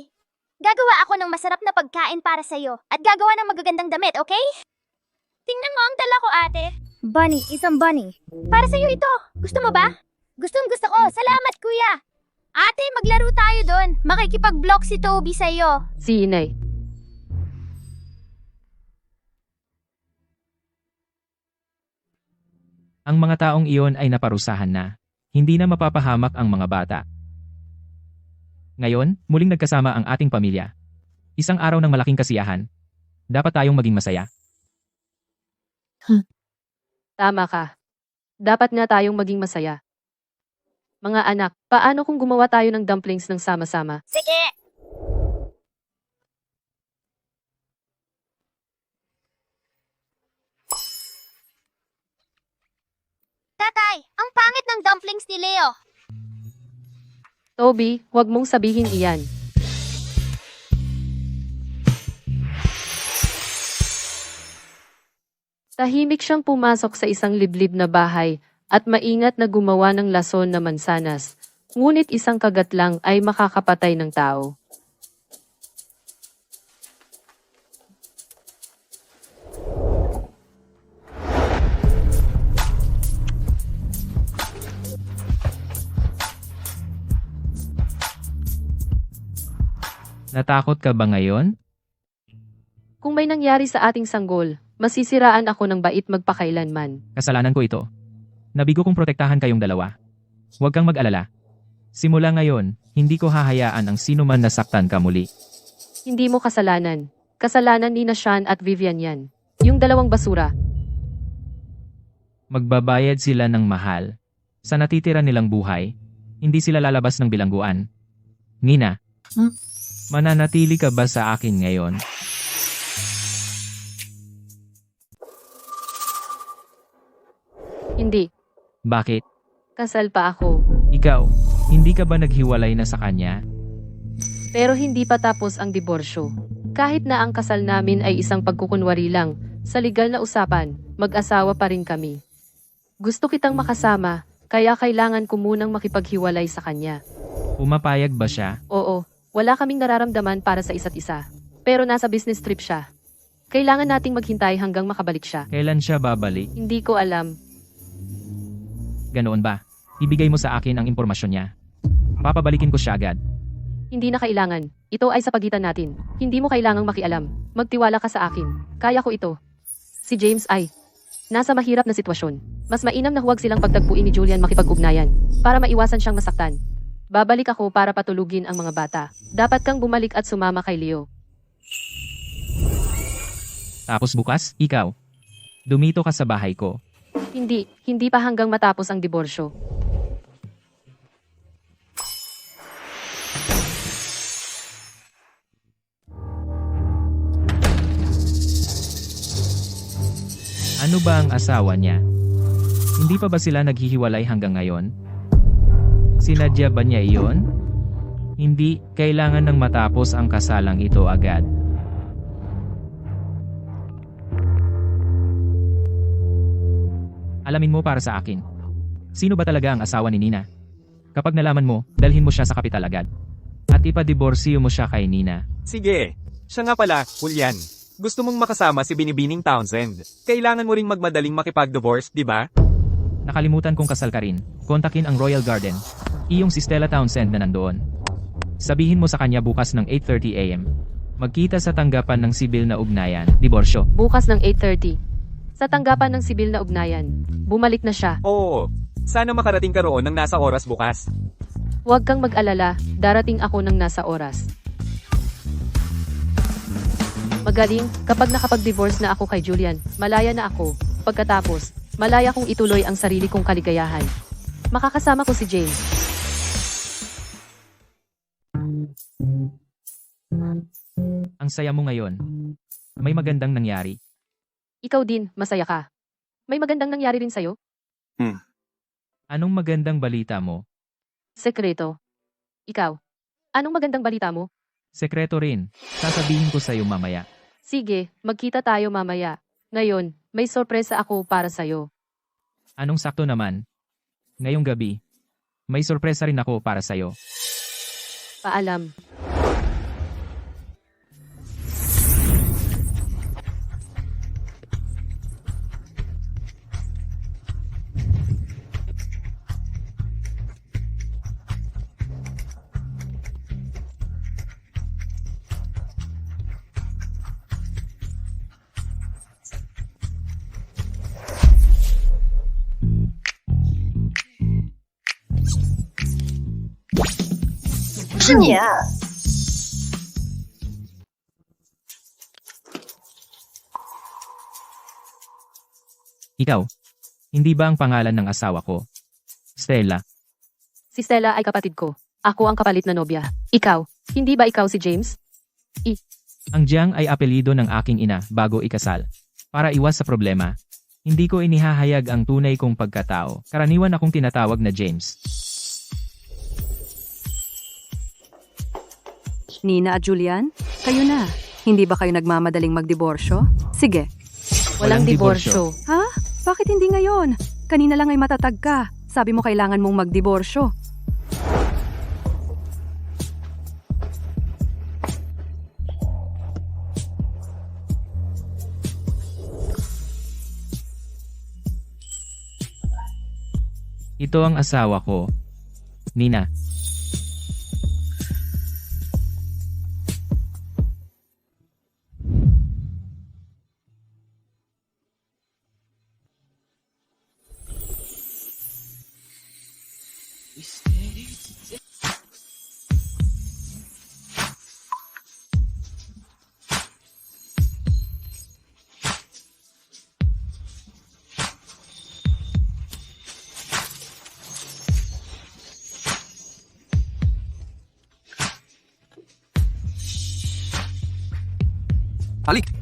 Gagawa ako ng masarap na pagkain para sa'yo. At gagawa ng magagandang damit, okay? Tingnan mo ang dala ko, ate. Bunny, isang bunny. Para sa'yo ito. Gusto mo ba? Gustong gusto ko. Salamat, kuya. Ate, maglaro tayo doon. Makikipag-block si Toby sa'yo. Si Inay. Ang mga taong iyon ay naparusahan na. Hindi na mapapahamak ang mga bata. Ngayon, muling nagkasama ang ating pamilya. Isang araw ng malaking kasiyahan. Dapat tayong maging masaya. Tama ka. Dapat nga tayong maging masaya. Mga anak, paano kung gumawa tayo ng dumplings ng sama-sama? Sige! Tatay, ang pangit ng dumplings ni Leo. Toby, huwag mong sabihin iyan. Tahimik siyang pumasok sa isang liblib na bahay at maingat na gumawa ng lason na mansanas. Ngunit isang kagat lang ay makakapatay ng tao. Natakot ka ba ngayon? Kung may nangyari sa ating sanggol, masisiraan ako ng bait magpakailanman. Kasalanan ko ito. Nabigo kong protektahan kayong dalawa. Huwag kang mag-alala. Simula ngayon, hindi ko hahayaan ang sino man nasaktan ka muli. Hindi mo kasalanan. Kasalanan ni Sean at Vivian yan. Yung dalawang basura. Magbabayad sila ng mahal. Sa natitira nilang buhay, hindi sila lalabas ng bilangguan. Nina, mananatili ka ba sa akin ngayon? Hindi. Bakit? Kasal pa ako. Ikaw, hindi ka ba naghiwalay na sa kanya? Pero hindi pa tapos ang diborsyo. Kahit na ang kasal namin ay isang pagkukunwari lang, sa legal na usapan, mag-asawa pa rin kami. Gusto kitang makasama, kaya kailangan ko munang makipaghiwalay sa kanya. Pumapayag ba siya? Oo, wala kaming nararamdaman para sa isa't isa. Pero nasa business trip siya. Kailangan nating maghintay hanggang makabalik siya. Kailan siya babalik? Hindi ko alam. Ganoon ba? Ibigay mo sa akin ang impormasyon niya. Papabalikin ko siya agad. Hindi na kailangan. Ito ay sa pagitan natin. Hindi mo kailangang makialam. Magtiwala ka sa akin. Kaya ko ito. Si James ay nasa mahirap na sitwasyon. Mas mainam na huwag silang pagtagpuin ni Julian makipag-ugnayan para maiwasan siyang masaktan. Babalik ako para patulugin ang mga bata. Dapat kang bumalik at sumama kay Leo. Tapos bukas, ikaw. Dumito ka sa bahay ko. Hindi pa hanggang matapos ang diborsyo. Ano ba ang asawa niya? Hindi pa ba sila naghihiwalay hanggang ngayon? Sinadya ba niya iyon? Hindi, kailangan nang matapos ang kasalang ito agad. Alamin mo para sa akin. Sino ba talaga ang asawa ni Nina? Kapag nalaman mo, dalhin mo siya sa kapital agad. At ipadiborsyo mo siya kay Nina. Sige. Siya nga pala, Julian. Gusto mong makasama si Binibining Townsend. Kailangan mo ring magmadaling makipag-divorce, di ba? Nakalimutan kong kasal ka rin. Kontakin ang Royal Garden. Iyong si Stella Townsend na nandoon. Sabihin mo sa kanya bukas ng 8:30 AM. Magkita sa tanggapan ng sibil na ugnayan, diborsyo. Bukas ng 8:30. Sa tanggapan ng sibil na ugnayan. Bumalik na siya. Oo. Sana makarating ka roon ng nasa oras bukas. Huwag kang mag-alala, darating ako ng nasa oras. Magaling, kapag nakapag-divorce na ako kay Julian, malaya na ako. Pagkatapos, malaya kong ituloy ang sarili kong kaligayahan. Makakasama ko si James. Ang saya mo ngayon. May magandang nangyari. Ikaw din, masaya ka. May magandang nangyari rin sa'yo? Anong magandang balita mo? Sekreto. Ikaw, anong magandang balita mo? Sekreto rin. Sasabihin ko sa'yo mamaya. Sige, magkita tayo mamaya. Ngayon, may sorpresa ako para sa'yo. Anong sakto naman? Ngayong gabi, may sorpresa rin ako para sa'yo. Paalam. Ikaw, hindi ba ang pangalan ng asawa ko? Stella. Si Stella ay kapatid ko. Ako ang kapalit na nobya. Ikaw, hindi ba ikaw si James? Ang Jiang ay apelido ng aking ina bago ikasal. Para iwas sa problema, hindi ko inihahayag ang tunay kong pagkatao. Karaniwan akong tinatawag na James. Nina at Julian, kayo na. Hindi ba kayo nagmamadaling magdiborsyo? Sige. Walang diborsyo. Ha? Bakit hindi ngayon? Kanina lang ay matatag ka. Sabi mo kailangan mong magdiborsyo. Ito ang asawa ko. Nina. Halik!